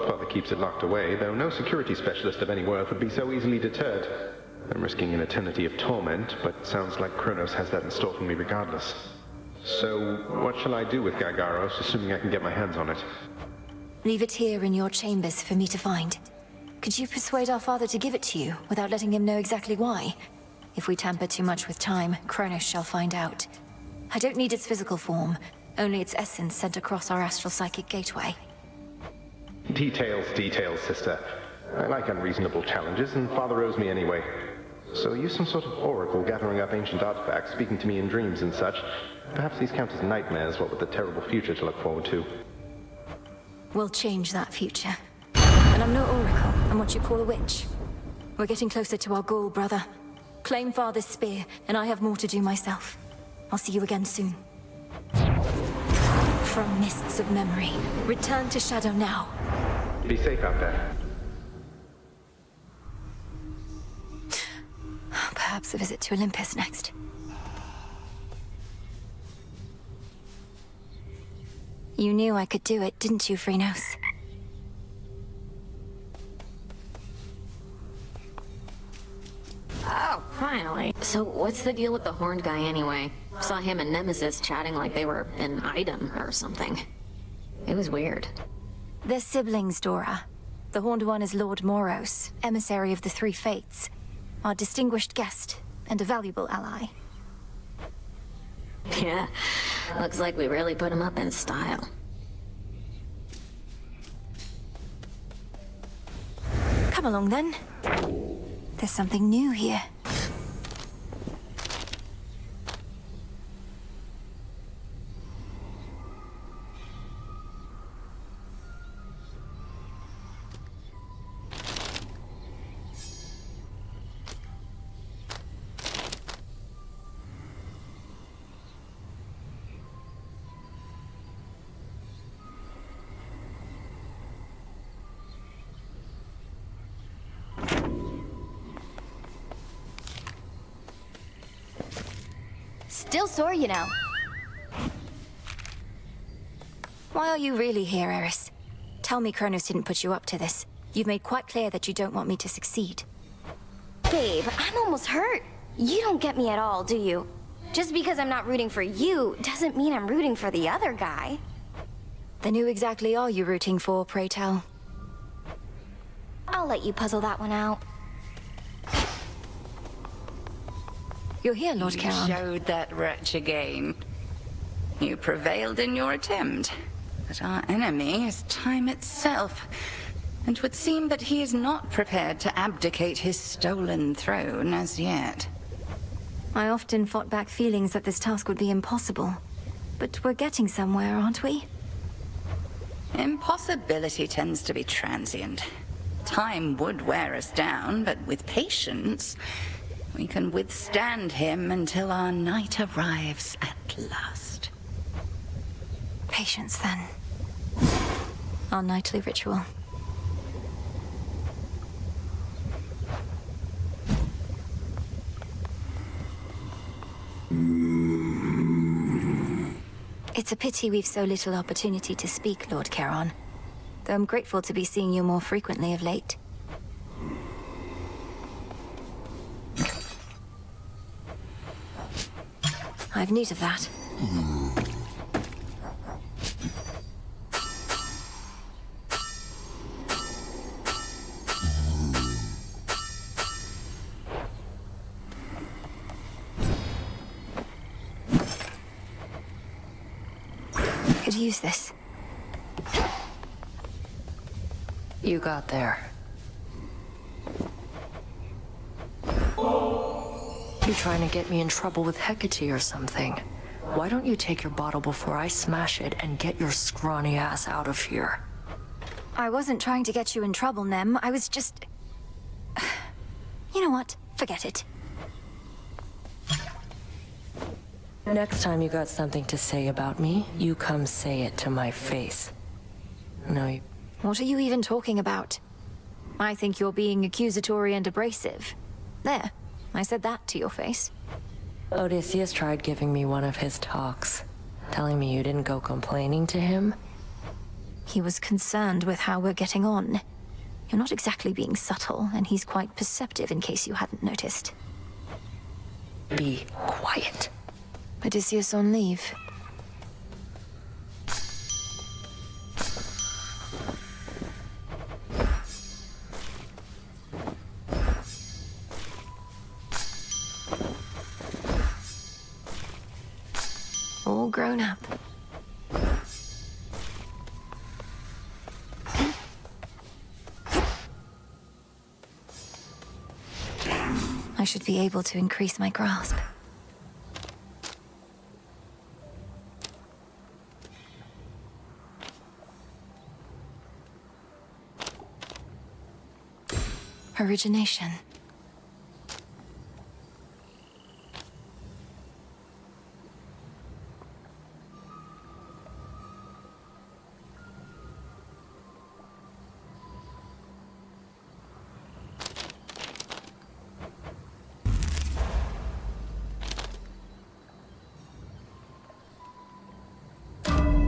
Father keeps it locked away, though no security specialist of any worth would be so easily deterred. I'm risking an eternity of torment, but sounds like Kronos has that in store for me regardless. So, what shall I do with Gagaros, assuming I can get my hands on it? Leave it here in your chambers for me to find. Could you persuade our father to give it to you, without letting him know exactly why? If we tamper too much with time, Kronos shall find out. I don't need its physical form, only its essence sent across our astral psychic gateway. Details, sister. I like unreasonable challenges, and Father owes me anyway. So use some sort of oracle gathering up ancient artifacts, speaking to me in dreams and such. Perhaps these count as nightmares, what with the terrible future to look forward to. We'll change that future. And I'm no oracle, I'm what you call a witch. We're getting closer to our goal, brother. Claim Father's spear, and I have more to do myself. I'll see you again soon. From mists of memory, return to Shadow now. Be safe out there. Perhaps a visit to Olympus next. You knew I could do it, didn't you, Phrynos? Oh, finally. So what's the deal with the horned guy anyway? Saw him and Nemesis chatting like they were an item or something. It was weird. They're siblings, Dora. The horned one is Lord Moros, emissary of the Three Fates. Our distinguished guest, and a valuable ally. Yeah, looks like we really put him up in style. Come along then. There's something new here. Still sore, you know. Why are you really here, Eris? Tell me Kronos didn't put you up to this. You've made quite clear that you don't want me to succeed. Babe, I'm almost hurt. You don't get me at all, do you? Just because I'm not rooting for you doesn't mean I'm rooting for the other guy. Then who exactly are you rooting for, pray tell? I'll let you puzzle that one out. You're here, Lord Charon. You showed that wretch again. You prevailed in your attempt. But our enemy is time itself. And it would seem that he is not prepared to abdicate his stolen throne as yet. I often fought back feelings that this task would be impossible. But we're getting somewhere, aren't we? Impossibility tends to be transient. Time would wear us down, but with patience, we can withstand him until our night arrives at last. Patience, then. Our nightly ritual. It's a pity we've so little opportunity to speak, Lord Charon. Though I'm grateful to be seeing you more frequently of late. I've need of that. Could use this. You got there. You trying to get me in trouble with Hecate or something? Why don't you take your bottle before I smash it and get your scrawny ass out of here? I wasn't trying to get you in trouble, Nem. I was just... You know what? Forget it. Next time you got something to say about me, you come say it to my face. No, you... What are you even talking about? I think you're being accusatory and abrasive. There, I said that to your face. Odysseus tried giving me one of his talks, telling me you didn't go complaining to him. He was concerned with how we're getting on. You're not exactly being subtle, and he's quite perceptive in case you hadn't noticed. Be quiet. Odysseus on leave. All grown up. I should be able to increase my grasp. Origination.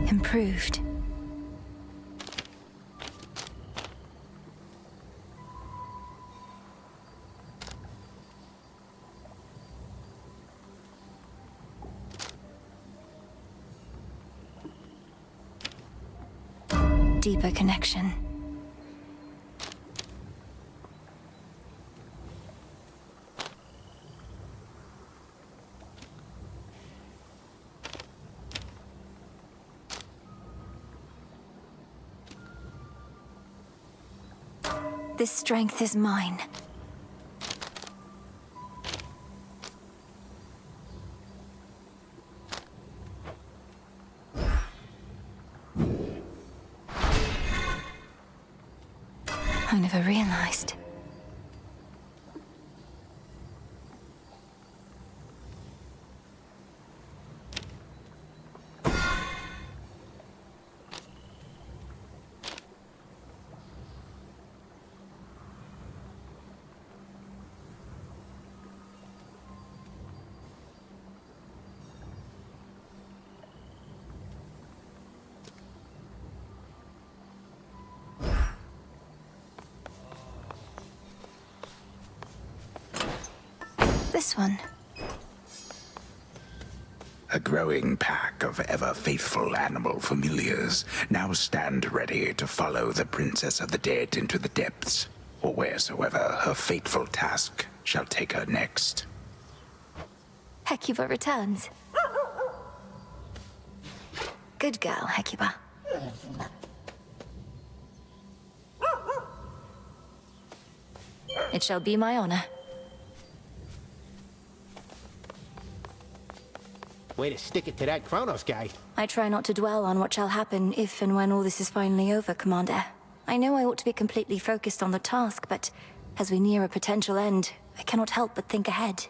Improved. Deeper connection. This strength is mine. I never realized. this one? A growing pack of ever-faithful animal familiars now stand ready to follow the Princess of the Dead into the depths, or wheresoever her fateful task shall take her next. Hecuba returns. Good girl, Hecuba. It shall be my honor. Way to stick it to that Kronos guy. I try not to dwell on what shall happen if and when all this is finally over, Commander. I know I ought to be completely focused on the task, but as we near a potential end, I cannot help but think ahead.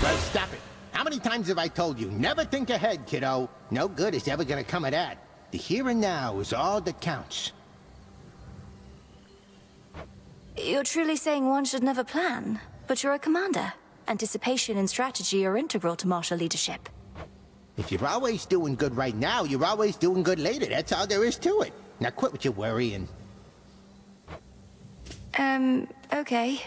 Well, stop it. How many times have I told you, never think ahead, kiddo? No good is ever gonna come of that. The here and now is all that counts. You're truly saying one should never plan, but you're a commander. Anticipation and strategy are integral to martial leadership. If you're always doing good right now, you're always doing good later. That's all there is to it. Now quit with your worrying. Okay.